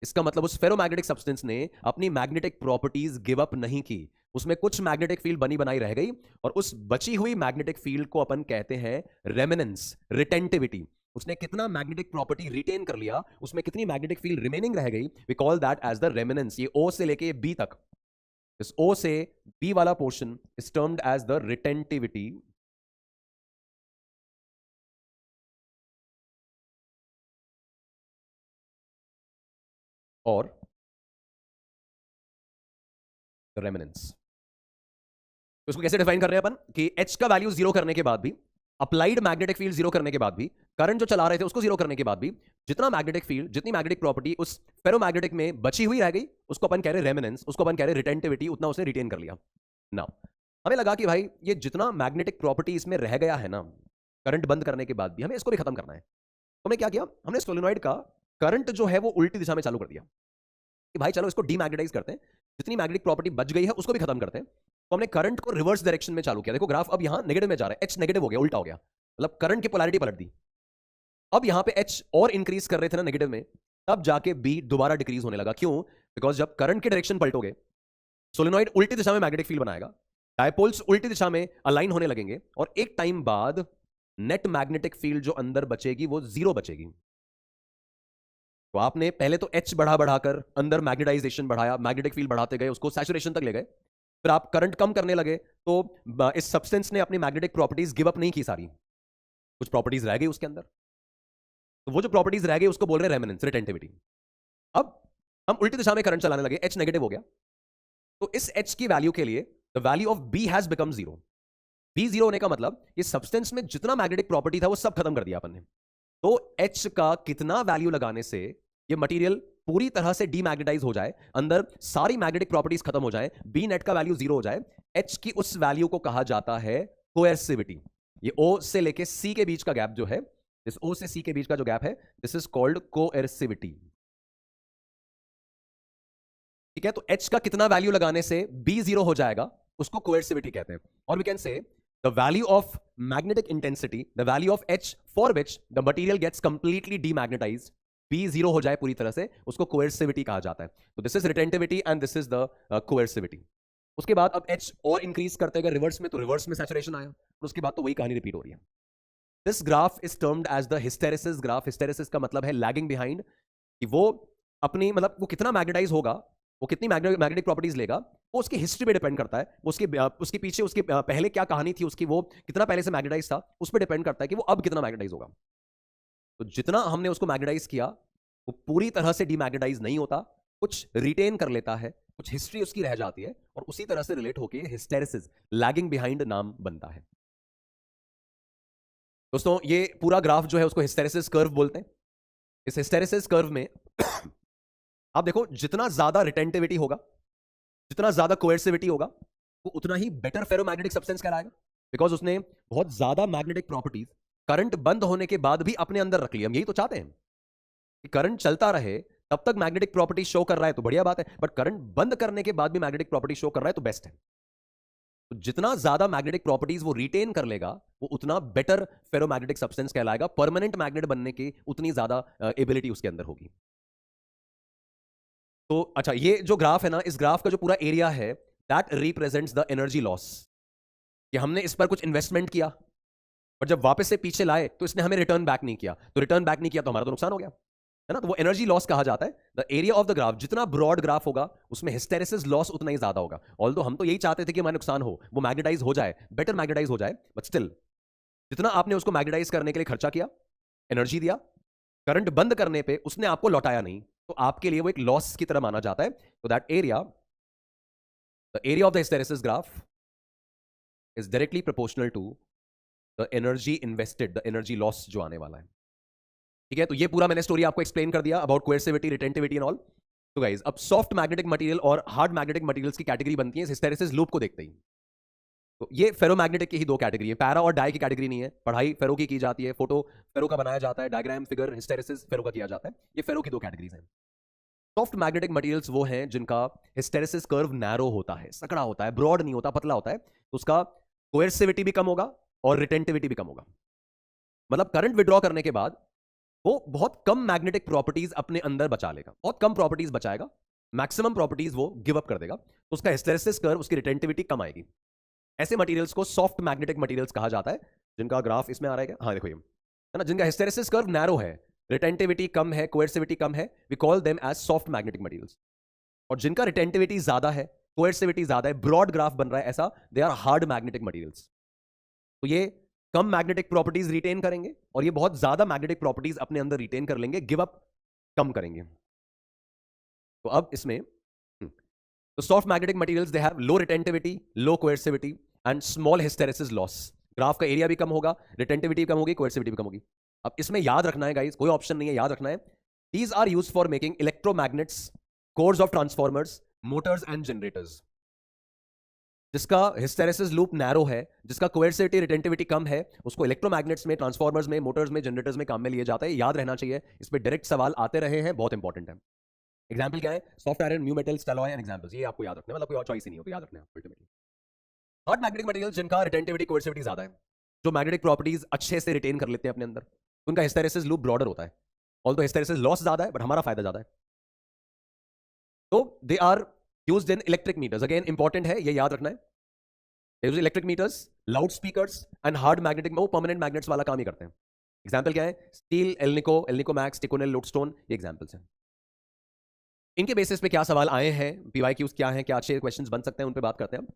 इसका मतलब उस फेरोमैग्नेटिक सब्सटेंस ने अपनी मैग्नेटिक प्रॉपर्टीज गिव अप नहीं की, उसमें कुछ मैग्नेटिक फील्ड बनी बनाई रह गई, और उस बची हुई मैग्नेटिक फील्ड को अपन कहते हैं रेमिनेंस, रिटेंटिविटी। उसने कितना मैग्नेटिक प्रॉपर्टी रिटेन कर लिया, उसमें कितनी मैग्नेटिक फील्ड रिमेनिंग रह गई, we call that as the remanence. ये ओ से लेके बी तक, इस ओ से बी वाला portion is termed as the retentivity, और रेमिनेंस। तो इसको कैसे डिफाइन कर रहे हैं अपन, कि एच का वैल्यू जीरो करने के बाद भी अप्लाइड मैग्नेटिक फील्ड जीरो करने के बाद भी, करंट जो चला रहे थे उसको जीरो करने के बाद भी, जितना मैग्नेटिक फील्ड, जितनी मैग्नेटिक प्रॉपर्टी उस फेरोमैग्नेटिक में बची हुई रह गई, उसको अपन कह रहे रेमिनेंस, उसको अपन कह रहे रिटेंटिविटी, उतना उसने रिटेन कर लिया। नाउ हमें लगा कि भाई ये जितना मैग्नेटिक प्रॉपर्टी इसमें रह गया है ना करंट बंद करने के बाद भी, हमें इसको भी खत्म करना है। तो हमने क्या किया, हमने सोलेनॉइड का करंट जो है वो उल्टी दिशा में चालू कर दिया कि भाई चलो इसको डीमैग्नेटाइज करते हैं, जितनी मैग्नेटिक प्रॉपर्टी बच गई है उसको भी खत्म करते हैं। तो हमने करंट को रिवर्स डायरेक्शन में चालू किया। देखो ग्राफ अब यहां नेगेटिव में जा रहा है, एच नेगेटिव हो गया, उल्टा हो गया, मतलब करंट की पोलैरिटी पलट दी। अब यहां पे एच और इंक्रीज कर रहे थे ना नेगेटिव में, तब जाके बी दोबारा डिक्रीज होने लगा। क्यों? बिकॉज जब करंट की डायरेक्शन पलटोगे, सोलेनॉइड उल्टी दिशा में मैग्नेटिक फील्ड बनाएगा, डायपोल्स उल्टी दिशा में अलाइन होने लगेंगे, और एक टाइम बाद नेट मैग्नेटिक फील्ड जो अंदर बचेगी वो जीरो बचेगी। तो आपने पहले तो एच बढ़ा बढ़ाकर अंदर मैग्नेटाइजेशन बढ़ाया, मैग्नेटिक फील्ड बढ़ाते गए, उसको सैचुरेशन तक ले गए, फिर आप करंट कम करने लगे, तो इस सब्सटेंस ने अपनी मैग्नेटिक प्रॉपर्टीज गिव अप नहीं की सारी, कुछ प्रॉपर्टीज रह गई उसके अंदर। तो वो जो प्रॉपर्टीज रह गई उसको बोल रहे रेमिनेंस, रिटेंटिविटी। अब हम उल्टी दिशा में करंट चलाने लगे, एच नेगेटिव हो गया, तो इस एच की वैल्यू के लिए the value of B has become zero. B zero होने का मतलब ये सब्सटेंस में जितना मैग्नेटिक प्रॉपर्टी था वो सब खत्म कर दिया अपन ने। तो एच का कितना वैल्यू लगाने से ये मटेरियल पूरी तरह से डीमैग्नेटाइज हो जाए, अंदर सारी मैग्नेटिक प्रॉपर्टीज खत्म हो जाए, बी नेट का वैल्यू जीरो हो जाए, एच की उस वैल्यू को कहा जाता है कोएर्सिविटी। ये ओ से लेके सी के बीच का गैप जो है, इस ओ से सी के बीच का जो गैप है, दिस इज कॉल्ड कोएर्सिविटी। ठीक है, तो एच का कितना वैल्यू लगाने से बी जीरो हो जाएगा, उसको कोएर्सिविटी कहते हैं। और we can say the value of magnetic intensity, the value of H for which the material gets completely demagnetized, B zero हो जाए पूरी तरह से, उसको coercivity कहा जाता है। तो this is retentivity and this is the coercivity। उसके बाद अब H और इंक्रीज करते गए रिवर्स में, तो रिवर्स में सैचुरेशन आया, और उसके बाद तो वही कहानी रिपीट हो रही है। This graph is termed as the hysteresis graph. Hysteresis का मतलब है लैगिंग बिहाइंड, कि वो अपनी मतलब वो कितना मैग्नेटाइज होगा, वो कितनी मैग्नेटिक प्रॉपर्टीज लेगा, वो उसकी हिस्ट्री पे डिपेंड करता है, वो उसके पीछे उसके पहले क्या कहानी थी उसकी, वो कितना पहले से मैग्नेटाइज था, उस पर डिपेंड करता है कि वो अब कितना मैग्नेटाइज होगा। तो जितना हमने उसको मैग्नेटाइज किया वो पूरी तरह से डीमैग्नेटाइज नहीं होता, कुछ रिटेन कर लेता है, कुछ हिस्ट्री उसकी रह जाती है, और उसी तरह से रिलेट होकर हिस्टेरेसिस, लैगिंग बिहाइंड नाम बनता है। दोस्तों ये पूरा ग्राफ जो है उसको हिस्टेरेसिस कर्व बोलते हैं। इस हिस्टेरेसिस कर्व में आप देखो जितना ज्यादा रिटेंटिविटी होगा, जितना ज्यादा कोएर्सिविटी होगा, वो उतना ही बेटर फेरोमैग्नेटिक सब्सटेंस कहलाएगा, बिकॉज उसने बहुत ज्यादा मैग्नेटिक प्रॉपर्टीज करंट बंद होने के बाद भी अपने अंदर रख लिया। हम यही तो चाहते हैं कि करंट चलता रहे, तब तक मैग्नेटिक प्रॉपर्टी शो कर रहा है तो बढ़िया बात है, बट करंट बंद करने के बाद भी मैग्नेटिक प्रॉपर्टी शो कर रहा है तो बेस्ट है। तो जितना ज्यादा मैग्नेटिक प्रॉपर्टीज वो रिटेन कर लेगा, वो उतना बेटर फेरोमैग्नेटिक सब्सटेंस कहलाएगा, परमानेंट मैग्नेट बनने की उतनी ज्यादा एबिलिटी उसके अंदर होगी। तो अच्छा, ये जो ग्राफ है ना, इस ग्राफ का जो पूरा एरिया है that represents the energy loss, कि हमने इस पर कुछ इन्वेस्टमेंट किया और जब वापस से पीछे लाए तो इसने हमें रिटर्न बैक नहीं किया, तो रिटर्न बैक नहीं किया तो हमारा तो नुकसान हो गया, है ना। तो वो एनर्जी लॉस कहा जाता है। The area of the graph, जितना ब्रॉड ग्राफ होगा उसमें हिस्टेरेसिस लॉस उतना ही ज्यादा होगा। ऑल्दो हम तो यही चाहते थे कि हमारा नुकसान हो, वो मैग्नेटाइज हो जाए, बेटर मैग्नेटाइज हो जाए, बट स्टिल जितना आपने उसको मैग्नेटाइज करने के लिए खर्चा किया, एनर्जी दिया, करंट बंद करने पे उसने आपको लौटाया नहीं, तो आपके लिए वो एक लॉस की तरह माना जाता है। तो that area, the area of the hysteresis graph is directly proportional to the energy invested, the energy loss जो आने वाला है। ठीक है, तो ये पूरा मैंने स्टोरी आपको एक्सप्लेन कर दिया अबाउट कोएर्सिविटी, रिटेंटिविटी एंड ऑल। तो गाइस अब सॉफ्ट मैग्नेटिक मटेरियल और हार्ड मैग्नेटिक मटेरियल्स की कैटेगरी बनती है इस हिस्टेरेसिस लूप को देखते ही। तो ये फेरोमैग्नेटिक की ही दो कैटेगरी है, पैरा और डाई की कैटेगरी नहीं है। पढ़ाई फेरो की जाती है, फोटो फेरो का बनाया जाता है, डायग्राम फिगर हिस्टेरेसिस फेरो का किया जाता है। ये फेरो की दो कैटेगरीज हैं। सॉफ्ट मैग्नेटिक मटेरियल्स वो हैं जिनका हिस्टेरेसिस कर्व नैरो होता है, सकड़ा होता है, ब्रॉड नहीं होता, पतला होता है, तो उसका कोएर्सिविटी भी कम होगा और रिटेंटिविटी भी कम होगा। मतलब करंट विड्रॉ करने के बाद वो बहुत कम मैग्नेटिक प्रॉपर्टीज अपने अंदर बचा लेगा, बहुत कम प्रॉपर्टीज बचाएगा, मैक्सिमम प्रॉपर्टीज वो गिव अप कर देगा, तो उसका हिस्टेरेसिस कर्व, उसकी रिटेंटिविटी कम आएगी। ऐसे मटेरियल्स को सॉफ्ट मैग्नेटिक मटेरियल्स कहा जाता है, जिनका ग्राफ इसमें आ रहा है। हाँ देखो ये है ना, जिनका हिस्टेरेसिस कर्व नैरो है, रिटेंटिविटी कम है, कोएर्सिविटी कम है, we call them as soft magnetic materials. और जिनका रिटेंटिविटी ज्यादा है, कोएर्सिविटी ज्यादा है, ब्रॉड ग्राफ बन रहा है ऐसा, they are hard magnetic materials. तो ये कम मैग्नेटिक प्रॉपर्टीज रिटेन करेंगे और ये बहुत ज्यादा मैग्नेटिक प्रॉपर्टीज अपने अंदर रिटेन कर लेंगे, गिव अप कम करेंगे। तो अब इसमें तो soft magnetic materials they have low retentivity, low coercivity and small hysteresis loss. Graph का एरिया भी कम होगा, रिटेंटिविटी कम होगी, कोएर्सिविटी भी कम होगी। अब इसमें याद रखना है गाइस, कोई ऑप्शन नहीं है, याद रखना है, these are used for making electromagnets, cores of transformers, motors and generators. जिसका हिस्टेरेसिस लूप नैरो है, जिसका कोएर्सिविटी रिटेंटिविटी कम है, उसको इलेक्ट्रोमैग्नेट्स में, ट्रांसफॉर्मर्स में, मोटर्स में, जनरेटर्स में काम में लिए जाता है। याद रहना चाहिए, इस पे डायरेक्ट सवाल आते रहे हैं, बहुत इंपॉर्टेंट है। एग्जांपल क्या है? Soft iron, new metal, stalloy and examples. ये आपको याद रखना है, मतलब कोई और चॉइस ही नहीं होती, याद रखना है अल्टीमेटली। हार्ड मैग्नेटिक मटेरियल जिनका रिटेंटिविटी, कोएर्सिविटी ज्यादा है, जो मैग्नेटिक प्रॉपर्टीज अच्छे से रिटेन कर लेते हैं अपने अंदर, उनका हिस्टेरेसिस लूप ब्रॉडर होता है। ऑल्दो हिस्टेरेसिस लॉस ज्यादा है, बट हमारा फायदा ज्यादा है। तो they are used in electric meters. Again important है, ये याद रखना है। Electric meters, loud speakers and hard magnetic, वो परमानेंट मैग्नेट्स वाला काम ही करते हैं। एग्जांपल क्या है? Steel, alnico, alnico max, ticonal, lodestone, ये एग्जांपल्स हैं। इनके बेसिस पे क्या सवाल आए हैं, पीवाईक्यूज क्या हैं, क्या अच्छे क्वेश्चंस बन सकते हैं, उन पे बात करते हैं।